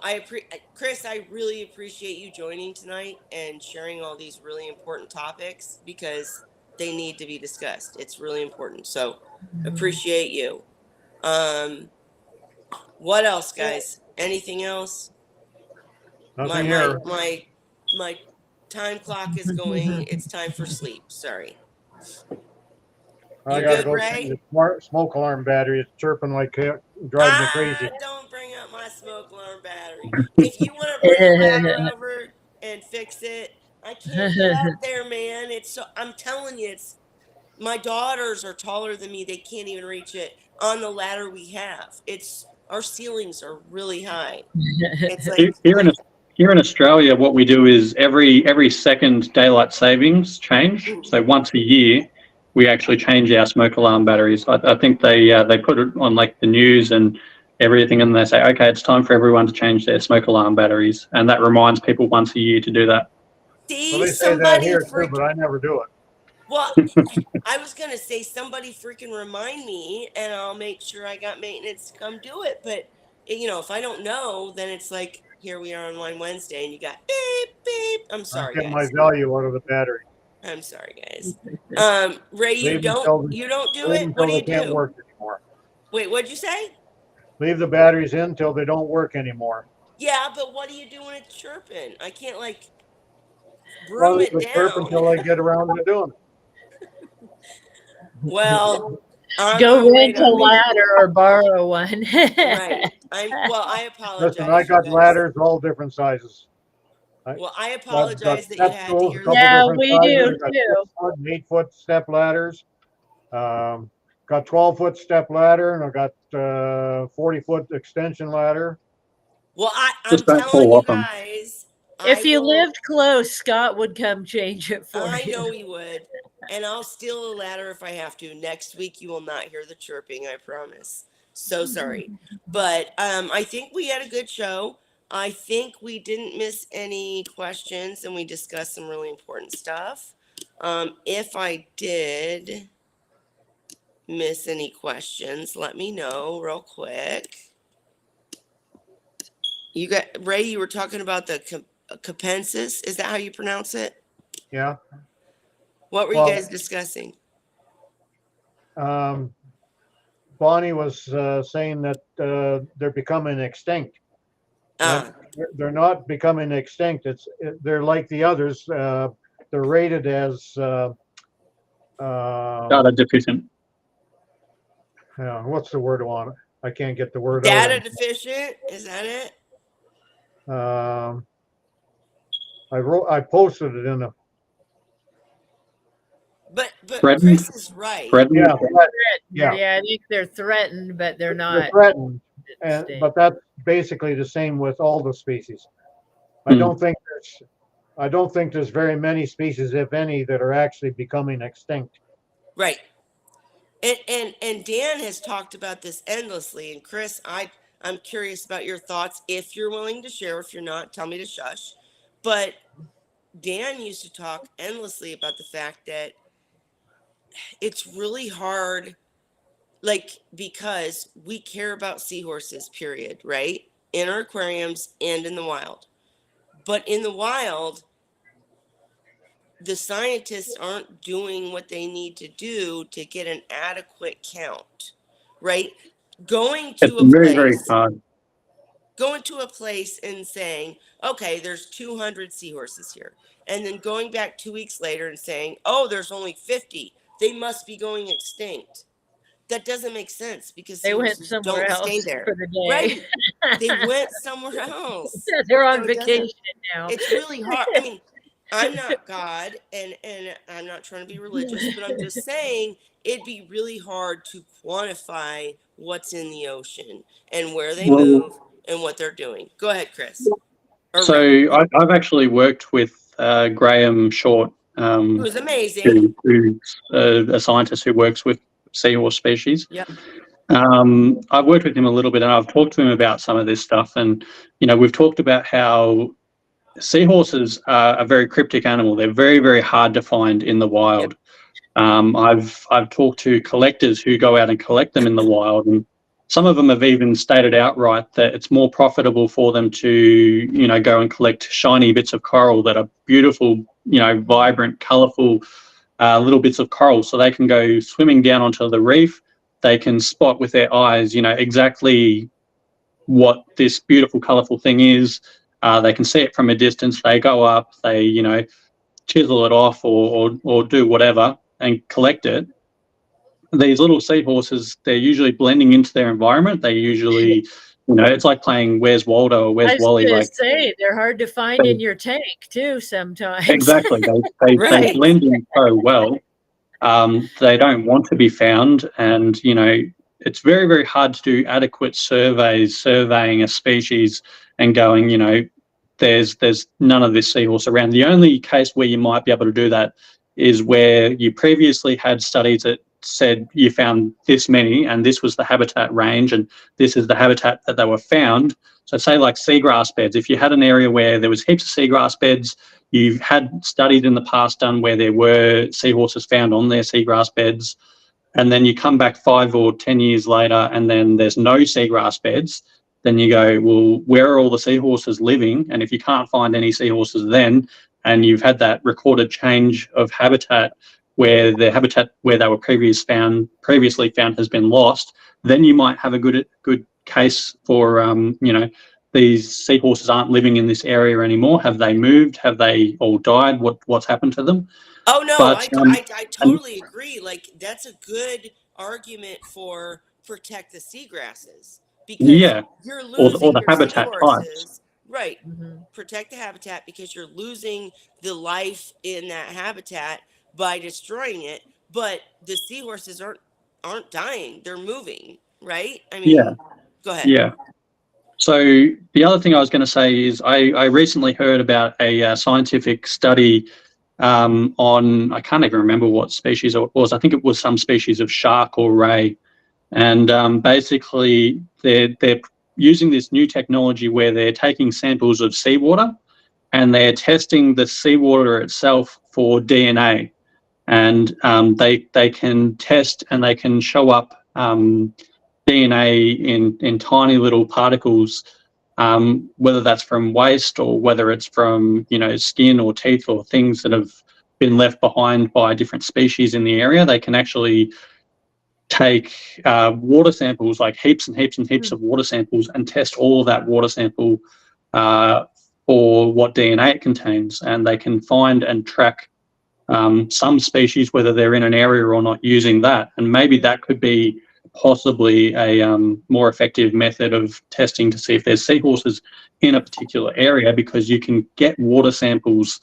Chris, I really appreciate you joining tonight and sharing all these really important topics, because they need to be discussed. It's really important. So appreciate you. What else, guys? Anything else? Nothing here. My time clock is going. It's time for sleep. Sorry. I You gotta good, go Ray? change the smoke alarm battery. It's chirping like heck, driving me crazy. Don't bring up my smoke alarm battery. If you want to bring a ladder over and fix it, I can't get up there, man. It's so, I'm telling you, it's my daughters are taller than me. They can't even reach it on the ladder we have. It's our ceilings are really high. It's like Here in Australia, what we do is every second daylight savings change. So once a year, we actually change our smoke alarm batteries. I think they put it on like the news and everything, and they say, okay, it's time for everyone to change their smoke alarm batteries, and that reminds people once a year to do that. Well, see they say that somebody here too, freak. but I never do it. Well, I was gonna say somebody freaking remind me, and I'll make sure I got maintenance to come do it. But you know, if I don't know, then it's like here we are on Wine Wednesday, and you got beep beep. I'm I'm sorry, getting my guys. value out of the battery. I'm sorry, guys. Ray, you Leave them don't do leave it. them What until do they you can't do? work anymore. Wait, what'd you say? Leave the batteries in until they don't work anymore. Yeah, but what do you do when it's chirping? I can't like Well, broom they it would chirp down. until I get around to doing it. Well, I'm Go gonna wait rent a on me. ladder or borrow one. Right. I Listen, apologize, I you got guys. ladders all different sizes. I Well, I got apologize that you step had to stools, a hear couple that. Yeah, different we sizes. do I got too. 6-foot and 8-foot step ladders. Got 12-foot step ladder, and I got 40-foot extension ladder. Well, I'm Just don't telling fall you off them. guys, If I you will. lived close, Scott would come change it for I you. know he would, and I'll steal a ladder if I have to. Next week, you will not hear the chirping. I promise. So sorry, but I think we had a good show. I think we didn't miss any questions, and we discussed some really important stuff. If I did miss any questions, let me know real quick. You got Ray. You were talking about the capensis. Is that how you pronounce it? Yeah. What were you Well, guys discussing? Bonnie was saying that they're becoming extinct. Ah, They're not becoming extinct. They're like the others. They're rated as Data deficient. what's the word on it? I can't get the word data out. deficient. Is that it? I posted it in the But Threatened. Chris is right. Threatened. yeah yeah Yeah, I think they're threatened, but they're they're not. threatened, extinct. but that's basically the same with all the species. I Hmm. don't think there's very many species, if any, that are actually becoming extinct. Right. And Dan has talked about this endlessly. And Chris, I'm curious about your thoughts. If you're willing to share, if you're not, tell me to shush. But Dan used to talk endlessly about the fact that it's really hard, like, because we care about seahorses, period, right? In our aquariums and in the wild. But in the wild, the scientists aren't doing what they need to do to get an adequate count, right? Going It's to a very, very place, hard. and saying, okay, there's 200 seahorses here. And then going back 2 weeks later and saying, oh, there's only 50. They must be going extinct. That doesn't make sense because They went seahorses somewhere don't stay else there. for the day. Right. They went somewhere else. They're on So it vacation doesn't, now. it's really hard. I mean, I'm not God and I'm not trying to be religious, but I'm just saying it'd be really hard to quantify what's in the ocean and where they Well, move and what they're doing. Go ahead, Chris. Or so Ray. I've actually worked with Graham Short, Who's amazing. who's a scientist who works with seahorse species. Yep. I've worked with him a little bit, and I've talked to him about some of this stuff. And we've talked about how seahorses are a very cryptic animal. They're very, very hard to find in the wild. I've talked to collectors who go out and collect them in the wild, and some of them have even stated outright that it's more profitable for them to go and collect shiny bits of coral that are beautiful, vibrant, colourful little bits of coral, so they can go swimming down onto the reef. They can spot with their eyes, exactly what this beautiful, colourful thing is. They can see it from a distance. They go up, they, chisel it off or do whatever and collect it. these little seahorses, they're usually blending into their environment. They usually, it's like playing Where's Waldo or I Where's was Wally. gonna Like, say they're hard to find in your tank too sometimes. exactly, they Right. blend in so well. They don't want to be found, and it's very, very hard to do adequate surveying a species and going, there's none of this seahorse around. The only case where you might be able to do that is where you previously had studies that said you found this many and this was the habitat range and this is the habitat that they were found. So say like seagrass beds, if you had an area where there was heaps of seagrass beds, you've had studies in the past done where there were seahorses found on their seagrass beds, and then you come back 5 or 10 years later and then there's no seagrass beds, then you go, well, where are all the seahorses living? And if you can't find any seahorses then, and you've had that recorded change of habitat where the habitat where they were previously found has been lost, then you might have a good case for, these seahorses aren't living in this area anymore. Have they moved? Have they all died? What's happened to them? Oh no, But I and totally agree. Like that's a good argument for protect the seagrasses because yeah, you're or losing the your habitat types. seahorses. Right. Mhm. Protect the habitat because you're losing the life in that habitat by destroying it. But the seahorses aren't dying. They're moving, right? I Yeah, mean, go ahead. yeah. So the other thing I was going to say is I recently heard about a scientific study on, I can't even remember what species it was. I think it was some species of shark or ray. And basically they're using this new technology where they're taking samples of seawater and they're testing the seawater itself for DNA. And they can test and they can show up DNA in tiny little particles, whether that's from waste or whether it's from skin or teeth or things that have been left behind by different species in the area. They can actually take water samples, like heaps and heaps and heaps of water samples, and test all of that water sample for what DNA it contains, and they can find and track some species, whether they're in an area or not, using that. And maybe that could be possibly a more effective method of testing to see if there's seahorses in a particular area, because you can get water samples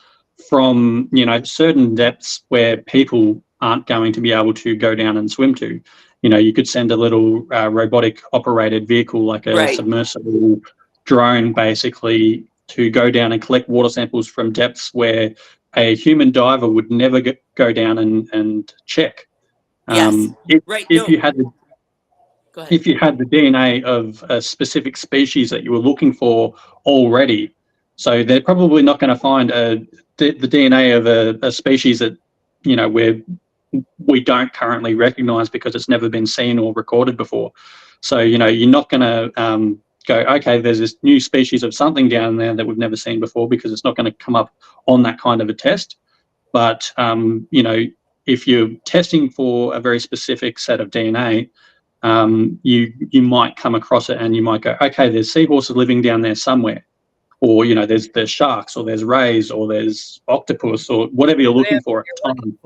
from certain depths where people aren't going to be able to go down and swim to. You could send a little robotic operated vehicle like a Right. submersible drone basically to go down and collect water samples from depths where a human diver would never go down and check. Yes. Right. If No. you had the Go ahead. if you had the DNA of a specific species that you were looking for already, so they're probably not going to find the DNA of a species that we don't currently recognise because it's never been seen or recorded before. So you're not going to go, okay, there's this new species of something down there that we've never seen before, because it's not going to come up on that kind of a test. But if you're testing for a very specific set of DNA, you might come across it and you might go, okay, there's seahorses living down there somewhere, or there's sharks, or there's rays, or there's octopus, or whatever you're looking for at the time.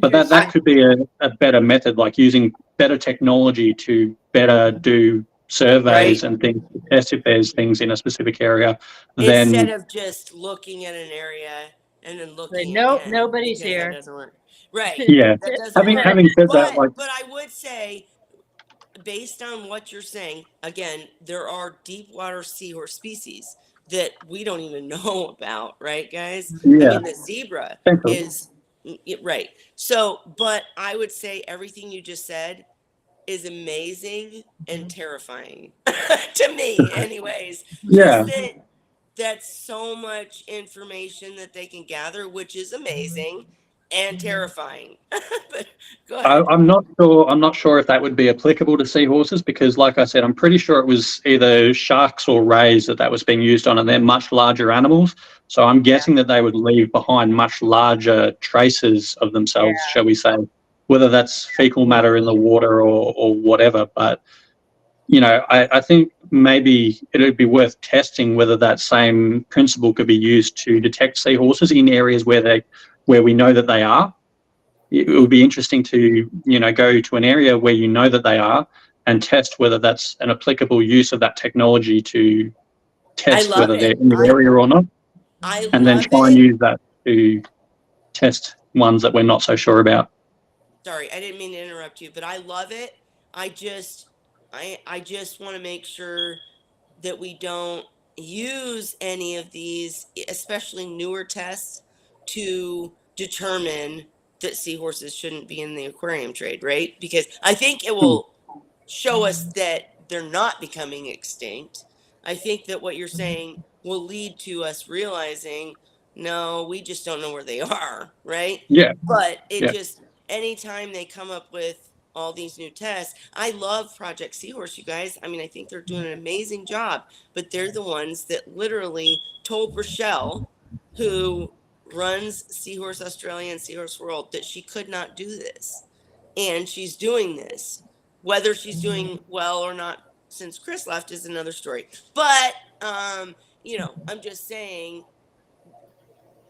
But that could be a better method, like using better technology to better do surveys Right. and things to test if there's things in a specific area. Instead Then of just looking at an area and then looking Nope, again, nobody's because that here. doesn't work. Right. yeah, That doesn't work. having said that, like But I would say, based on what you're saying, again, there are deep water seahorse species that we don't even know about, right, guys? I yeah, mean, the zebra thankfully. is right. So, but I would say everything you just said is amazing and terrifying to me, anyways. Yeah. Just that's so much information that they can gather, which is amazing and terrifying. But go ahead. I'm not sure. I'm not sure if that would be applicable to seahorses, because, like I said, I'm pretty sure it was either sharks or rays that was being used on, and they're much larger animals. So I'm guessing that they would leave behind much larger traces of themselves, shall we say, whether that's fecal matter in the water or whatever. But I think maybe it would be worth testing whether that same principle could be used to detect seahorses in areas where we know that they are. it would be interesting to, go to an area where you know that they are and test whether that's an applicable use of that technology to test love whether they're it. in the area or not, I and then love try and it. use that to test ones that we're not so sure about. Sorry, I didn't mean to interrupt you, but I love it. I just want to make sure that we don't use any of these, especially newer tests, to determine that seahorses shouldn't be in the aquarium trade, right? Because I think it will show us that they're not becoming extinct. I think that what you're saying will lead to us realizing, no, we just don't know where they are, right? Yeah, But it yeah. just, anytime they come up with all these new tests, I love Project Seahorse, you guys. I mean, I think they're doing an amazing job, but they're the ones that literally told Rochelle, who runs Seahorse Australia and Seahorse World, that she could not do this. And she's doing this. Whether she's doing well or not since Chris left is another story. But I'm just saying,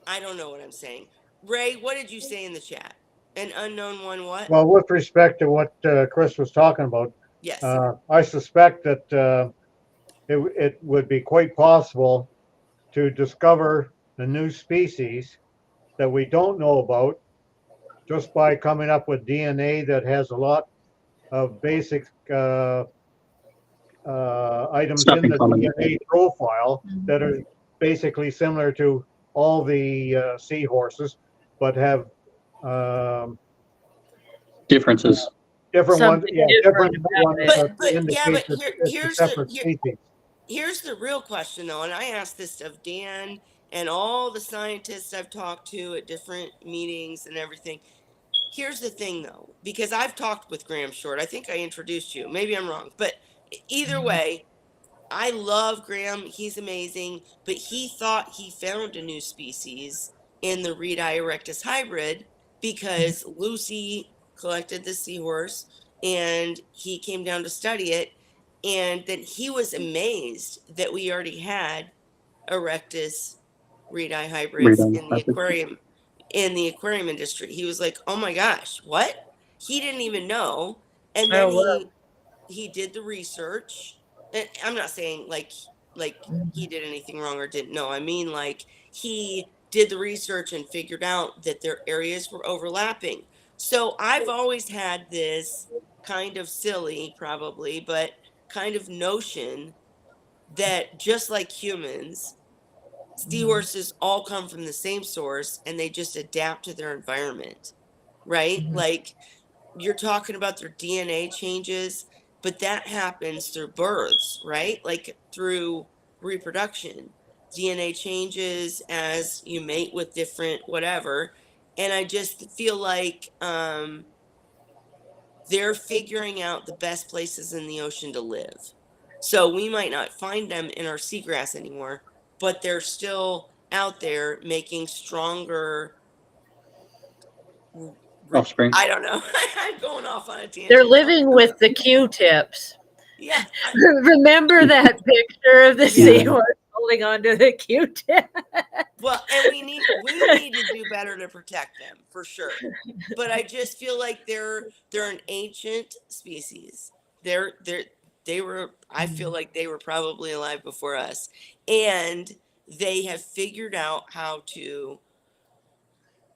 I don't know what I'm saying. Ray, what did you say in the chat? An unknown one what? Well, with respect to what Chris was talking about, Yes. I suspect that it would be quite possible to discover a new species that we don't know about just by coming up with DNA that has a lot of basic items Stuff in in the common. DNA profile that are basically similar to all the seahorses, but have Differences. different ones. Something Yeah, different different about ones it. that But indicate that it's a separate species. here's the real question though, and I asked this of Dan and all the scientists I've talked to at different meetings and everything. Here's the thing though, because I've talked with Graham Short. I think I introduced you. Maybe I'm wrong, but either way, I love Graham. He's amazing, but he thought he found a new species in the Redi erectus hybrid because Lucy collected the seahorse and he came down to study it. And then he was amazed that we already had erectus Redi hybrids in the aquarium industry. He was like, "Oh my gosh, what?" He didn't even know. And then Oh, well. he did the research. And I'm not saying like he did anything wrong or didn't know. I mean like he did the research and figured out that their areas were overlapping. So I've always had this kind of silly probably, but kind of notion that just like humans, seahorses all come from the same source and they just adapt to their environment, right? Like you're talking about their DNA changes, but that happens through births, right? Like through reproduction. DNA changes as you mate with different whatever. And I just feel like they're figuring out the best places in the ocean to live. So we might not find them in our seagrass anymore, but they're still out there making stronger. Offspring. I don't know. I'm going off on a tangent. They're living with the Q-tips. Yeah. Remember that picture of the seahorse holding onto the Q-tip? Well, and we need to do better to protect them for sure. But I just feel like they're an ancient species. They were I feel like they were probably alive before us, and they have figured out how to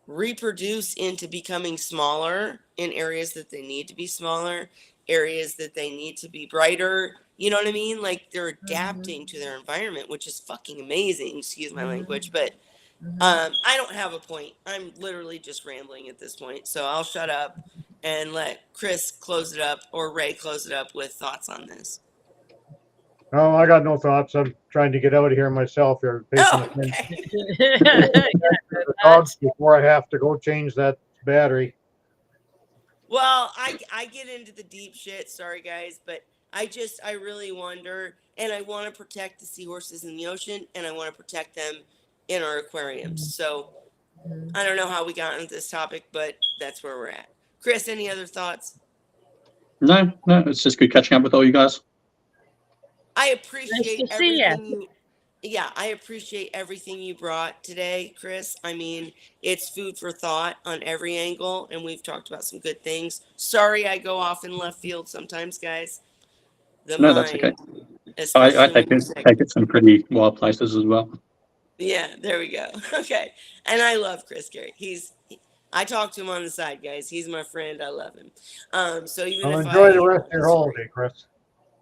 reproduce into becoming smaller in areas that they need to be smaller, areas that they need to be brighter. You know what I mean? Like they're adapting to their environment, which is fucking amazing. Excuse my language, but I don't have a point. I'm literally just rambling at this point. So I'll shut up and let Chris close it up or Ray close it up with thoughts on this. No, I got no thoughts. I'm trying to get out of here myself here. Oh, okay. The dogs before I have to go change that battery. Well, I get into the deep shit. Sorry, guys, but I really wonder, and I want to protect the seahorses in the ocean, and I want to protect them in our aquariums. So I don't know how we got into this topic, but that's where we're at. Chris, any other thoughts? No, it's just good catching up with all you guys. I appreciate Nice to see everything yeah, I appreciate everything you brought today, Chris. I mean, it's food for thought on every angle, and we've talked about some good things. Sorry, I go off in left field sometimes, guys. The No, that's okay. mind, I especially when take you're it sick. take it some pretty wild places as well. Yeah, there we go. Okay, and I love Chris Gary. I talk to him on the side, guys. He's my friend. I love him. So even Well, if enjoy the I rest of your disagree, holiday, Chris.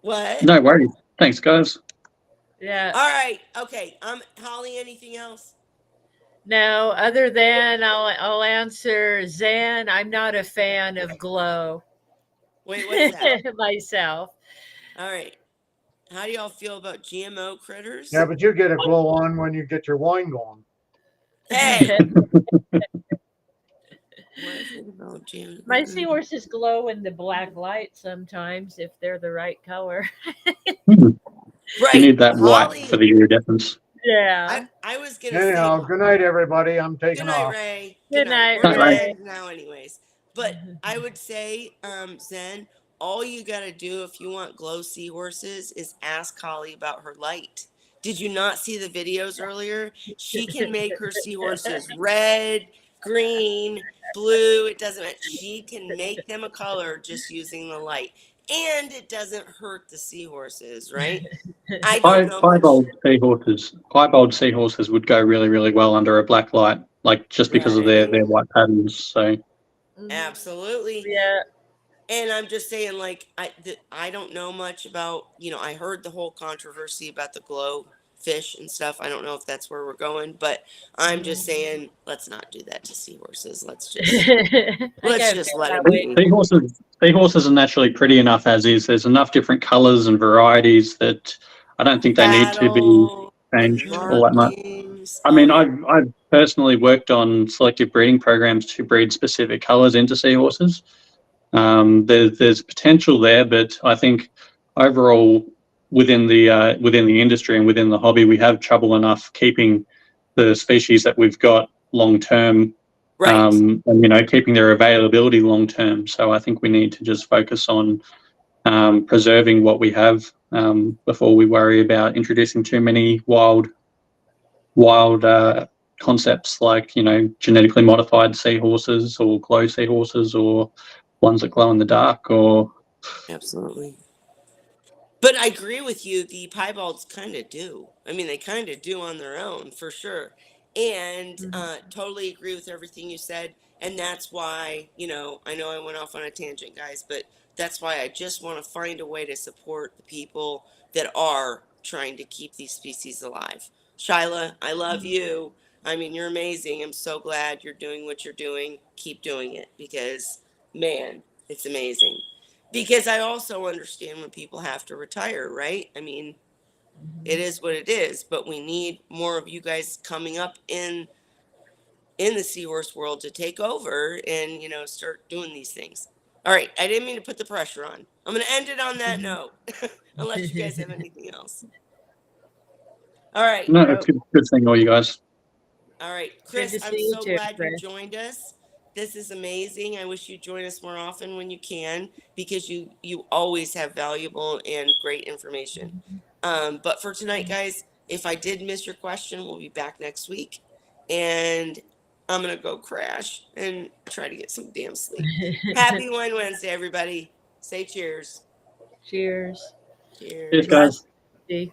what? No worries. Thanks, guys. Yeah. All right. Okay. Holly. Anything else? No, other than I'll answer Zen. I'm not a fan of glow Wait. What's that? myself. All right. How do y'all feel about GMO Yeah, critters? but you get a glow on when you get your wine going. Hey. What is it about GMO? My seahorses glow in the black light sometimes if they're the right color. You Right. need that white Holly. for the iridescence. Yeah. I was gonna say Anyhow, good night, everybody. I'm good taking night, off. Ray. Good Good night. night, We're Night, gonna Ray. Ray. end now, anyways. But I would say, Zen, all you gotta do if you want glow seahorses is ask Holly about her light. Did you not see the videos earlier? She can make her seahorses red, green, blue. It doesn't matter. She can make them a color just using the light. And it doesn't hurt the seahorses, right? I don't know much. Piebald seahorses would go really, really well under a black light, like just because of Right. their white patterns. So Absolutely. Yeah. And I'm just saying, like, I don't know much about, I heard the whole controversy about the glow fish and stuff. I don't know if that's where we're going, but I'm just saying, let's not do that to seahorses. Let's just I let's gotta just feel let that them way. be. seahorses are naturally pretty enough as is. There's enough different colours and varieties that I don't think they need to be Cattle and changed all that much. markings. I Oh mean, yeah, I've personally worked on selective breeding programs to breed specific colours into seahorses. There's potential there, but I think overall within the industry and within the hobby, we have trouble enough keeping the species that we've got long term, right. and keeping their availability long term. So I think we need to just focus on preserving what we have before we worry about introducing too many wild concepts like genetically modified seahorses or glow seahorses or ones that glow in the dark or Absolutely. But I agree with you. The piebalds kind of do. I mean, they kind of do on their own for sure. And totally agree with everything you said. And that's why, I know I went off on a tangent, guys, but that's why I just want to find a way to support the people that are trying to keep these species alive. Shyla, I love you. I mean, you're amazing. I'm so glad you're doing what you're doing. Keep doing it because, man, it's amazing. Because I also understand when people have to retire, right? I mean, it is what it is, but we need more of you guys coming up in the seahorse world to take over and start doing these things. All right, I didn't mean to put the pressure on. I'm going to end it on that note, unless you guys have anything else. All right, no, it's good seeing all you guys. all right, Good Chris. to I'm see you so too, glad you Chris. joined us. This is amazing. I wish you'd join us more often when you can because you always have valuable and great information. But for tonight, guys, if I did miss your question, we'll be back next week, and I'm gonna go crash and try to get some damn sleep. Happy Wine Wednesday, everybody. Say cheers. Cheers. Cheers, Cheers. guys. Lots.